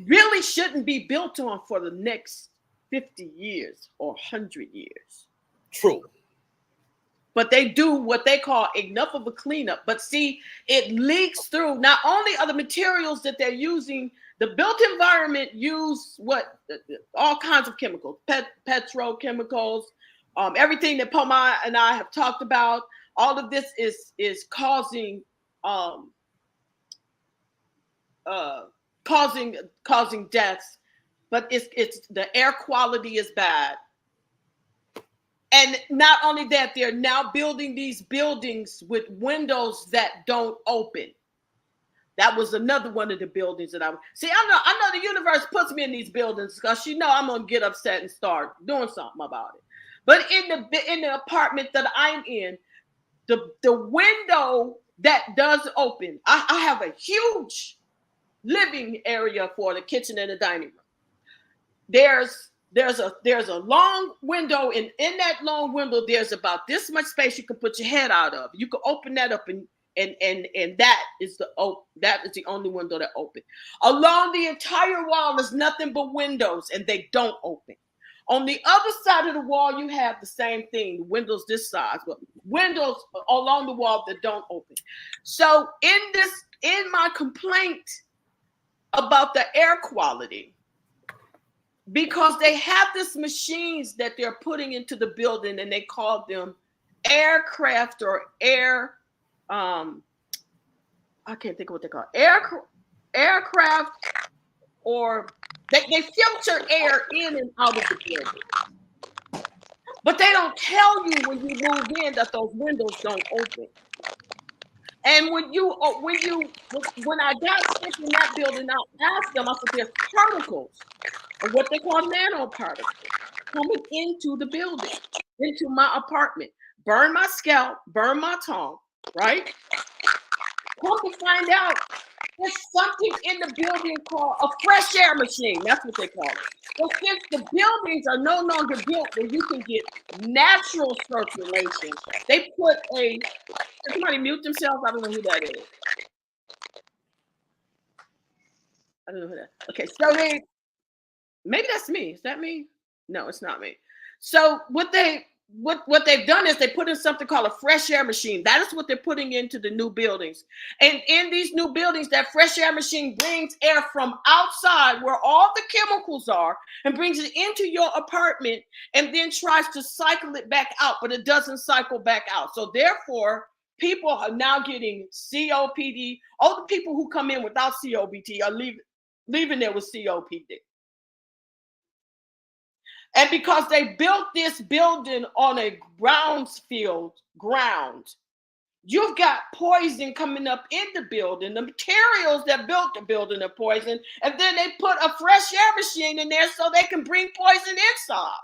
really shouldn't be built on for the next 50 years or 100 years. True. But they do what they call enough of a cleanup. But see, it leaks through. Not only are the materials that they're using, the built environment use all kinds of chemicals, petrochemicals, everything that Poma and I have talked about. All of this is causing deaths. But it's the air quality is bad. And not only that, they're now building these buildings with windows that don't open. That was another one of the buildings that I know the universe puts me in these buildings because I'm gonna get upset and start doing something about it. But in the apartment that I'm in, the window that does open, I have a huge living area for the kitchen and the dining room. There's there's a long window, and in that long window, there's about this much space you can put your head out of. You can open that up, and that is the only window that open. Along the entire wall is nothing but windows, and they don't open. On the other side of the wall, you have the same thing, windows this size, but windows along the wall that don't open. So in my complaint about the air quality, because they have these machines that they're putting into the building, and they call them aircraft or air, I can't think of what they call aircraft, or they filter air in and out of the building. But they don't tell you when you move in that those windows don't open. And when I got sick in that building, I asked them, I said, there's particles, or what they call nanoparticles, coming into the building, into my apartment. Burn my scalp, burn my tongue, right? Come to find out, there's something in the building called a fresh air machine. That's what they call it. So since the buildings are no longer built where you can get natural circulation, they put did somebody mute themselves? I don't know who that is. I don't know who that is. Okay, so maybe that's me. Is that me? No, it's not me. So what they've done is they put in something called a fresh air machine. That is what they're putting into the new buildings. And in these new buildings, that fresh air machine brings air from outside where all the chemicals are and brings it into your apartment, and then tries to cycle it back out, but it doesn't cycle back out. So therefore, people are now getting COPD. All the people who come in without COPD are leaving there with COPD. And because they built this building on a ground, you've got poison coming up in the building. The materials that built the building are poison. And then they put a fresh air machine in there so they can bring poison inside.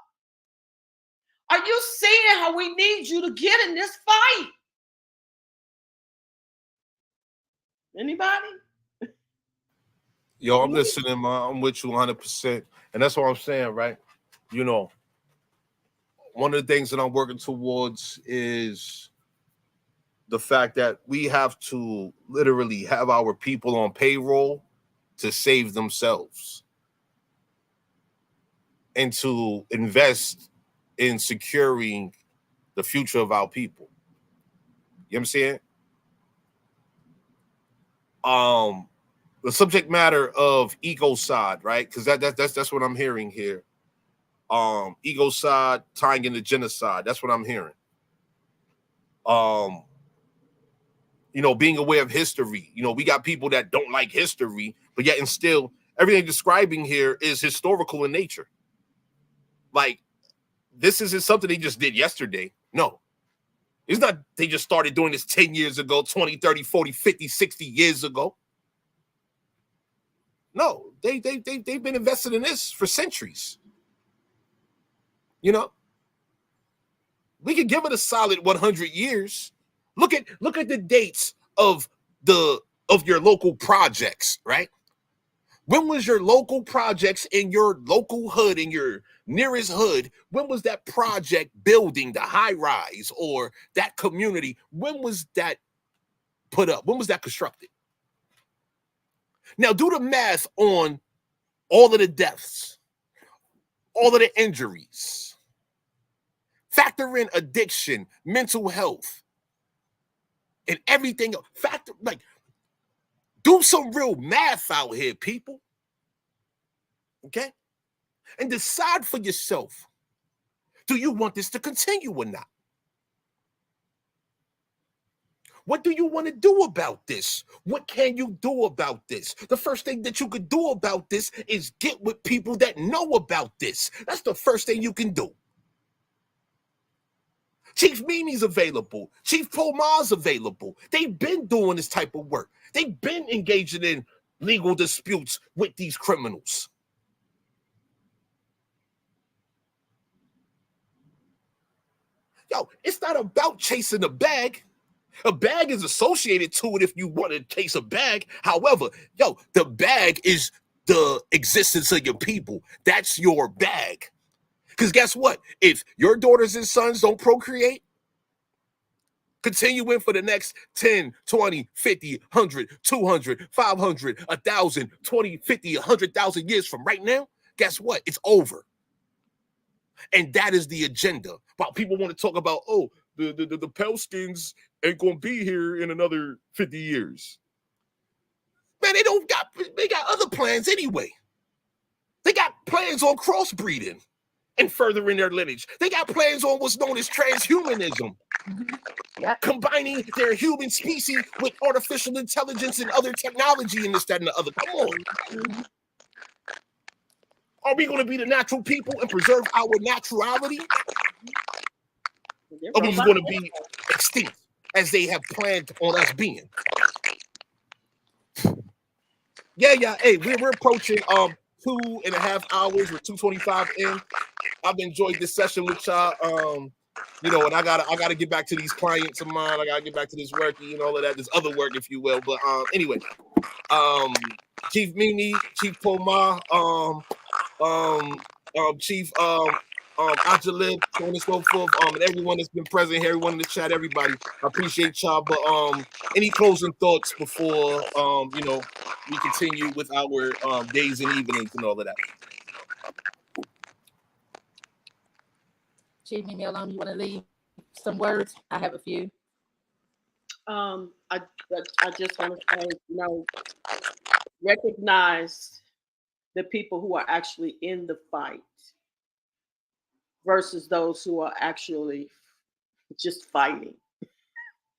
Are you seeing how we need you to get in this fight? Anybody? Yo, I'm listening, man. I'm with you 100%. And that's what I'm saying, right? You know, one of the things that I'm working towards is the fact that we have to literally have our people on payroll to save themselves and to invest in securing the future of our people. You know what I'm saying? The subject matter of ecocide, right? Because that's what I'm hearing here. Ecocide tying into genocide. That's what I'm hearing. You know, being aware of history. You know, we got people that don't like history, but yet and still everything describing here is historical in nature. Like, this isn't something they just did yesterday. No. It's not they just started doing this 10 years ago, 20, 30, 40, 50, 60 years ago. No, they've been invested in this for centuries. You know, we could give it a solid 100 years. Look at the dates of your local projects, right? When was your local projects in your local hood, in your nearest hood? When was that project building, the high rise or that community? When was that put up? When was that constructed? Now do the math on all of the deaths, all of the injuries. Factor in addiction, mental health, and everything else. Do some real math out here, people. Okay? And decide for yourself. Do you want this to continue or not? What do you want to do about this? What can you do about this? The first thing that you could do about this is get with people that know about this. That's the first thing you can do. Chief Mimi's available. Chief Pomar's available. They've been doing this type of work. They've been engaging in legal disputes with these criminals. Yo, it's not about chasing a bag. A bag is associated to it if you want to chase a bag. However, yo, the bag is the existence of your people. That's your bag. Because guess what? If your daughters and sons don't procreate, continuing for the next 10, 20, 50, 100, 200, 500, 1,000, 20, 50, 100,000 years from right now, guess what? It's over. And that is the agenda. But people want to talk about, oh, the pale skins ain't going to be here in another 50 years. Man, they got other plans anyway. They got plans on crossbreeding and furthering their lineage. They got plans on what's known as transhumanism. Yep. Combining their human species with artificial intelligence and other technology and this, that, and the other. Come on. Are we going to be the natural people and preserve our naturality? Or are we just going to be extinct as they have planned on us being? Yeah. Hey, we're approaching 2.5 hours. We're 2:25 in. I've enjoyed this session with y'all. You know, and I gotta get back to these clients of mine. I gotta get back to this work, you know, all of that, this other work, if you will. But anyway, Chief Mimi, Chief Poma, Chief Ajalib, so on and so forth, and everyone that's been present here, everyone in the chat, everybody. I appreciate y'all. But any closing thoughts before you know, we continue with our days and evenings and all of that? Chief Mimi alone, you want to leave some words? I have a few. I just want to say, you know, recognize the people who are actually in the fight versus those who are actually just fighting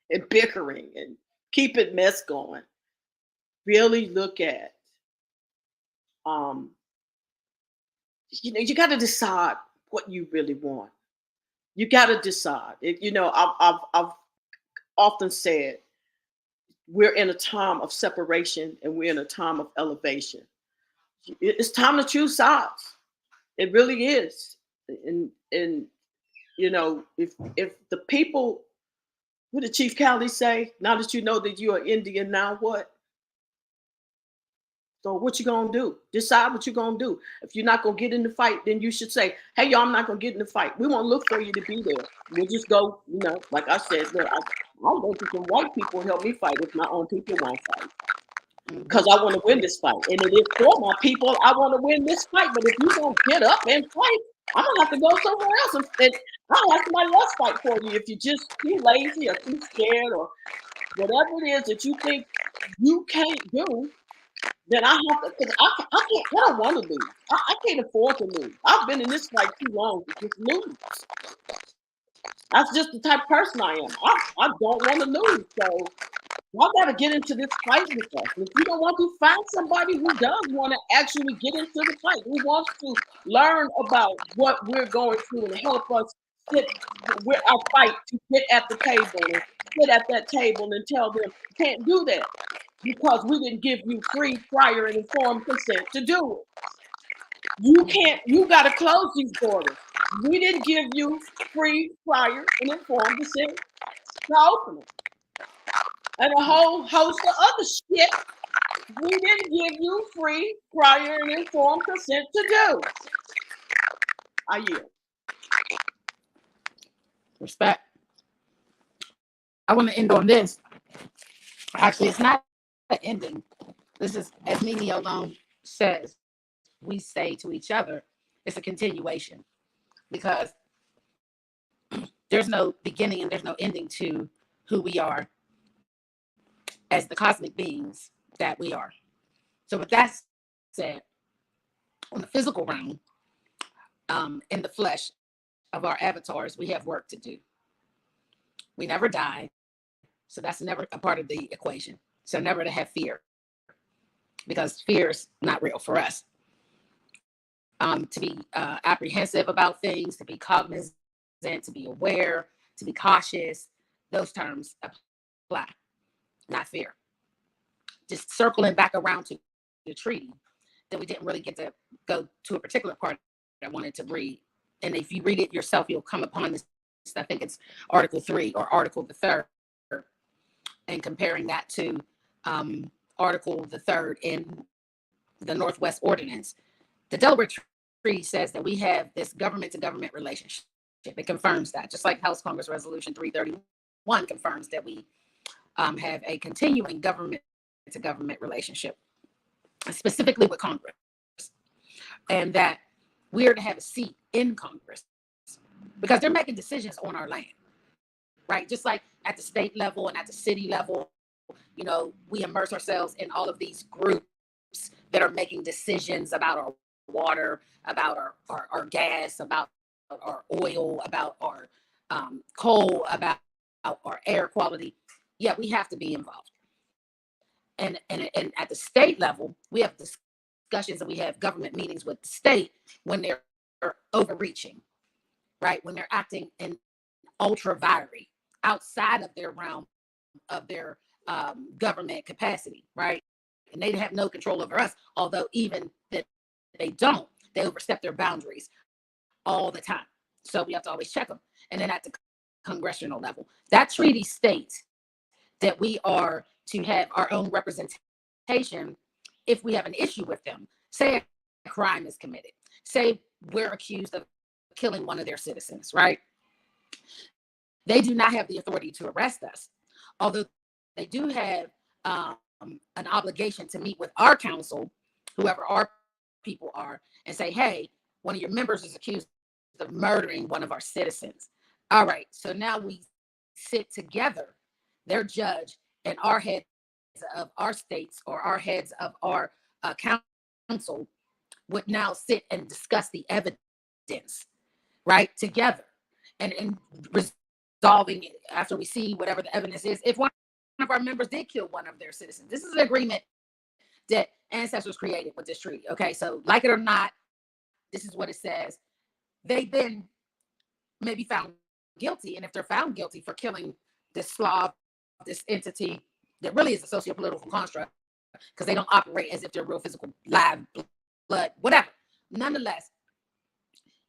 and bickering and keeping mess going. Really look at, you know, you got to decide what you really want. You got to decide. You know, I've often said we're in a time of separation and we're in a time of elevation. It's time to choose sides. It really is. And you know, if the people, what did Chief Cowley say? Now that you know that you are Indian, now what? So what you gonna do? Decide what you're gonna do. If you're not gonna get in the fight, then you should say, hey, y'all, I'm not gonna get in the fight. We won't look for you to be there. We'll just go, you know, like I said, look, I'll go to some white people and help me fight if my own people won't fight. Because I want to win this fight. And it is for my people. I want to win this fight. But if you don't get up and fight, I'm gonna have to go somewhere else. And I'll have somebody else fight for you if you're just too lazy or too scared or whatever it is that you think you can't do. Then I have to, because I don't want to lose. I can't afford to lose. I've been in this fight too long to just lose. That's just the type of person I am. I don't want to lose. So y'all got to get into this fight with us. If you don't want to, find somebody who does want to actually get into the fight, who wants to learn about what we're going through and help us sit with our fight to get at the table and sit at that table and tell them, can't do that. Because we didn't give you free, prior, and informed consent to do it. You can't, you got to close these borders. We didn't give you free, prior, and informed consent to open them. And a whole host of other shit we didn't give you free, prior, and informed consent to do. I yield. Respect. I want to end on this. Actually, it's not an ending. This is, as Mimi alone says, we say to each other, it's a continuation because there's no beginning and there's no ending to who we are as the cosmic beings that we are. So with that said, on the physical realm, in the flesh of our avatars, we have work to do. We never die. So that's never a part of the equation. So never to have fear, because fear is not real for us. To be apprehensive about things, to be cognizant, to be aware, to be cautious, those terms apply, not fear. Just circling back around to the treaty, that we didn't really get to go to a particular part that I wanted to read. And if you read it yourself, you'll come upon this. I think it's Article 3 or Article the 3rd, and comparing that to Article the 3rd in the Northwest Ordinance. The Delaware treaty says that we have this government to government relationship. It confirms that, just like House Congress Resolution 331 confirms that we have a continuing government to government relationship, specifically with Congress, and that we are to have a seat in Congress because they're making decisions on our land, right? Just like at the state level and at the city level, you know, we immerse ourselves in all of these groups that are making decisions about our water, about our gas, about our oil, about our coal, about our air quality. Yeah, we have to be involved. And at the state level, we have discussions and we have government meetings with the state when they're overreaching, right? When they're acting in ultra vires outside of their realm of their government capacity, right? And they have no control over us, although even that they don't, they overstep their boundaries all the time. So we have to always check them. And then at the congressional level, that treaty states that we are to have our own representation if we have an issue with them. Say a crime is committed. Say we're accused of killing one of their citizens, right? They do not have the authority to arrest us, although they do have an obligation to meet with our council, whoever our people are, and say, hey, one of your members is accused of murdering one of our citizens. All right, so now we sit together, their judge and our heads of our states or our heads of our council would now sit and discuss the evidence, right, together, and resolving it after we see whatever the evidence is. If one of our members did kill one of their citizens, this is an agreement that ancestors created with this treaty. Okay, so like it or not, this is what it says. They then may be found guilty, and if they're found guilty for killing this Slav, this entity that really is a socio-political construct, because they don't operate as if they're real physical, live blood, whatever. Nonetheless,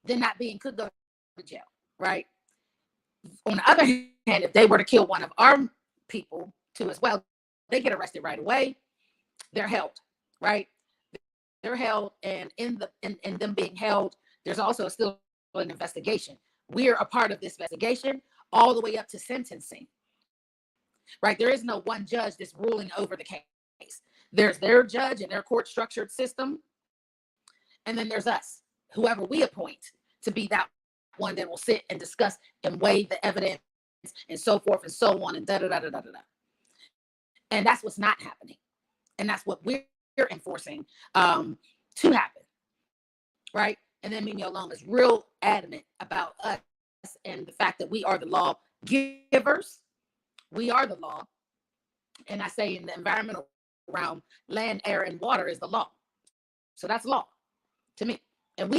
then that being could go to jail, right? On the other hand, if they were to kill one of our people too as well, they get arrested right away. They're held, right? They're held, and in them being held, there's also still an investigation. We're a part of this investigation all the way up to sentencing, right? There is no one judge that's ruling over the case. There's their judge and their court structured system, and then there's us, whoever we appoint to be that one that will sit and discuss and weigh the evidence and so forth and so on and da da da da da da. And that's what's not happening, and that's what we're enforcing to happen, right? And then Mimi Olom is real adamant about us and the fact that we are the law givers. We are the law. And I say in the environmental realm, land, air, and water is the law. So that's law to me. And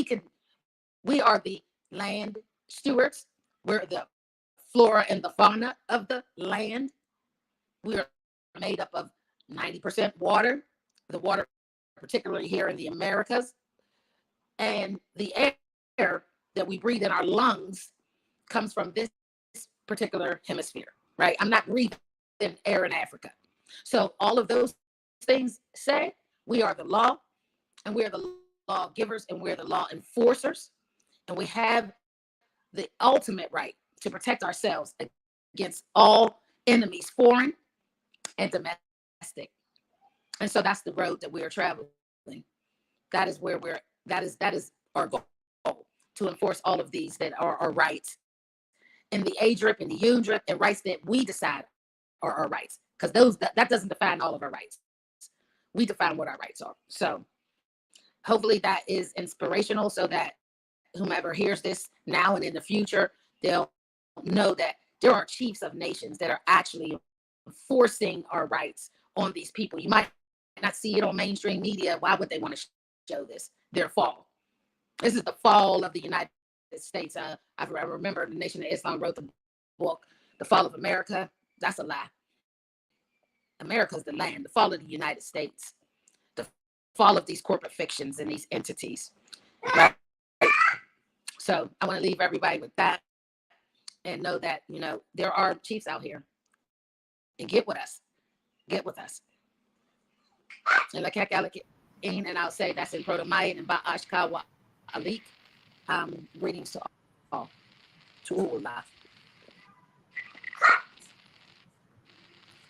we are the land stewards. We're the flora and the fauna of the land. We are made up of 90% water, the water, particularly here in the Americas. And the air that we breathe in our lungs comes from this particular hemisphere, right? I'm not breathing air in Africa. So all of those things say we are the law, and we are the law givers, and we're the law enforcers, and we have the ultimate right to protect ourselves against all enemies, foreign and domestic. And so that's the road that we are traveling. That is where that is our goal, to enforce all of these that are our rights in the A drip and the U drip, and rights that we decide are our rights, because that doesn't define all of our rights. We define what our rights are. So hopefully that is inspirational, so that whomever hears this now and in the future, they'll know that there are chiefs of nations that are actually enforcing our rights on these people. You might not see it on mainstream media. Why would they want to show this? Their fall. This is the fall of the United States. I remember the Nation of Islam wrote the book, The Fall of America. That's a lie. America's the land. The fall of the United States. The fall of these corporate fictions and these entities. Right? So I want to leave everybody with that, and know that, there are chiefs out here. And get with us. Get with us. And like and I'll say that's in Proto Mayan and Ba'ashkawa Alik. Greetings to all. To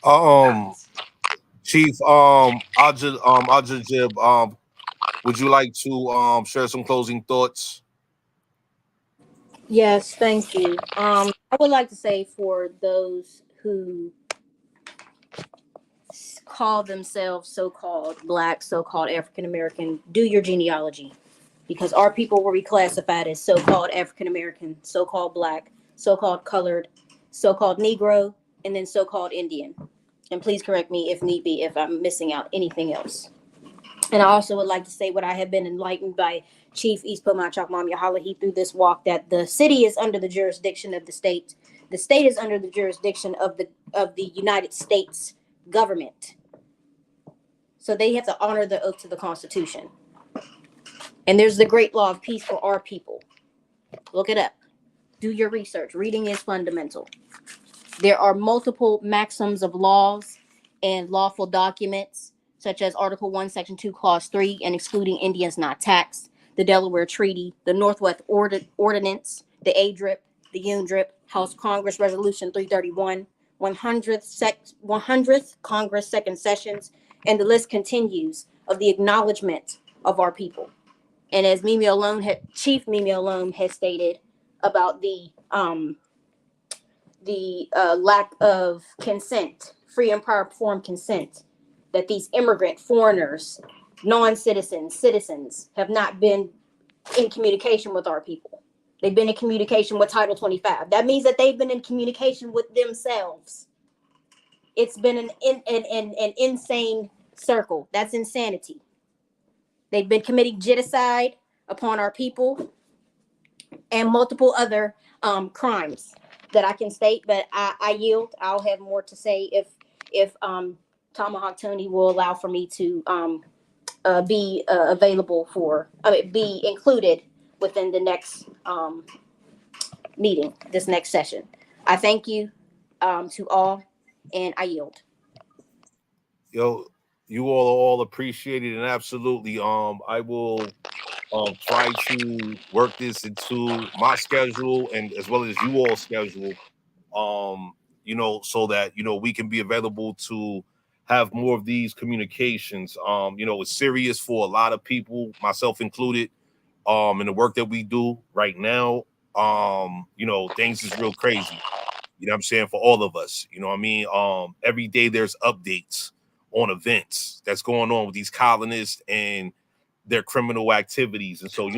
all. Chief Ajajib, would you like to share some closing thoughts? Yes, thank you. I would like to say for those who call themselves so-called Black, so-called African American, do your genealogy, because our people were reclassified as so-called African American, so-called Black, so-called colored, so-called Negro, and then so-called Indian. And please correct me if need be if I'm missing out anything else. And I also would like to say what I have been enlightened by Chief East Pomachak Mam Yahalahi through this walk, that the city is under the jurisdiction of the state. The state is under the jurisdiction of the United States government. So they have to honor the oath to the Constitution. And there's the great law of peace for our people. Look it up. Do your research. Reading is fundamental. There are multiple maxims of laws and lawful documents, such as Article 1, Section 2, Clause 3, and excluding Indians not taxed, the Delaware Treaty, the Northwest Ordinance, the ADRIP, the UNDRIP, House Congress Resolution 331, 100th Congress Second Sessions, and the list continues of the acknowledgement of our people. And as Chief Mimi Alone has stated about the lack of consent, free and prior informed consent, that these immigrant foreigners, non-citizens, citizens have not been in communication with our people. They've been in communication with Title 25. That means that they've been in communication with themselves. It's been an insane circle. That's insanity. They've been committing genocide upon our people and multiple other crimes that I can state, but I yield. I'll have more to say if Tomahawk Tony will allow for me to be available be included within the next meeting, this next session. I thank you to all, and I yield. Yo, you all appreciated, and absolutely. I will try to work this into my schedule and as well as you all schedule. So that we can be available to have more of these communications. It's serious for a lot of people, myself included. In the work that we do right now, things is real crazy. You know what I'm saying? For all of us, you know what I mean? Every day there's updates on events that's going on with these colonists and their criminal activities. And so,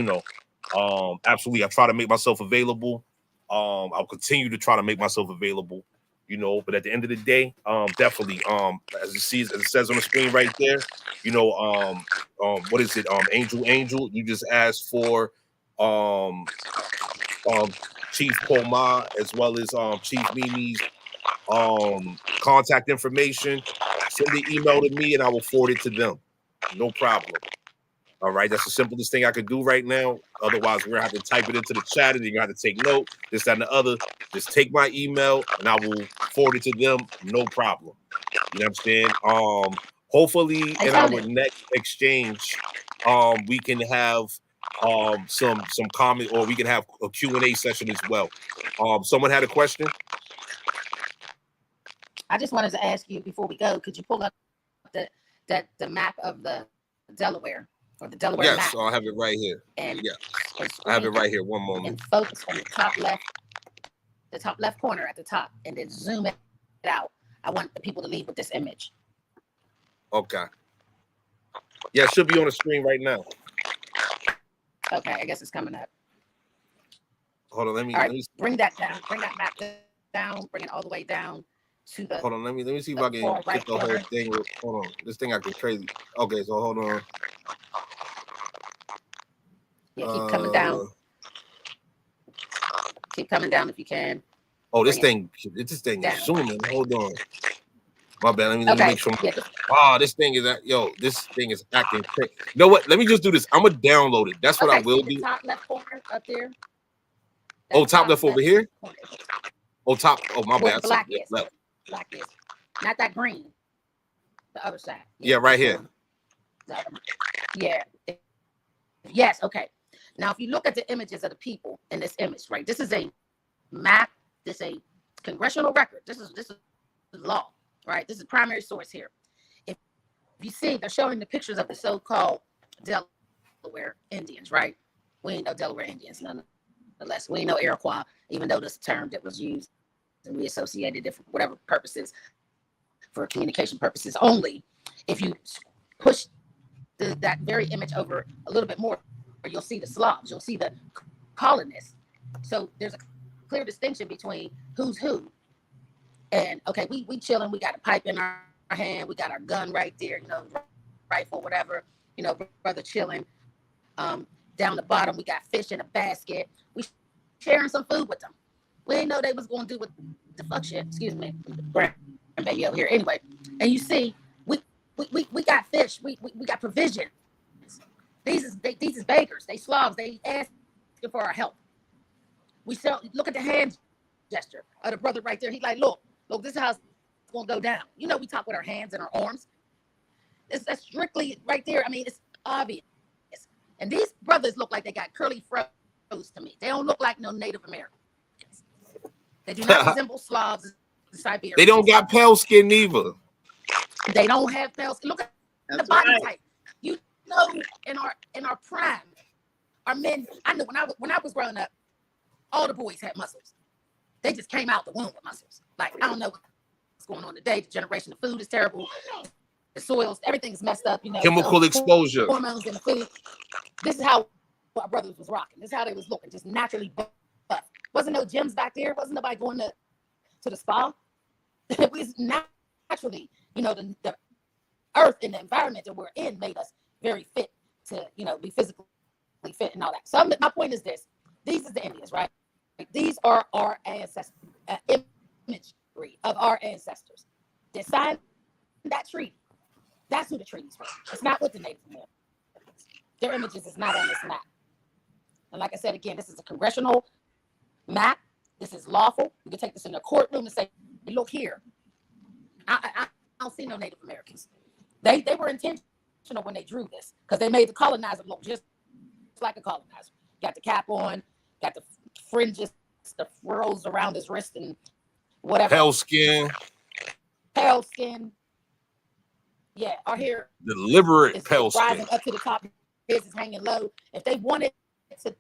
absolutely, I try to make myself available. I'll continue to try to make myself available, but at the end of the day, definitely, as it says on the screen right there, what is it? Angel, you just asked for, Chief Poma as well as Chief Mimi's contact information. Send the email to me and I will forward it to them. No problem. All right, that's the simplest thing I could do right now. Otherwise, we're gonna have to type it into the chat and you're gonna have to take note, this, that, and the other. Just take my email and I will forward it to them. No problem. You know what I'm saying? Hopefully in our next exchange, we can have some comment, or we can have a Q&A session as well. Someone had a question? I just wanted to ask you before we go, could you pull up the map of the Delaware, or the Delaware map? Yes, so I have it right here. And yeah, I have it right here. One moment. And focus on the top left corner at the top, and then zoom it out. I want the people to leave with this image. Okay. Yeah, it should be on the screen right now. Okay, I guess it's coming up. Hold on, let me bring that down. Bring that map down. Bring it all the way down to the. Hold on, let me see if I can get the whole thing. Hold on, this thing acting crazy. Okay, so hold on. Yeah, keep coming down. Keep coming down if you can. Oh, this thing is zooming. Hold on. My bad. Let me make sure. Yeah. This thing is this thing is acting crazy. You know what? Let me just do this. I'm gonna download it. That's what I will do. Top left corner up there. Oh, top left over here. Oh, top. Oh, my bad. Black is. Black is. Not that green. The other side. Yeah, right here. Yeah. Yes. Okay. Now, if you look at the images of the people in this image, right, this is a map, this is a congressional record, this is law, right? This is primary source here. If you see, they're showing the pictures of the so-called Delaware Indians, right? We ain't no Delaware Indians, nonetheless. We ain't no Iroquois, even though this term that was used and we associated it for whatever purposes, for communication purposes only. If you push that very image over a little bit more, you'll see the Slavs, you'll see the colonists. So there's a clear distinction between who's who. And okay, we chilling, we got a pipe in our hand, we got our gun right there, rifle, whatever, brother chilling. Down the bottom, we got fish in a basket. We sharing some food with them. We didn't know they was going to do what the fuck shit. Excuse me, grandbaby over here. Anyway, and you see, we got fish. We got provisions. These is beggars. They Slavs. They asking for our help. We look at the hand gesture of the brother right there. He like, look, this is how it's gonna go down. We talk with our hands and our arms. That's strictly right there. I mean, it's obvious. And these brothers look like they got curly froze to me. They don't look like no Native Americans. They do not resemble Slavs in Siberia. They don't got pale skin either. They don't have pale skin. Look at the body type. In our prime, our men. I know when I was growing up, all the boys had muscles. They just came out the womb with muscles. Like, I don't know what's going on today. The generation of food is terrible. The soils, everything's messed up. Chemical exposure. Hormones in the food. This is how our brothers was rocking. This is how they was looking, just naturally buff. Wasn't no gyms back there. Wasn't nobody going to the spa. It was naturally, the earth and the environment that we're in made us very fit to, be physically fit and all that. So my point is this. These are the Indians, right? These are our ancestors, imagery of our ancestors. They signed that treaty. That's who the treaty's for. It's not with the Native Americans. Their images is not on this map. And like I said, again, this is a congressional map. This is lawful. You can take this in a courtroom and say, look here. I don't see no Native Americans. They were intentional when they drew this because they made the colonizer look just like a colonizer. Got the cap on, got the fringes, the furrows around his wrist and whatever. Pale skin. Yeah, our hair. Deliberate pale rising skin. up to the top. His is hanging low. If they wanted to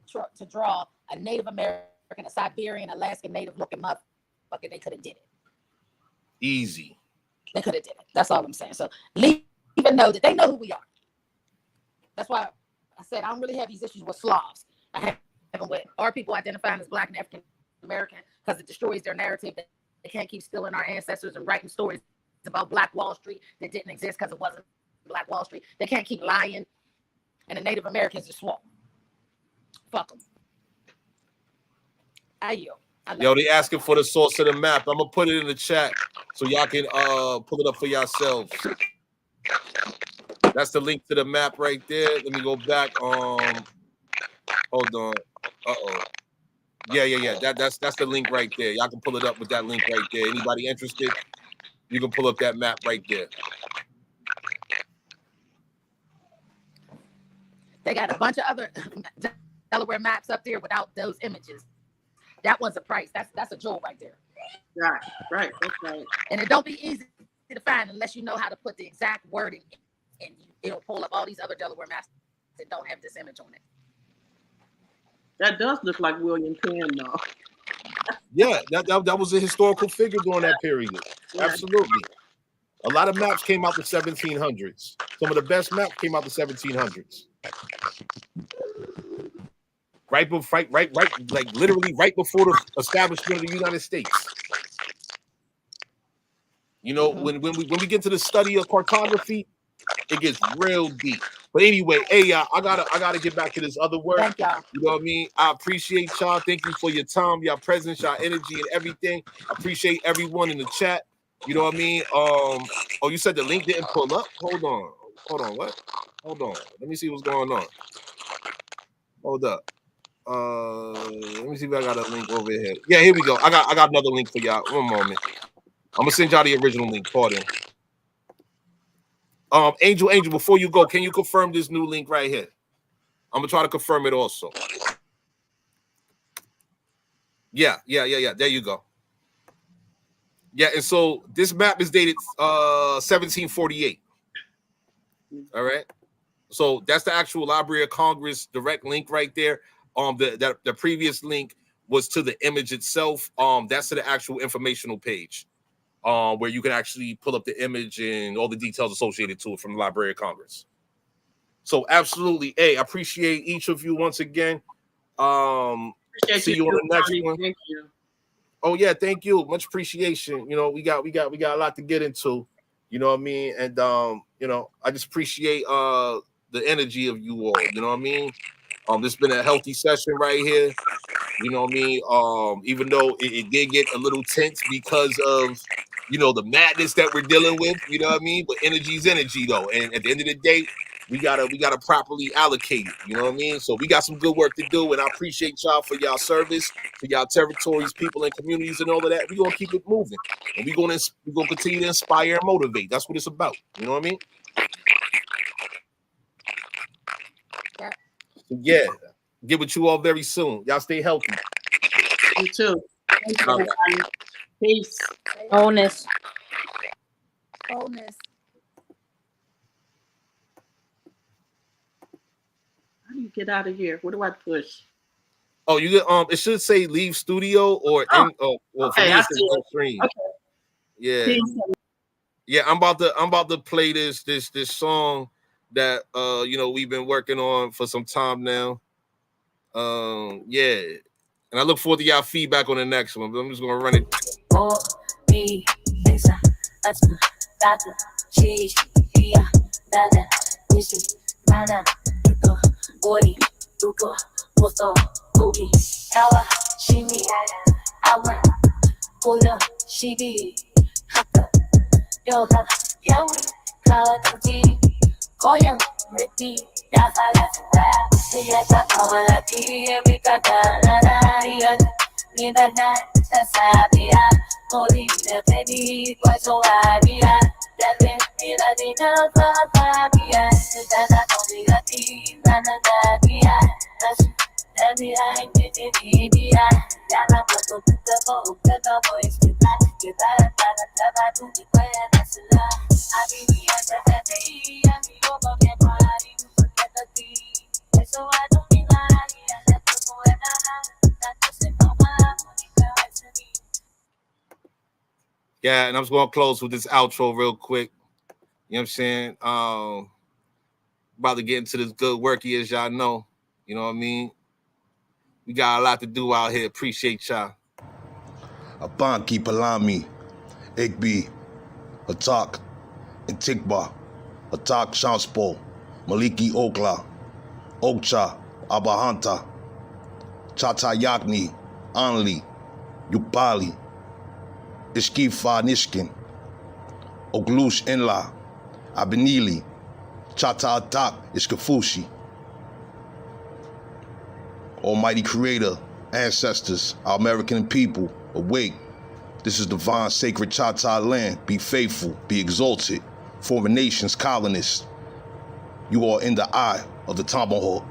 draw a Native American, a Siberian, Alaskan Native looking motherfucker, they could have did it. Easy. They could have did it. That's all I'm saying. So even know that they know who we are. That's why I said I don't really have these issues with Slavs. I have them with our people identifying as Black and African American because it destroys their narrative. They can't keep stealing our ancestors and writing stories about Black Wall Street that didn't exist because it wasn't Black Wall Street. They can't keep lying. And the Native Americans just swamp. Fuck them. Yo, they asking for the source of the map. I'm gonna put it in the chat so y'all can pull it up for yourselves. That's the link to the map right there. Let me go back. Hold on. Yeah. That's the link right there. Y'all can pull it up with that link right there. Anybody interested? You can pull up that map right there. They got a bunch of other Delaware maps up there without those images. That one's a price. That's a jewel right there. Right. That's right. And it don't be easy to find unless you know how to put the exact wording in. It'll pull up all these other Delaware maps that don't have this image on it. That does look like William Penn, though. Yeah, that was a historical figure during that period. Yeah. Absolutely. A lot of maps came out the 1700s. Some of the best maps came out the 1700s. Right, like literally right before the establishment of the United States. When we get to the study of cartography, it gets real deep. But anyway, hey y'all, I gotta get back to this other work. Thank y'all. You know what I mean? I appreciate y'all. Thank you for your time, your presence, your energy, and everything. I appreciate everyone in the chat. You know what I mean? Oh, you said the link didn't pull up? Hold on, what? Hold on. Let me see what's going on. Hold up. Let me see if I got a link over here. Yeah, here we go. I got another link for y'all. One moment. I'm gonna send y'all the original link. Pardon. Angel, before you go, can you confirm this new link right here? I'm gonna try to confirm it also. Yeah. There you go. Yeah, and so this map is dated 1748. All right. So that's the actual Library of Congress direct link right there. The previous link was to the image itself. That's to the actual informational page, where you can actually pull up the image and all the details associated to it from the Library of Congress. So absolutely, I appreciate each of you once again. See you on the next one. Thank you. Oh yeah, thank you. Much appreciation. You know, we got a lot to get into. You know what I mean? And you know, I just appreciate the energy of you all. You know what I mean? This has been a healthy session right here. You know what I mean? Even though it did get a little tense because of, you know, the madness that we're dealing with, you know what I mean? But energy is energy though. And at the end of the day, we gotta properly allocate it, you know what I mean? So we got some good work to do, and I appreciate y'all for y'all service to y'all territories, people, and communities, and all of that. We're gonna keep it moving, and we're gonna continue to inspire and motivate. That's what it's about. You know what I mean? So yeah, get with you all very soon. Y'all stay healthy. You too. Thank you, All right. everybody. Peace. Wholeness. How do you get out of here? What do I push? Oh, you get it should say leave studio or Oh, in. Oh, well, okay, for me I it's see it. screen. Okay. Yeah. Peace. Yeah, I'm about to play this song that you know, we've been working on for some time now. Yeah, and I look forward to y'all feedback on the next one. But I'm just gonna run it. Yeah, and I'm just gonna close with this outro real quick. You know what I'm saying? About to get into this good work here, as y'all know. You know what I mean? We got a lot to do out here. Appreciate y'all. Abanki Palami, Igby, Atak, Intikba, Atak Shanspo, Maliki Okla, Okcha, Abahanta, Chatayakni, Anli, Yupali, Iskifa Nishkin, Oglush Enla, Abenili, Chata Atak Iskafushi. Almighty Creator, ancestors, our American people, awake. This is divine, sacred Chata land. Be faithful, be exalted. Foreign nations, colonists. You are in the eye of the tomahawk.